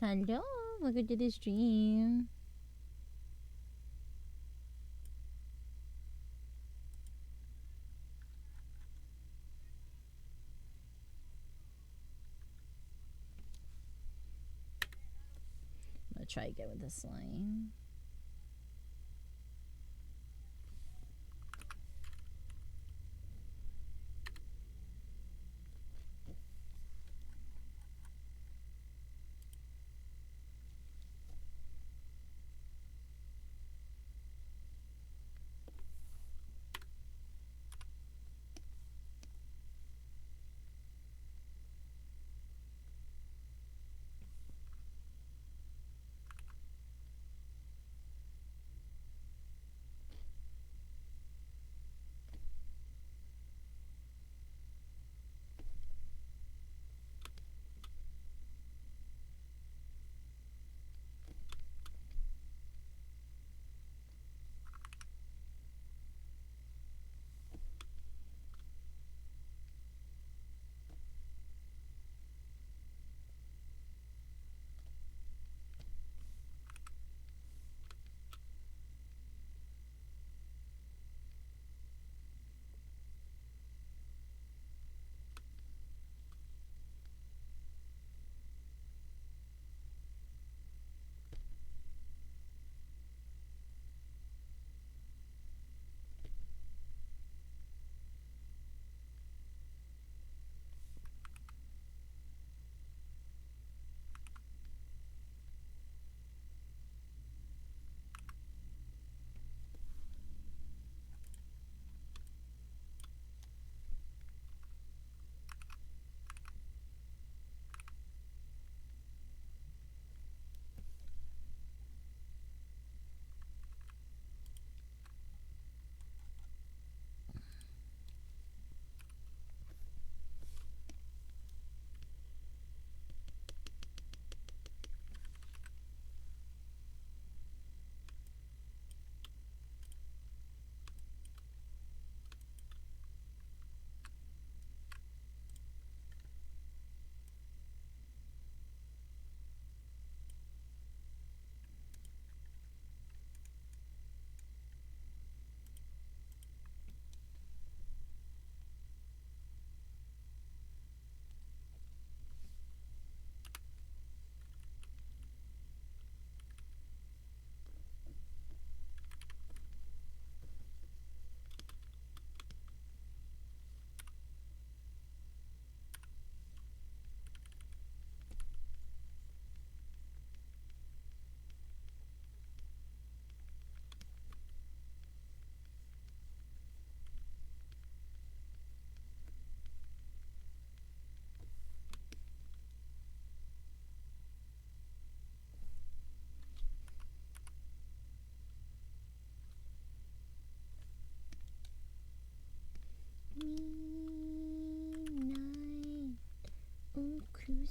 Hello, welcome to the stream. I'm gonna try again with this line.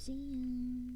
museum.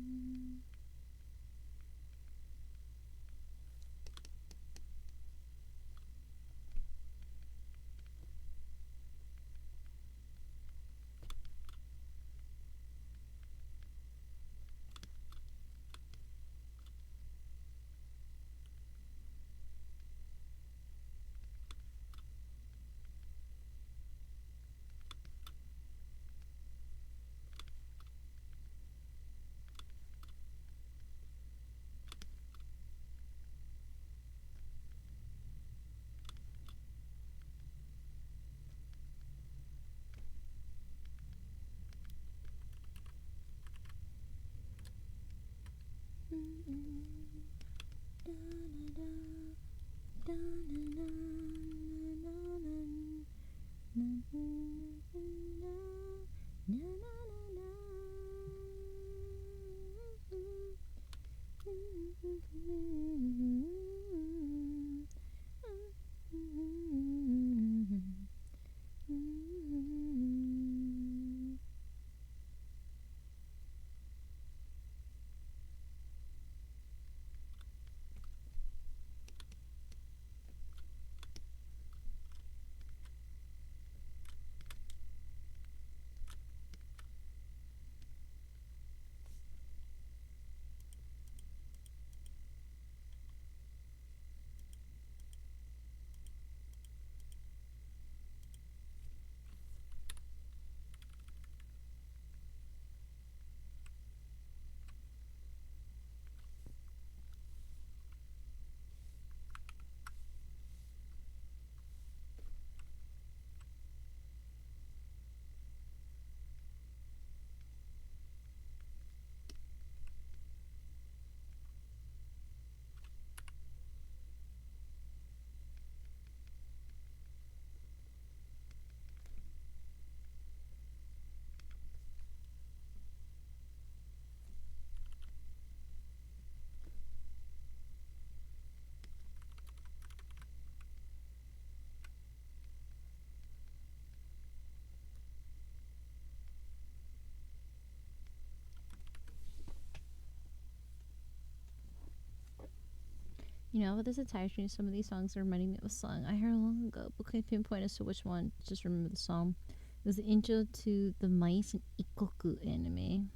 You know, with this entire stream, some of these songs are reminding me of a song I heard long ago, but couldn't pinpoint as to which one. Just remember the song. It was the intro to the Mice and Ikoku anime.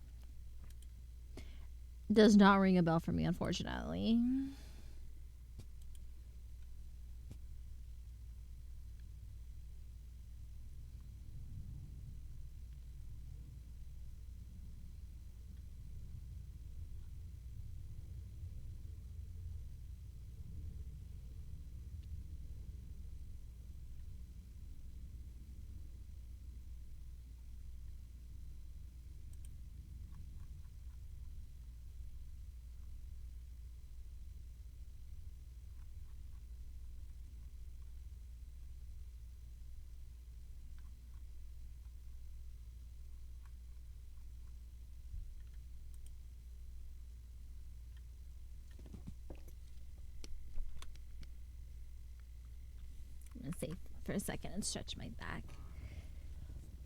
Does not ring a bell for me, unfortunately. I'm gonna save for a second and stretch my back.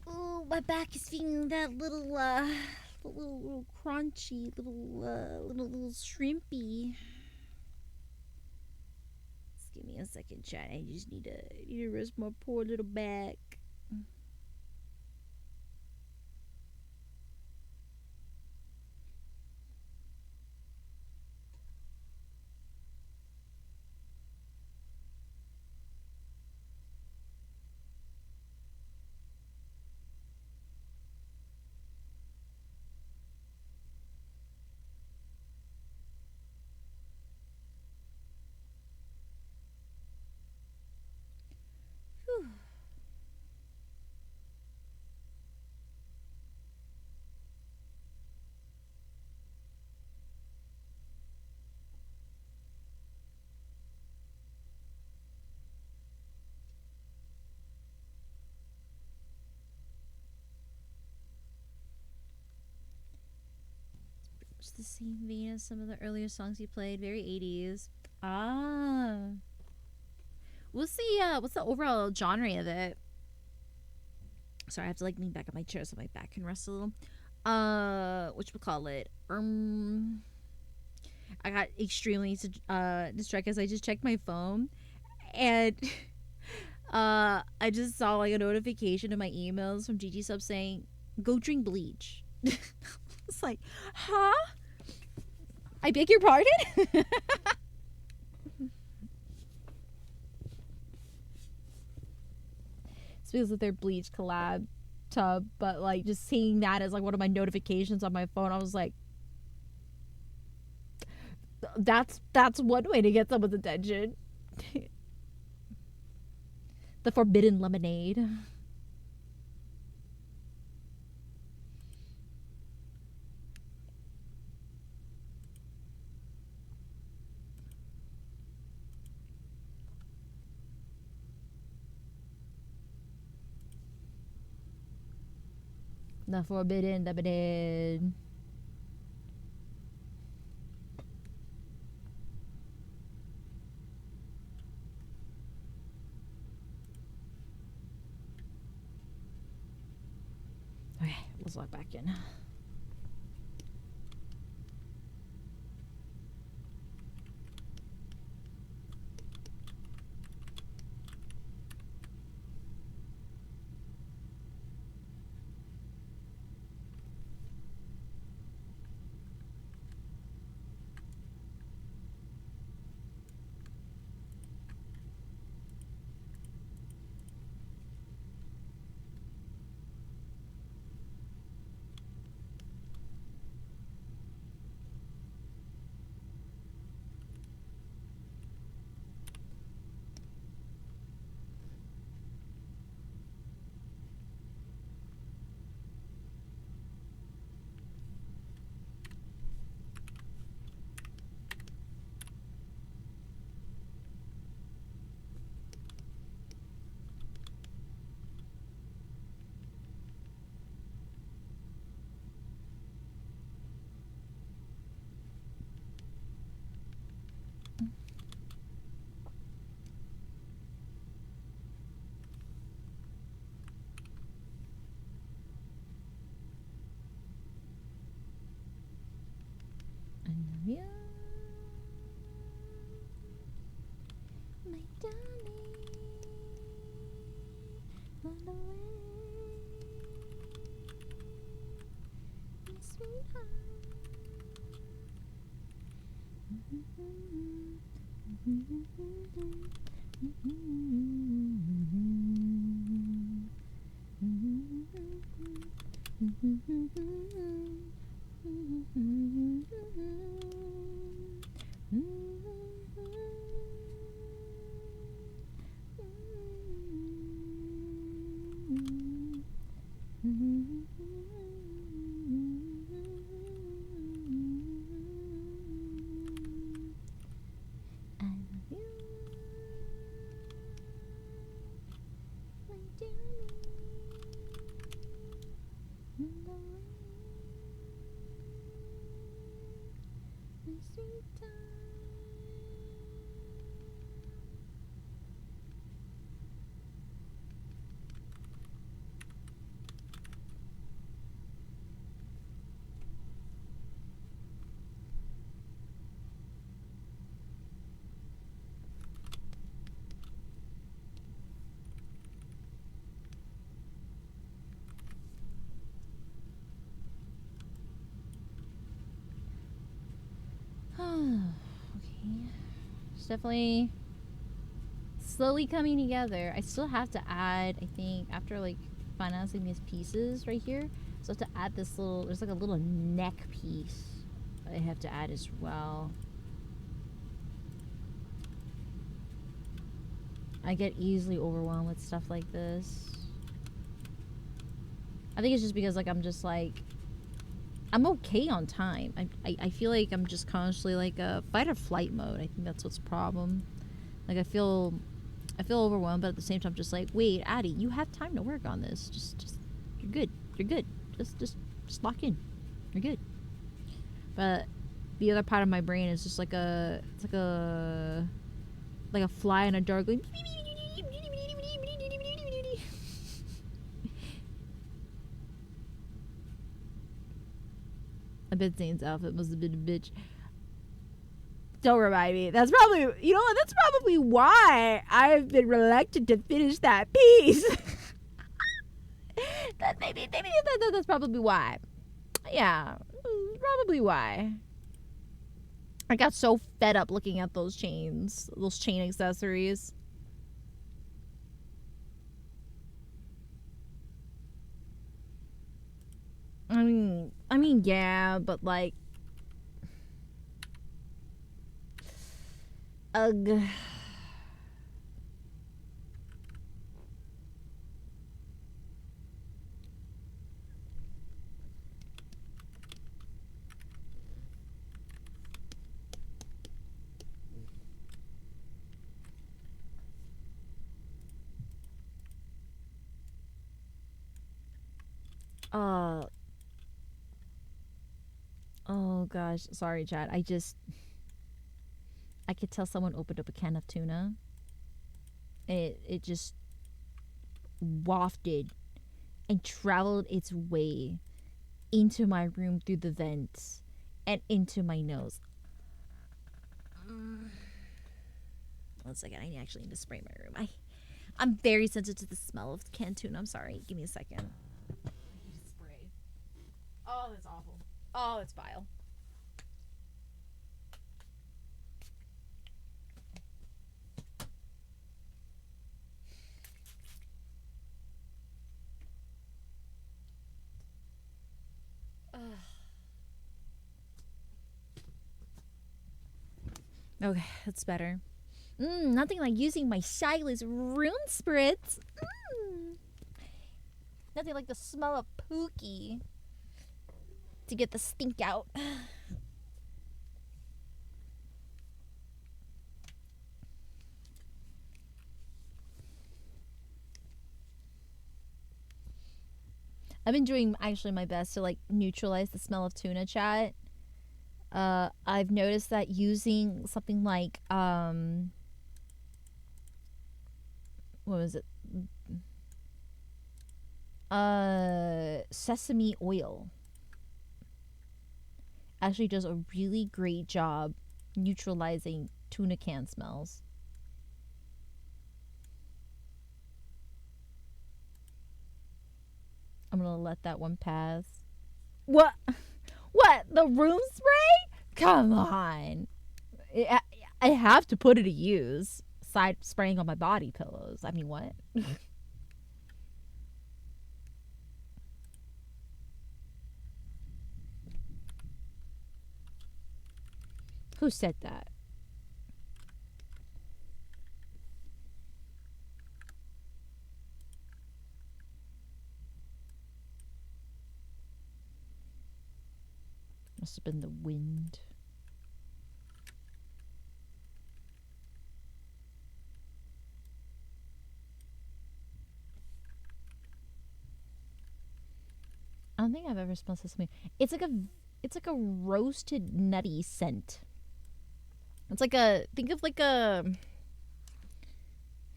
Oh, my back is feeling that little crunchy, little shrimpy. Just give me a second, chat. I just need to rest my poor little back. Whew. It's the same vein as some of the earlier songs you played, very 80s. Ah. What's the overall genre of it? Sorry, I have to like lean back on my chair so my back can rest a little. whatchamacallit, I got extremely distracted as I just checked my phone, and I just saw like a notification in my emails from Gigi Sub saying, "Go drink bleach." It's like, huh? I beg your pardon? It's because of their bleach collab tub, but like just seeing that as like one of my notifications on my phone, I was like, that's one way to get someone's attention. The forbidden lemonade. The forbidden lemonade. Okay, let's log back in. I love you, my darling. Run away, my sweetheart. I love you, my darling. Run away, my sweetheart. Okay. It's definitely slowly coming together. I still have to add, I think, after like financing these pieces right here, so I have to add this little, there's like a little neck piece I have to add as well. I get easily overwhelmed with stuff like this. I think it's just because like I'm just like, I'm okay on time. I feel like I'm just constantly like a fight or flight mode. I think that's what's the problem. Like I feel overwhelmed, but at the same time just like, wait, Addie, you have time to work on this. Just you're good. You're good. Just lock in. You're good. But the other part of my brain is just like a, it's like a fly in a jar going bet Zane's outfit must have been a bitch. Don't remind me. That's probably, you know what? That's probably why I've been reluctant to finish that piece. That's probably why. Yeah, probably why. I got so fed up looking at those chains, those chain accessories. Yeah, but like, ugh. Uh, oh gosh, sorry, Chad. I could tell someone opened up a can of tuna. It just wafted and traveled its way into my room through the vents and into my nose. One second, I actually need to spray my room. I'm very sensitive to the smell of canned tuna. I'm sorry. Give me a second. I need to spray. Oh, that's awful. Oh, it's vile. Okay, that's better. Nothing like using my Shiloh's room spritz. Nothing like the smell of Pookie to get the stink out. I've been doing actually my best to like neutralize the smell of tuna, chat. I've noticed that using something like what was it? Sesame oil actually does a really great job neutralizing tuna can smells. I'm gonna let that one pass. What? What? The room spray? Come on. I have to put it to use. Side spraying on my body pillows. I mean, what? Who said that? Must have been the wind. I don't think I've ever smelled sesame. It's like a roasted nutty scent. It's like think of like a,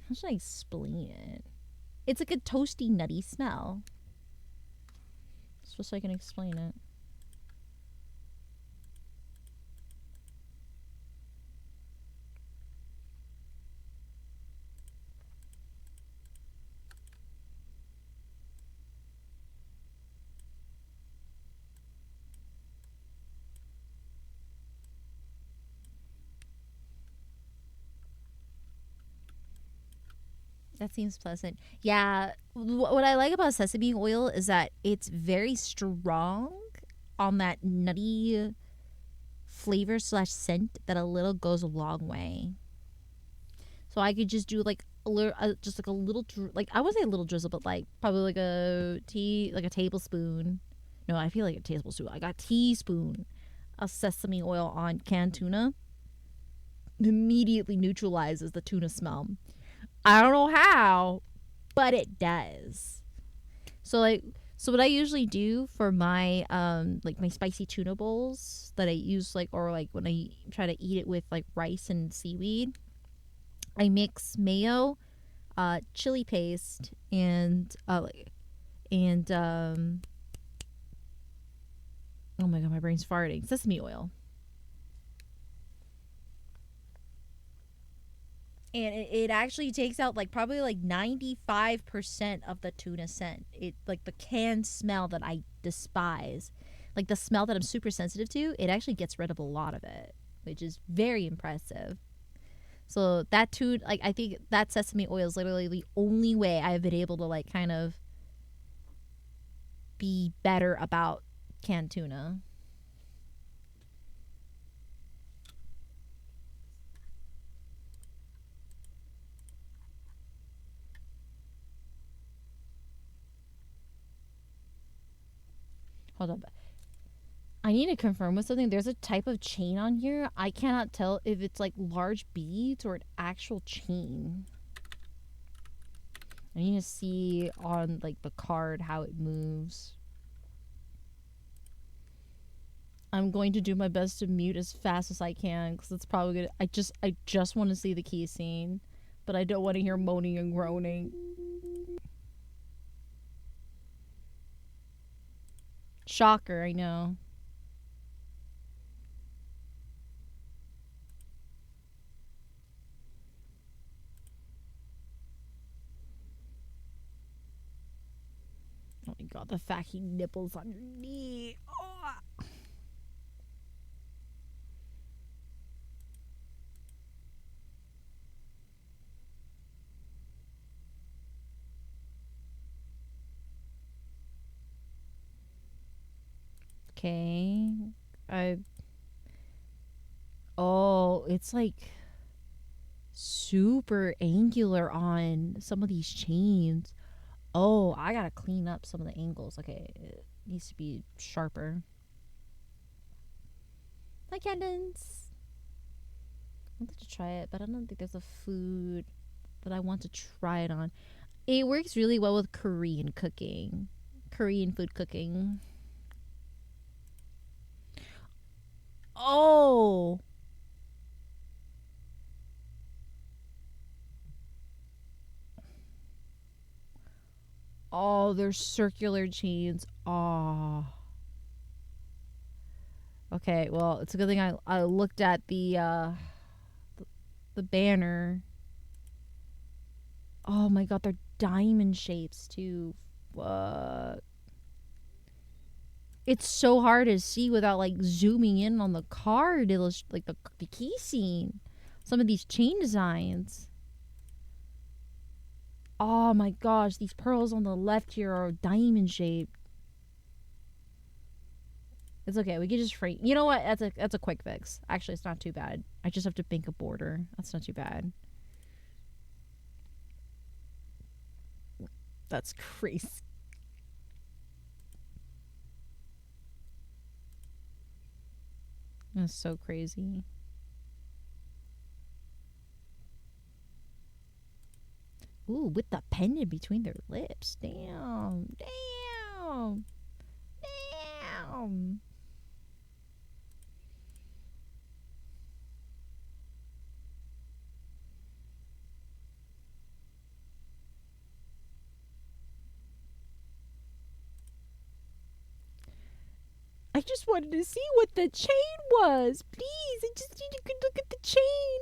how should I explain it? It's like a toasty nutty smell. Just so I can explain it. That seems pleasant. Yeah, what I like about sesame oil is that it's very strong on that nutty flavor slash scent that a little goes a long way. So I could just do like a little, just like a little, like I would say a little drizzle, but like probably like like a tablespoon. No, I feel like a tablespoon. I got a teaspoon of sesame oil on canned tuna. Immediately neutralizes the tuna smell. I don't know how, but it does. So what I usually do for my like my spicy tuna bowls that I use, like, or like when I try to eat it with like rice and seaweed, I mix mayo, chili paste, and Oh my god, my brain's farting. Sesame oil. And it actually takes out like probably like 95% of the tuna scent. It like the canned smell that I despise, like the smell that I'm super sensitive to, it actually gets rid of a lot of it, which is very impressive. So that tuna, like I think that sesame oil is literally the only way I've been able to like kind of be better about canned tuna. Hold up. I need to confirm with something. There's a type of chain on here. I cannot tell if it's like large beads or an actual chain. I need to see on like the card how it moves. I'm going to do my best to mute as fast as I can because it's probably gonna. I just want to see the key scene, but I don't want to hear moaning and groaning. Shocker, I know. Oh my god, the fact he nipples on your knee. Oh. Okay. I. Oh, it's like super angular on some of these chains. Oh, I gotta clean up some of the angles. Okay, it needs to be sharper. Hi, Candence. I wanted to try it, but I don't think there's a food that I want to try it on. It works really well with Korean cooking, Korean food cooking. Oh, oh, they're circular chains. Oh. Okay, well, it's a good thing I looked at the banner. Oh my god, they're diamond shapes too. Fuck. It's so hard to see without like zooming in on the card. Like the key scene. Some of these chain designs. Oh my gosh, these pearls on the left here are diamond shaped. It's okay. We can just frame. You know what? That's a quick fix. Actually, it's not too bad. I just have to make a border. That's not too bad. That's crazy. That's so crazy. Ooh, with the pendant between their lips. Damn. Damn. Damn. I just wanted to see what the chain was. Please, I just need you to look at the chain.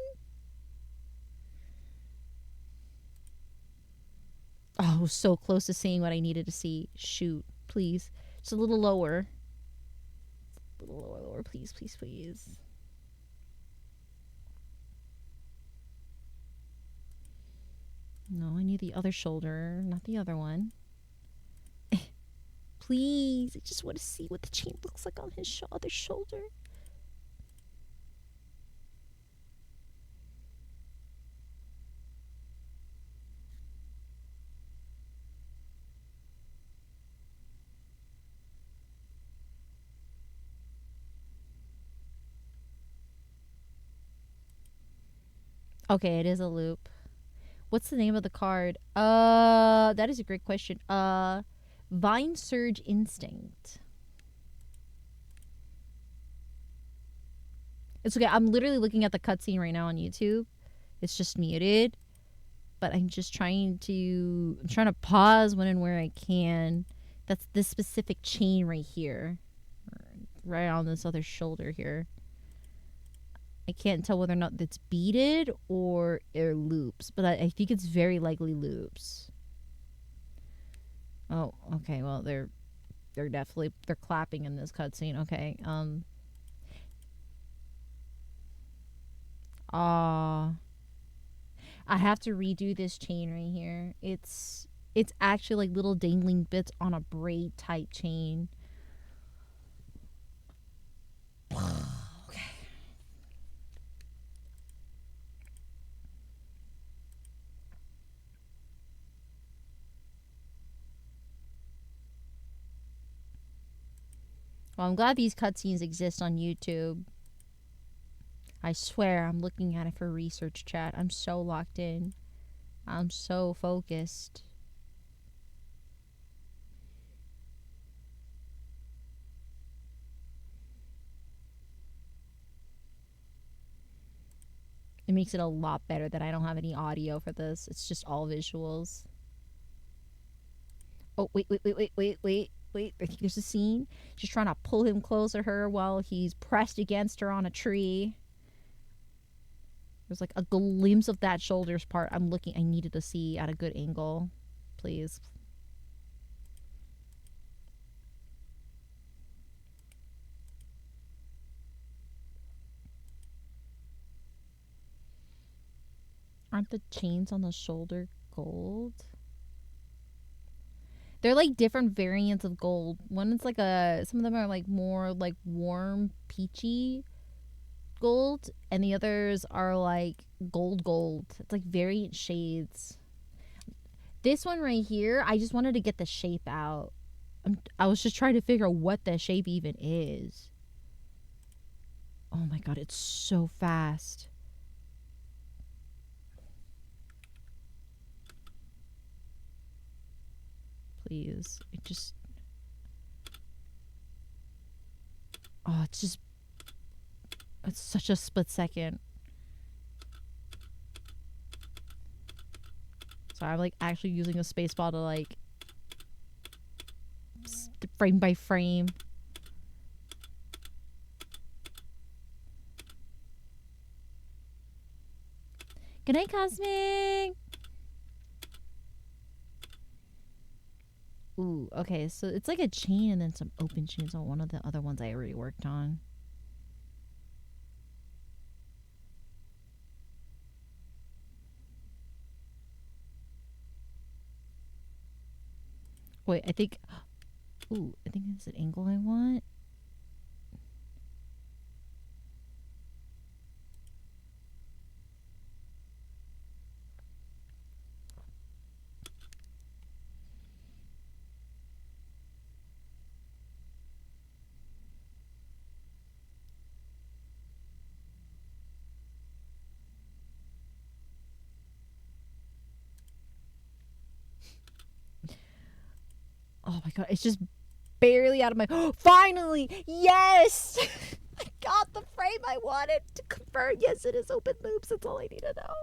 Oh, so close to seeing what I needed to see. Shoot, please. Just a little lower. A little lower, please, please, please. No, I need the other shoulder, not the other one. Please, I just want to see what the chain looks like on his other shoulder. Okay, it is a loop. What's the name of the card? That is a great question. Vine Surge Instinct. It's okay. I'm literally looking at the cutscene right now on YouTube. It's just muted, but I'm trying to pause when and where I can. That's this specific chain right here. right on this other shoulder here. I can't tell whether or not it's beaded or loops, but I think it's very likely loops. Oh, okay. Well, they're definitely clapping in this cutscene. Okay. I have to redo this chain right here. It's actually like little dangling bits on a braid type chain. Okay. Well, I'm glad these cutscenes exist on YouTube. I swear I'm looking at it for research, chat. I'm so locked in. I'm so focused. It makes it a lot better that I don't have any audio for this. It's just all visuals. Oh, wait. I think there's a scene. She's trying to pull him close to her while he's pressed against her on a tree. There's like a glimpse of that shoulders part. I needed to see at a good angle. Please. Aren't the chains on the shoulder gold? They're like different variants of gold. One is like some of them are like more like warm peachy gold, and the others are like gold. It's like variant shades. This one right here, I just wanted to get the shape out. I was just trying to figure out what the shape even is. Oh my god, it's so fast. Please. Oh, it's such a split second. So I'm like actually using a spacebar to like frame by frame. Good night, Cosmic. Ooh, okay, so it's like a chain and then some open chains on one of the other ones I already worked on. Wait, I think... Ooh, I think it's an angle I want. Oh my god, it's just barely out of my... Oh, finally! Yes! I got the frame I wanted to confirm. Yes, it is open loops. That's all I need to know.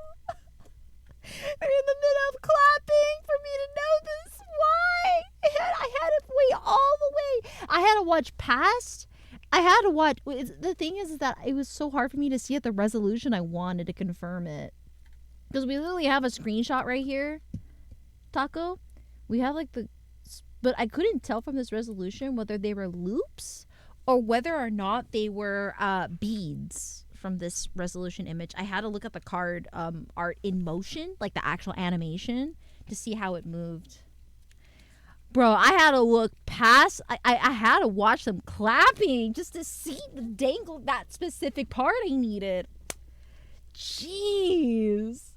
They're in the middle of clapping for me to know this. Why? I had to wait all the way. I had to watch past. I had to watch. The thing is that it was so hard for me to see at the resolution I wanted to confirm it. Because we literally have a screenshot right here, Taco. We have like the... But I couldn't tell from this resolution whether they were loops or whether or not they were beads from this resolution image. I had to look at the card art in motion, like the actual animation, to see how it moved. Bro, I had to look past... I had to watch them clapping just to see the dangle, that specific part I needed. Jeez.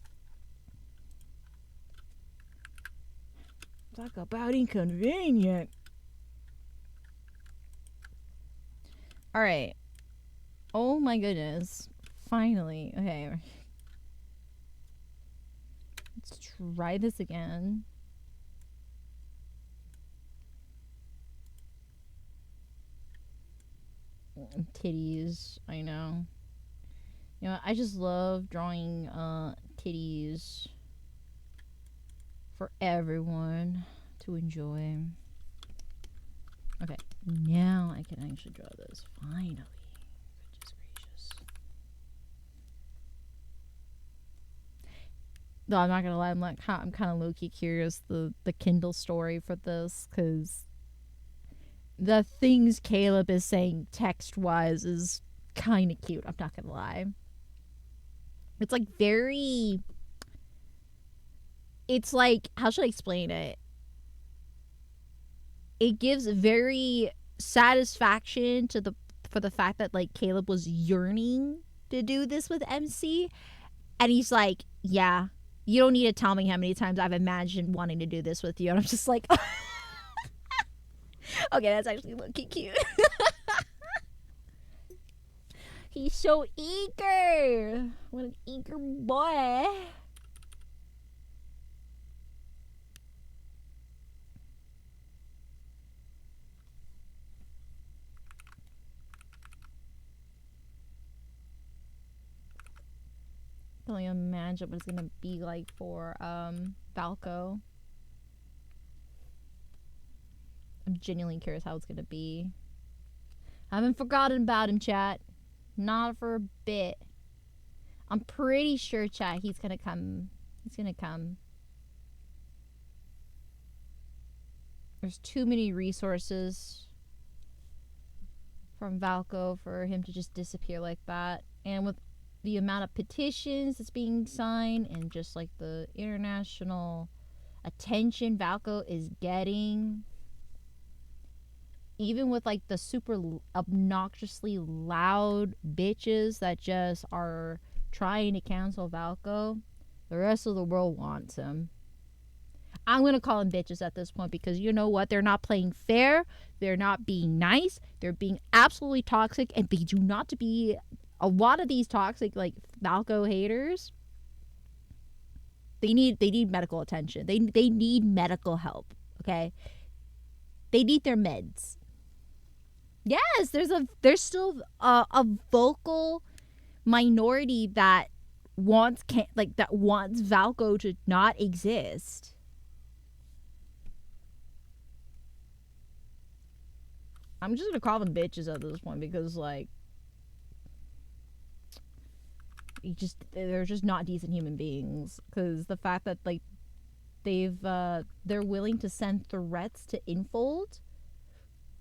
Talk about inconvenient. Alright. Oh my goodness. Finally. Okay. Let's try this again. Titties. I know. You know, I just love drawing titties for everyone to enjoy. Okay. Now I can actually draw this. Finally. Goodness gracious. Though I'm not gonna lie, I'm kind of low-key curious the Kindle story for this, because the things Caleb is saying text-wise is kind of cute. I'm not gonna lie. It's like very. It's like, how should I explain it? It gives very satisfaction to for the fact that like Caleb was yearning to do this with MC, and he's like, yeah, you don't need to tell me how many times I've imagined wanting to do this with you. And I'm just like, okay, that's actually looking cute. He's so eager. What an eager boy. I can only imagine what it's gonna be like for Valco. I'm genuinely curious how it's gonna be. I haven't forgotten about him, chat. Not for a bit. I'm pretty sure, chat, he's gonna come. He's gonna come. There's too many resources from Valco for him to just disappear like that. And with the amount of petitions that's being signed and just like the international attention Valco is getting, even with like the super obnoxiously loud bitches that just are trying to cancel Valco, the rest of the world wants him. I'm gonna call them bitches at this point, because you know what? They're not playing fair. They're not being nice. They're being absolutely toxic, and they do not to be. A lot of these toxic like Valco haters, they need medical attention. They need medical help. Okay, they need their meds. Yes, there's still a vocal minority that wants Valco to not exist. I'm just gonna call them bitches at this point, because like, they're just not decent human beings. Because the fact that like they're willing to send threats to Infold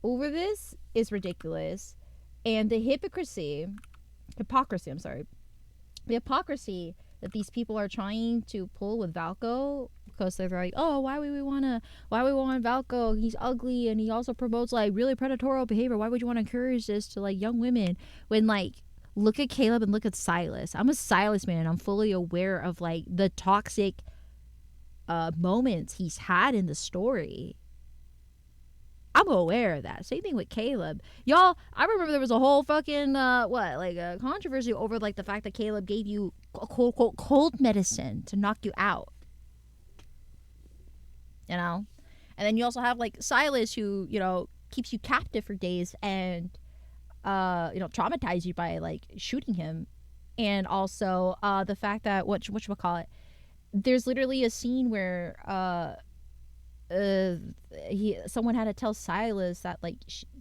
over this is ridiculous. And the hypocrisy that these people are trying to pull with Valco, because they're like, oh, why would we want Valco? He's ugly, and he also promotes like really predatory behavior. Why would you want to encourage this to like young women? When like, look at Caleb and look at Silas. I'm a Silas man. I'm fully aware of like the toxic moments he's had in the story. I'm aware of that. Same thing with Caleb. Y'all, I remember there was a whole fucking controversy over like the fact that Caleb gave you quote unquote cold medicine to knock you out. You know? And then you also have like Silas, who, you know, keeps you captive for days and traumatize you by like shooting him. And also the fact that whatchamacallit, there's literally a scene where someone had to tell Silas that like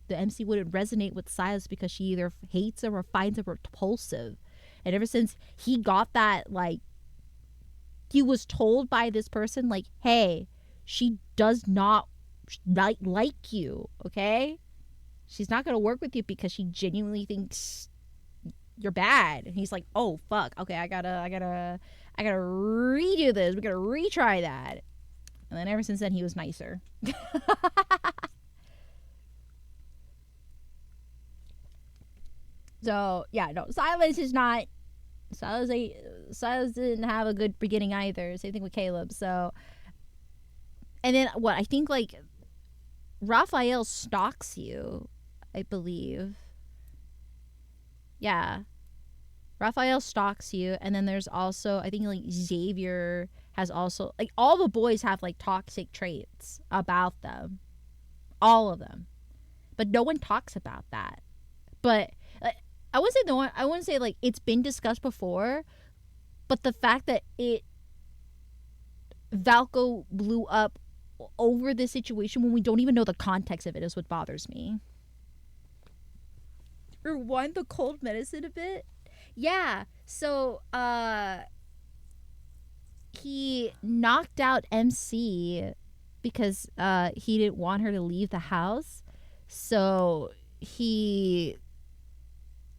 the MC wouldn't resonate with Silas because she either hates him or finds him repulsive. And ever since he got that, like, he was told by this person, like, hey, she does not like you, okay? She's not gonna work with you because she genuinely thinks you're bad. And he's like, oh fuck, okay, I gotta redo this. We gotta retry that. And then ever since then, he was nicer. So yeah, no, Silas didn't have a good beginning either. Same thing with Caleb. So, and then what? I think like Raphael stalks you, I believe. Yeah, Raphael stalks you, and then there's also, I think like Xavier has also, like, all the boys have like toxic traits about them, all of them, but no one talks about that. But I wouldn't say like it's been discussed before, but the fact that Valco blew up over this situation when we don't even know the context of it is what bothers me. Rewind the cold medicine a bit. Yeah. So he knocked out MC because he didn't want her to leave the house. So he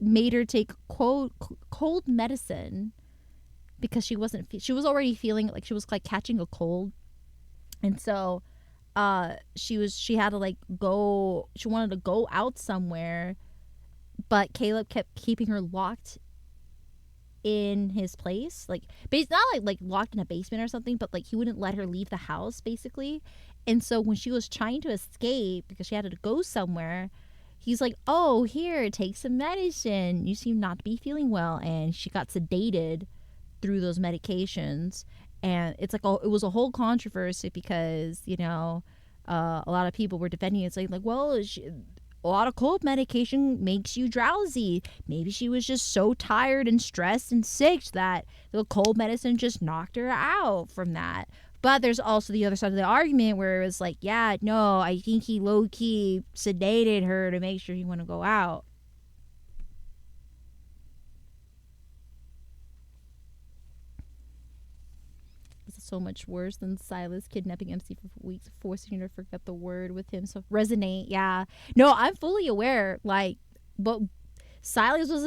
made her take cold medicine because she was already feeling like she was like catching a cold. And so she had to like go, she wanted to go out somewhere, but Caleb kept keeping her locked in his place, like not like locked in a basement or something, but like he wouldn't let her leave the house basically. And so when she was trying to escape because she had to go somewhere, he's like, oh, here, take some medicine, you seem not to be feeling well. And she got sedated through those medications. And it's like, oh, it was a whole controversy because, you know, a lot of people were defending it, saying like, well, a lot of cold medication makes you drowsy. Maybe she was just so tired and stressed and sick that the cold medicine just knocked her out from that. But there's also the other side of the argument where it was like, yeah, no, I think he low-key sedated her to make sure he wouldn't go out. So much worse than Silas kidnapping MC for weeks, forcing her to forget the word with him. So resonate, yeah. No, I'm fully aware. Like, but Silas was.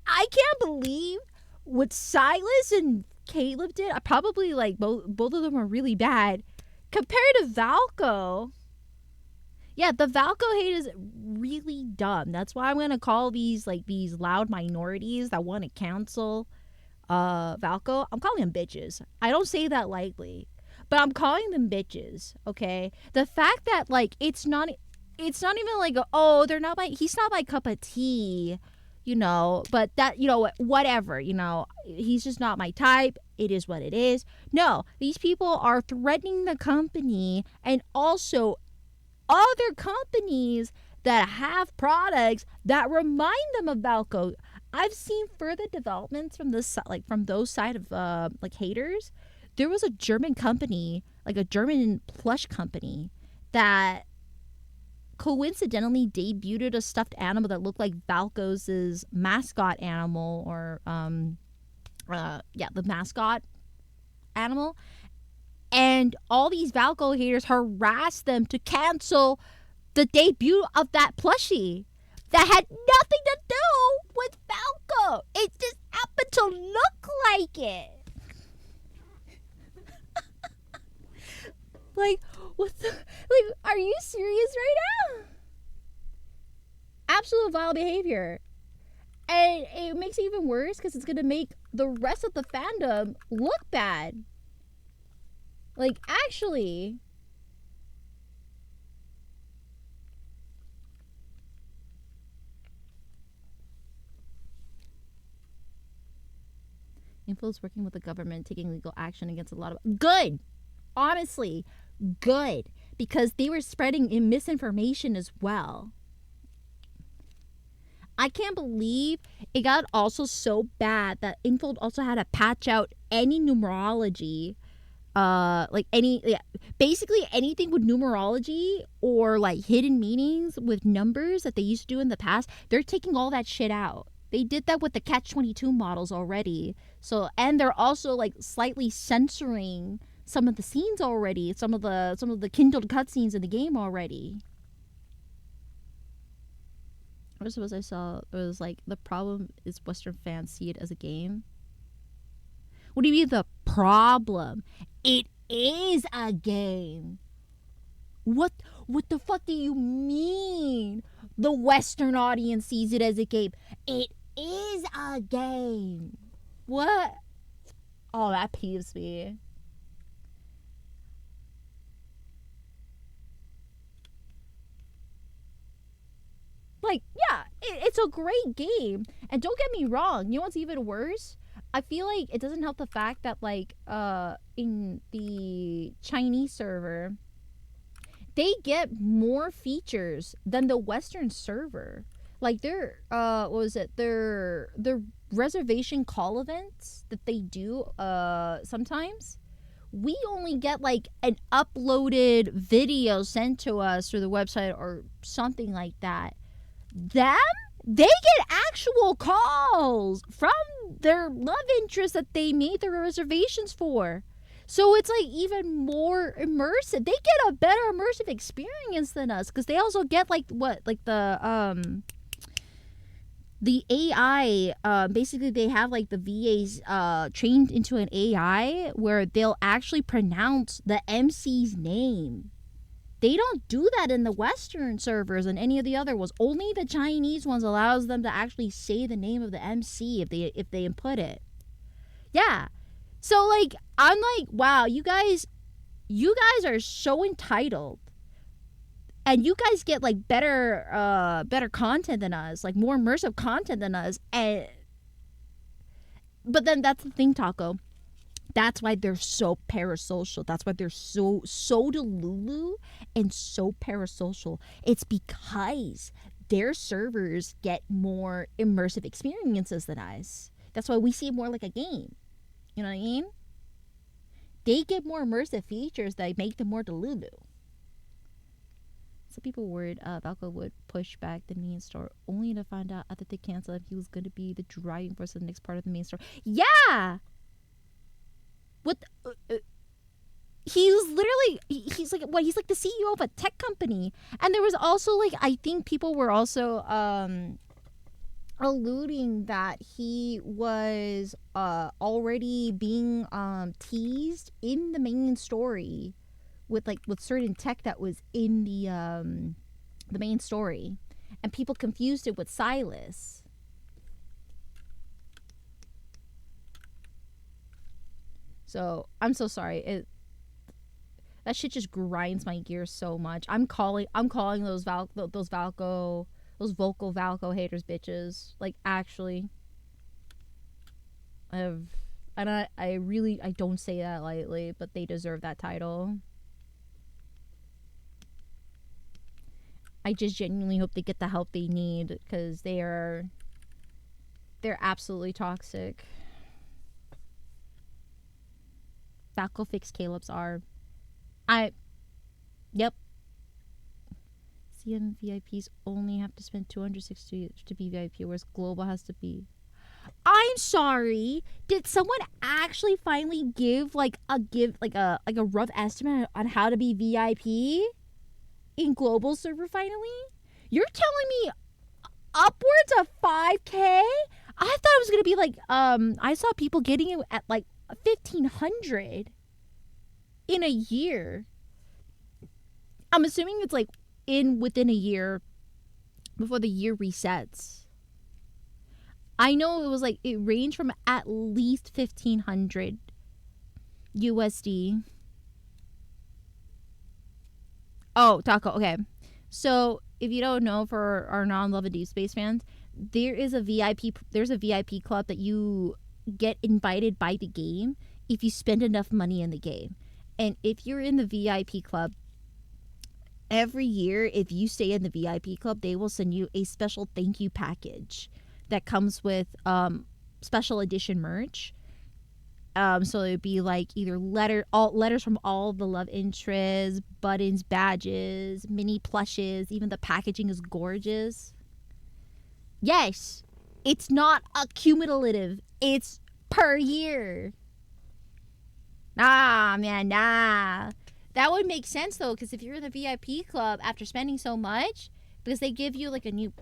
I can't believe what Silas and Caleb did. I probably like both of them are really bad compared to Valco. Yeah, the Valco hate is really dumb. That's why I'm gonna call these loud minorities that want to cancel Valco, I'm calling them bitches. I don't say that lightly, but I'm calling them bitches. Okay, the fact that like it's not even like he's not my cup of tea, you know. But that, you know, whatever, you know, he's just not my type. It is what it is. No, these people are threatening the company and also other companies that have products that remind them of Valco. I've seen further developments from this, like from those side of like haters. There was a German company, like a German plush company, that coincidentally debuted a stuffed animal that looked like Valco's mascot animal, or the mascot animal. And all these Valco haters harassed them to cancel the debut of that plushie that had nothing to do with Valco. It just happened to look like it. Like, what the? Like, are you serious right now? Absolute vile behavior. And it makes it even worse because it's going to make the rest of the fandom look bad. Like, actually. Info's working with the government, taking legal action against a lot of... Good! Honestly, good. Because they were spreading misinformation as well. I can't believe it got also so bad that Infold also had to patch out any numerology. Basically anything with numerology or like hidden meanings with numbers that they used to do in the past. They're taking all that shit out. They did that with the Catch-22 models already. So, and they're also like slightly censoring some of the scenes already, some of the kindled cutscenes in the game already. What was I saw? It was like, the problem is Western fans see it as a game. What do you mean the problem? It is a game. What the fuck do you mean? The Western audience sees it as a game. It is a game. What? Oh, that peeves me. Like, yeah, it's a great game. And don't get me wrong, you know what's even worse? I feel like it doesn't help the fact that, like, in the Chinese server, they get more features than the Western server. Like, their, their reservation call events that they do, sometimes, we only get like an uploaded video sent to us through the website or something like that. Them, they get actual calls from their love interest that they made their reservations for. So it's like even more immersive. They get a better immersive experience than us because they also get like what, like the AI. Basically, they have like the VAs trained into an AI where they'll actually pronounce the MC's name. They don't do that in the Western servers and any of the other ones. Only the Chinese ones allows them to actually say the name of the MC if they input it. Yeah. So like I'm like, wow, you guys are so entitled. And you guys get like better content than us, like more immersive content than us. But then that's the thing, Taco. That's why they're so parasocial. That's why they're so delulu and so parasocial. It's because their servers get more immersive experiences than us. That's why we see it more like a game. You know what I mean? They get more immersive features that make them more delulu. Some people were worried Valko would push back the main story, only to find out after they canceled that he was going to be the driving force of the next part of the main story. Yeah! What? He was literally, he's like, what? He's like the CEO of a tech company. And there was also like, I think people were also alluding that he was already being teased in the main story with certain tech that was in the main story, and people confused it with Silas. So I'm so sorry. That shit just grinds my gears so much. I'm calling those vocal Valko haters bitches. Like, actually, I don't say that lightly, but they deserve that title. I just genuinely hope they get the help they need, because they're absolutely toxic. Falco fix Caleb's R. Yep. CM VIPs only have to spend 260 to be VIP, whereas Global has to be. I'm sorry. Did someone actually finally give like a rough estimate on how to be VIP in Global server finally? You're telling me upwards of 5K? I thought it was gonna be like I saw people getting it at like 1,500 in a year. I'm assuming it's like within a year before the year resets. I know it was like, it ranged from at least 1,500 USD. Oh, Taco, okay. So if you don't know, for our non-Love and Deep Space fans, there's a VIP club that you get invited by the game if you spend enough money in the game. And if you're in the VIP club, every year, if you stay in the VIP club, they will send you a special thank you package that comes with special edition merch. So it would be like either letters from all the love interests, buttons, badges, mini plushes. Even the packaging is gorgeous. Yes, it's not accumulative. It's per year. Nah, man, nah. That would make sense though, because if you're in the VIP club after spending so much, because they give you a new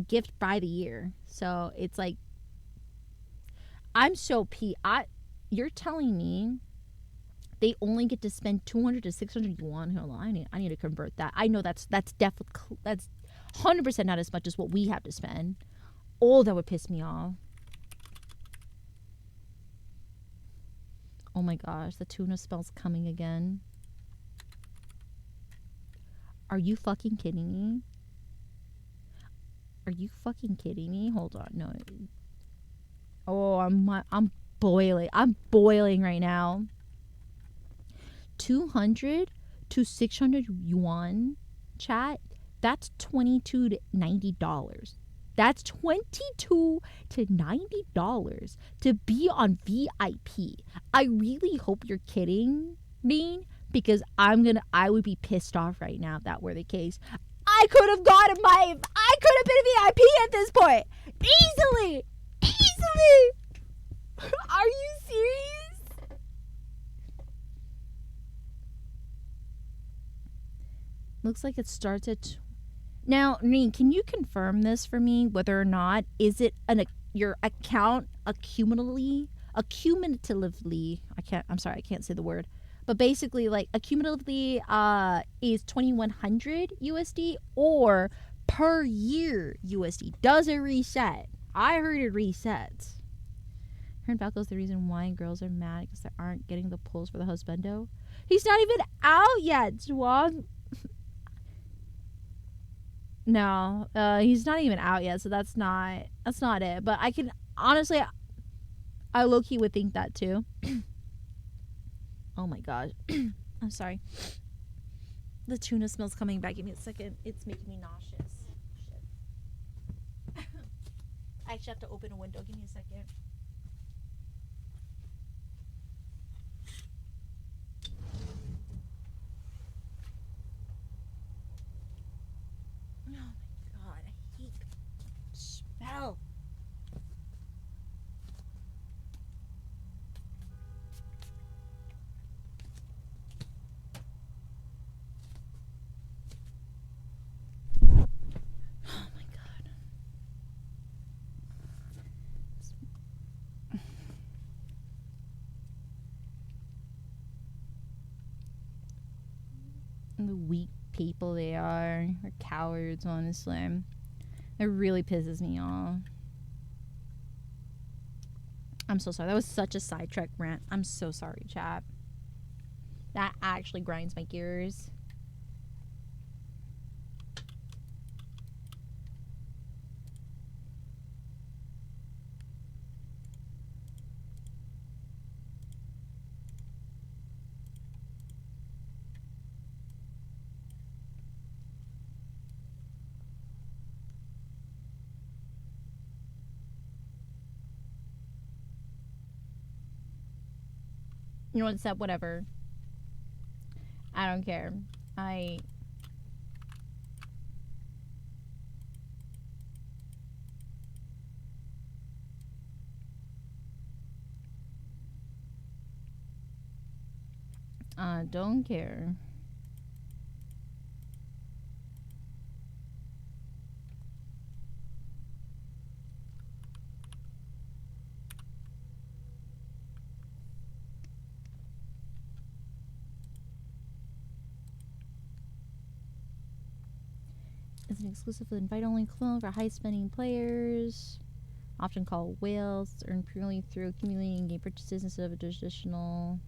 gift by the year. So it's like, I'm so you're telling me they only get to spend 200 to 600 yuan. Hold on, I need to convert that. I know that's 100% not as much as what we have to spend. Oh, that would piss me off. Oh my gosh, the tuna spell's coming again. Are you fucking kidding me? Are you fucking kidding me? Hold on, no. Oh, I'm boiling. I'm boiling right now. 200 to 600 yuan, chat. That's $22 to $90. That's $22 to $90 to be on VIP. I really hope you're kidding me, because I would be pissed off right now if that were the case. I could have been VIP at this point. Easily. Are you serious? Looks like it starts at... Now, Neen, can you confirm this for me, whether or not is it your account accumulatively? I can't say the word. But basically, like, accumulatively is 2100 USD, or per year USD. Does it reset? I heard it resets. Heard Valko's the reason why girls are mad because they aren't getting the pulls for the husbando. He's not even out yet, Zwang. No, he's not even out yet, so that's not it. But I can honestly, I low-key would think that too. Oh my god. I'm sorry. The tuna smell's coming back. Give me a second. It's making me nauseous. Shit. I actually have to open a window. Give me a second. Oh my god. I hate the smell. Oh my god. And the weak people they are. They're cowards, honestly. It really pisses me off. I'm so sorry. That was such a sidetrack rant. I'm so sorry, chat. That actually grinds my gears. You know what, Seb? Whatever. I don't care. I don't care. It's an exclusive invite-only clone for high-spending players, often called whales, earned purely through accumulating in-game purchases instead of a traditional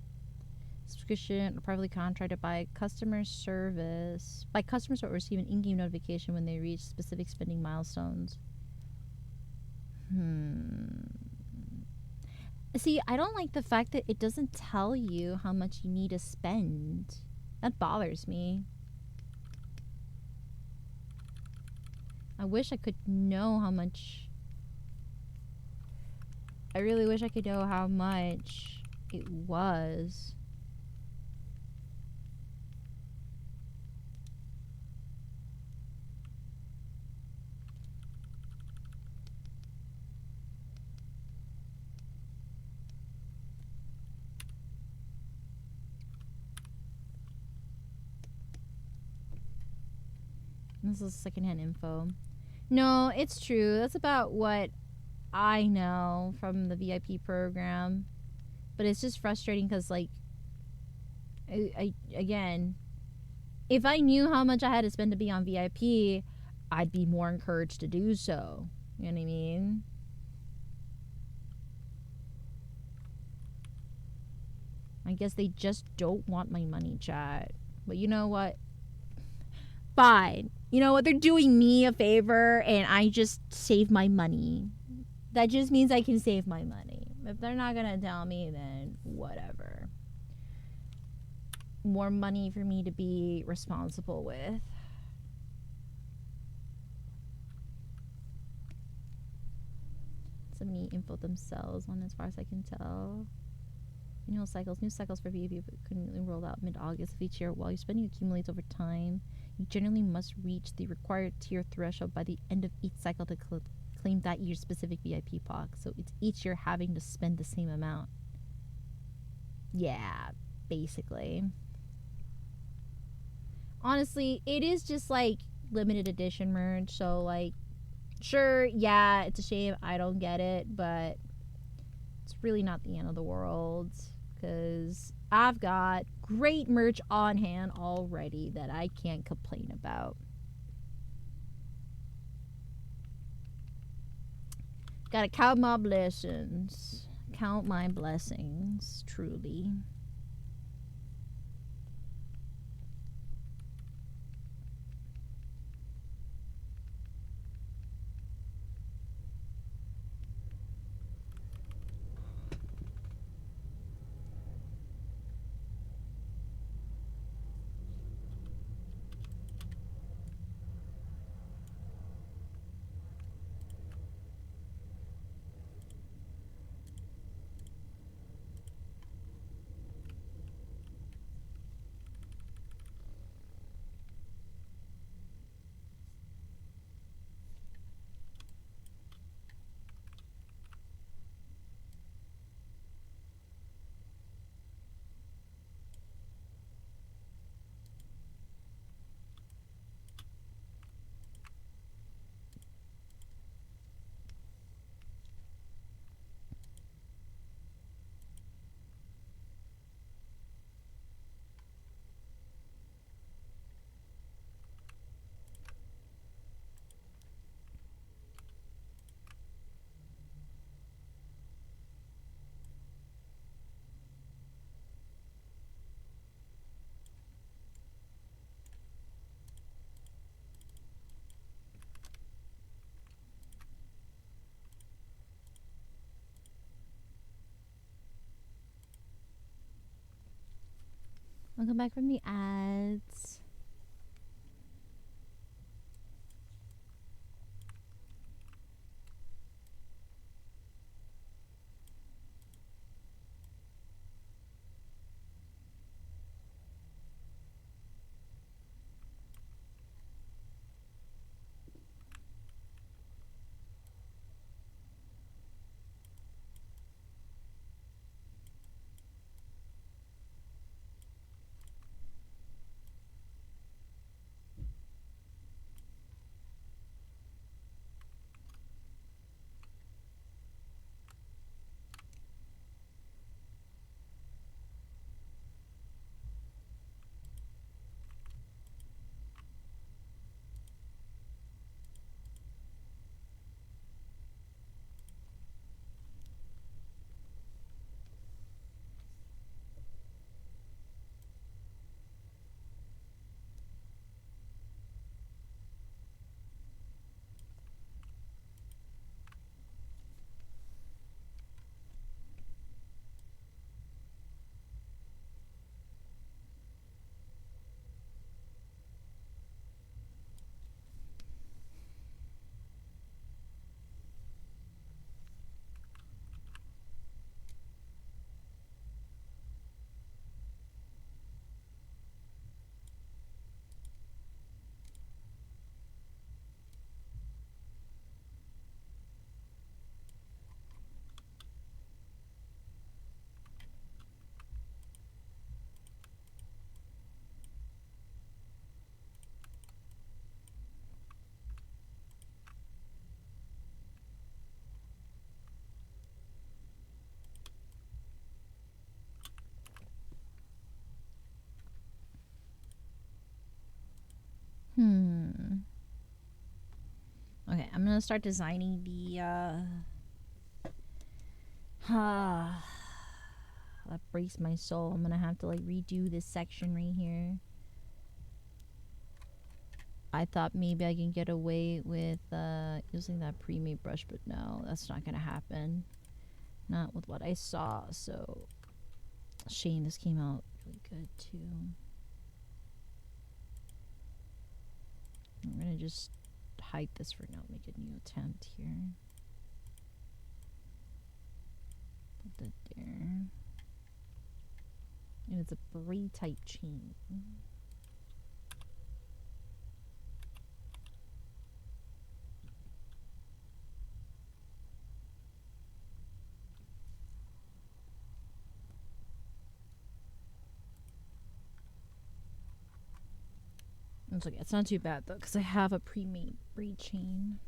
subscription or privately contracted by customer service. By customers will receive an in-game notification when they reach specific spending milestones. See, I don't like the fact that it doesn't tell you how much you need to spend. That bothers me. I wish I could know how much. I really wish I could know how much it was. This is secondhand info. No, it's true. That's about what I know from the VIP program. But it's just frustrating because, like, again, if I knew how much I had to spend to be on VIP, I'd be more encouraged to do so. You know what I mean? I guess they just don't want my money, chat. But you know what? Fine. You know what? They're doing me a favor and I just save my money. That just means I can save my money. If they're not going to tell me, then whatever. More money for me to be responsible with. any info themselves on, as far as I can tell. Annual cycles. New cycles for VIP couldn't roll out mid-August of each year. While your spending accumulates over time, you generally must reach the required tier threshold by the end of each cycle to claim that year's specific VIP box. So it's each year having to spend the same amount. Yeah, basically. Honestly, it is just like limited edition merch. So like, sure, yeah, it's a shame I don't get it, but it's really not the end of the world, because I've got great merch on hand already that I can't complain about. Gotta count my blessings. Count my blessings, truly. I'll come back from the ads. Okay, I'm gonna start designing the that breaks my soul. I'm gonna have to like redo this section right here. I thought maybe I can get away with using that pre-made brush, but no, that's not gonna happen. Not with what I saw. So shame, this came out really good too. I'm gonna just hide this for now, make a new attempt here. Put that there. And it's a braid type chain. It's okay. It's not too bad though, because I have a pre-made braid chain.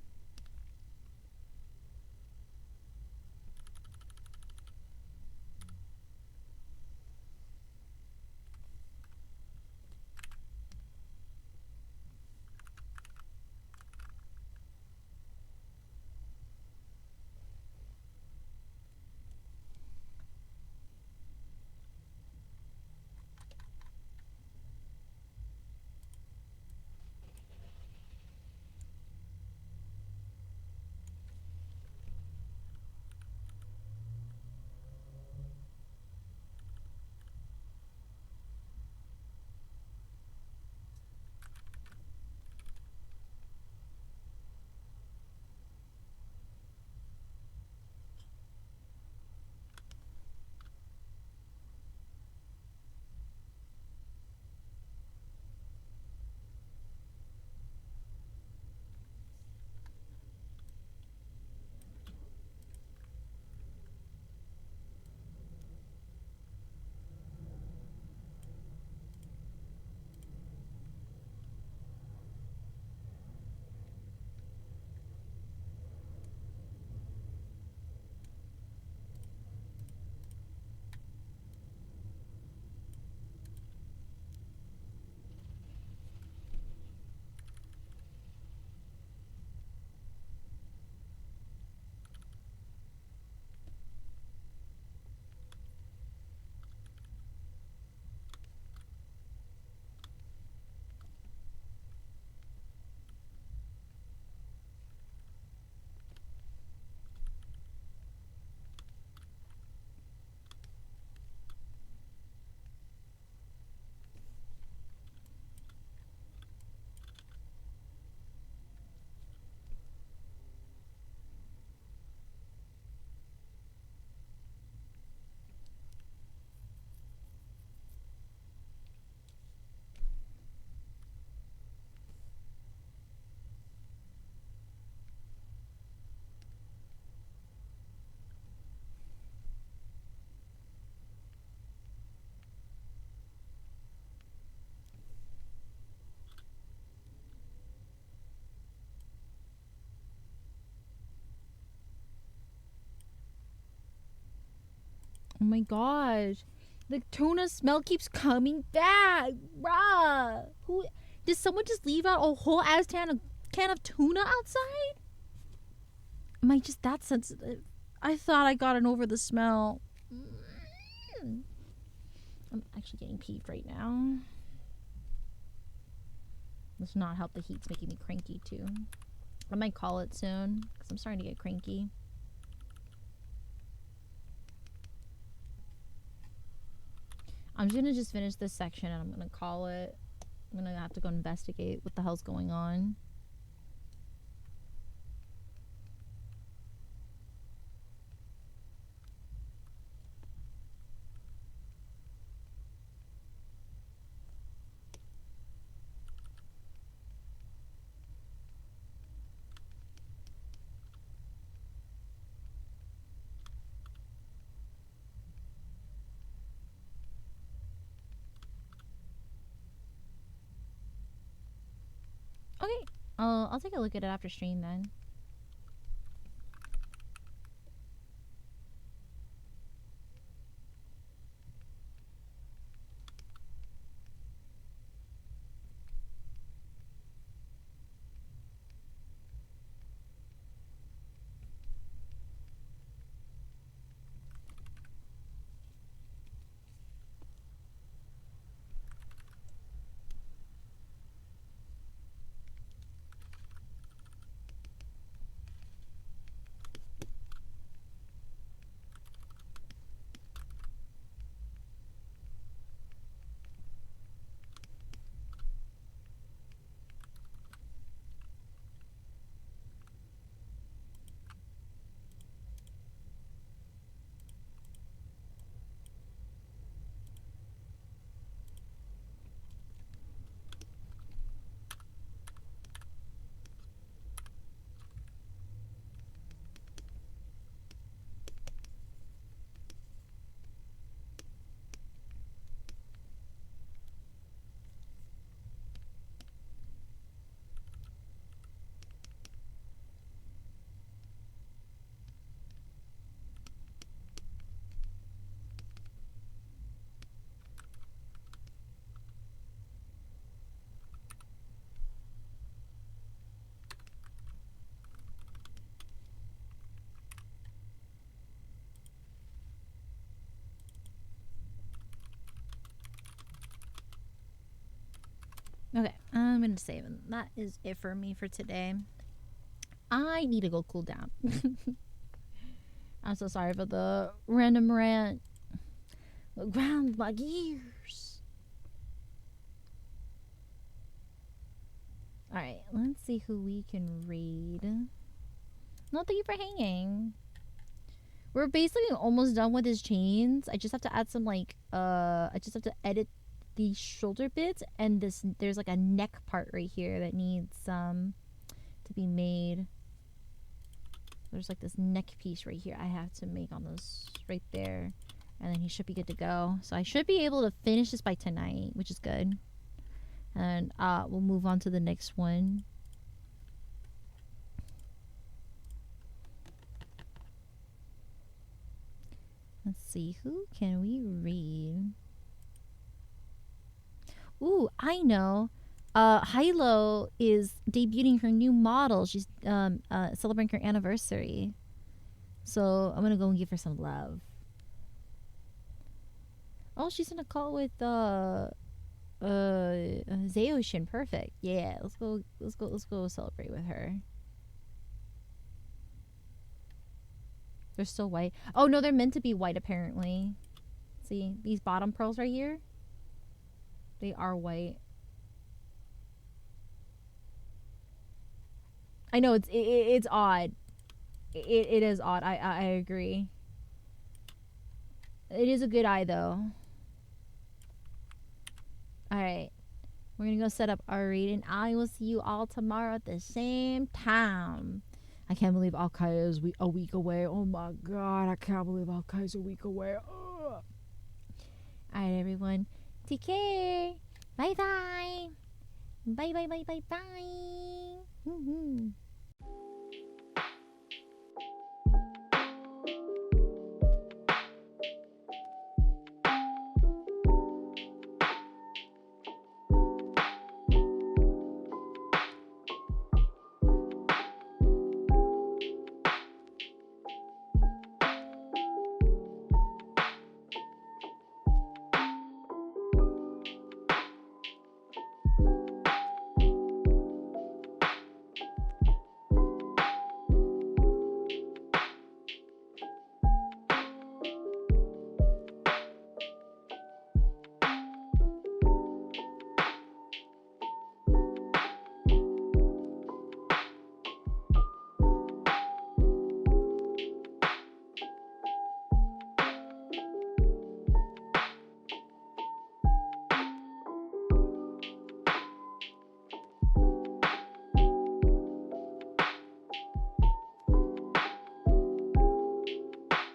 Oh my gosh. The tuna smell keeps coming back. Bruh. Who did someone just leave out a whole ass can of tuna outside? Am I just that sensitive? I thought I gotten over the smell. I'm actually getting peeved right now. Does not help, the heat's making me cranky too. I might call it soon because I'm starting to get cranky. I'm gonna just finish this section and I'm gonna call it. I'm gonna have to go investigate what the hell's going on. Okay, I'll take a look at it after stream then. Okay, I'm gonna save it. That is it for me for today. I need to go cool down. I'm so sorry for the random rant. Ground my gears. Alright, let's see who we can read. No, thank you for hanging. We're basically almost done with his chains. I just have to add some I just have to edit these shoulder bits, and there's like a neck part right here that needs to be made. There's like this neck piece right here I have to make on this right there, and then he should be good to go. So I should be able to finish this by tonight, which is good. And we'll move on to the next one. Let's see, who can we read? Ooh, I know. Hilo is debuting her new model. She's celebrating her anniversary. So I'm gonna go and give her some love. Oh, she's in a call with Zeoshin. Perfect. Yeah, let's go celebrate with her. They're still white. Oh no, they're meant to be white apparently. See, these bottom pearls right here? They are white. I know it's odd. It is odd. I agree. It is a good eye though. All right, we're gonna go set up our read, and I will see you all tomorrow at the same time. I can't believe Al-Qaeda is a week away. Oh my god, I can't believe Al-Qaeda is a week away. Ugh. All right, everyone, take care. Bye bye. Bye bye bye bye bye.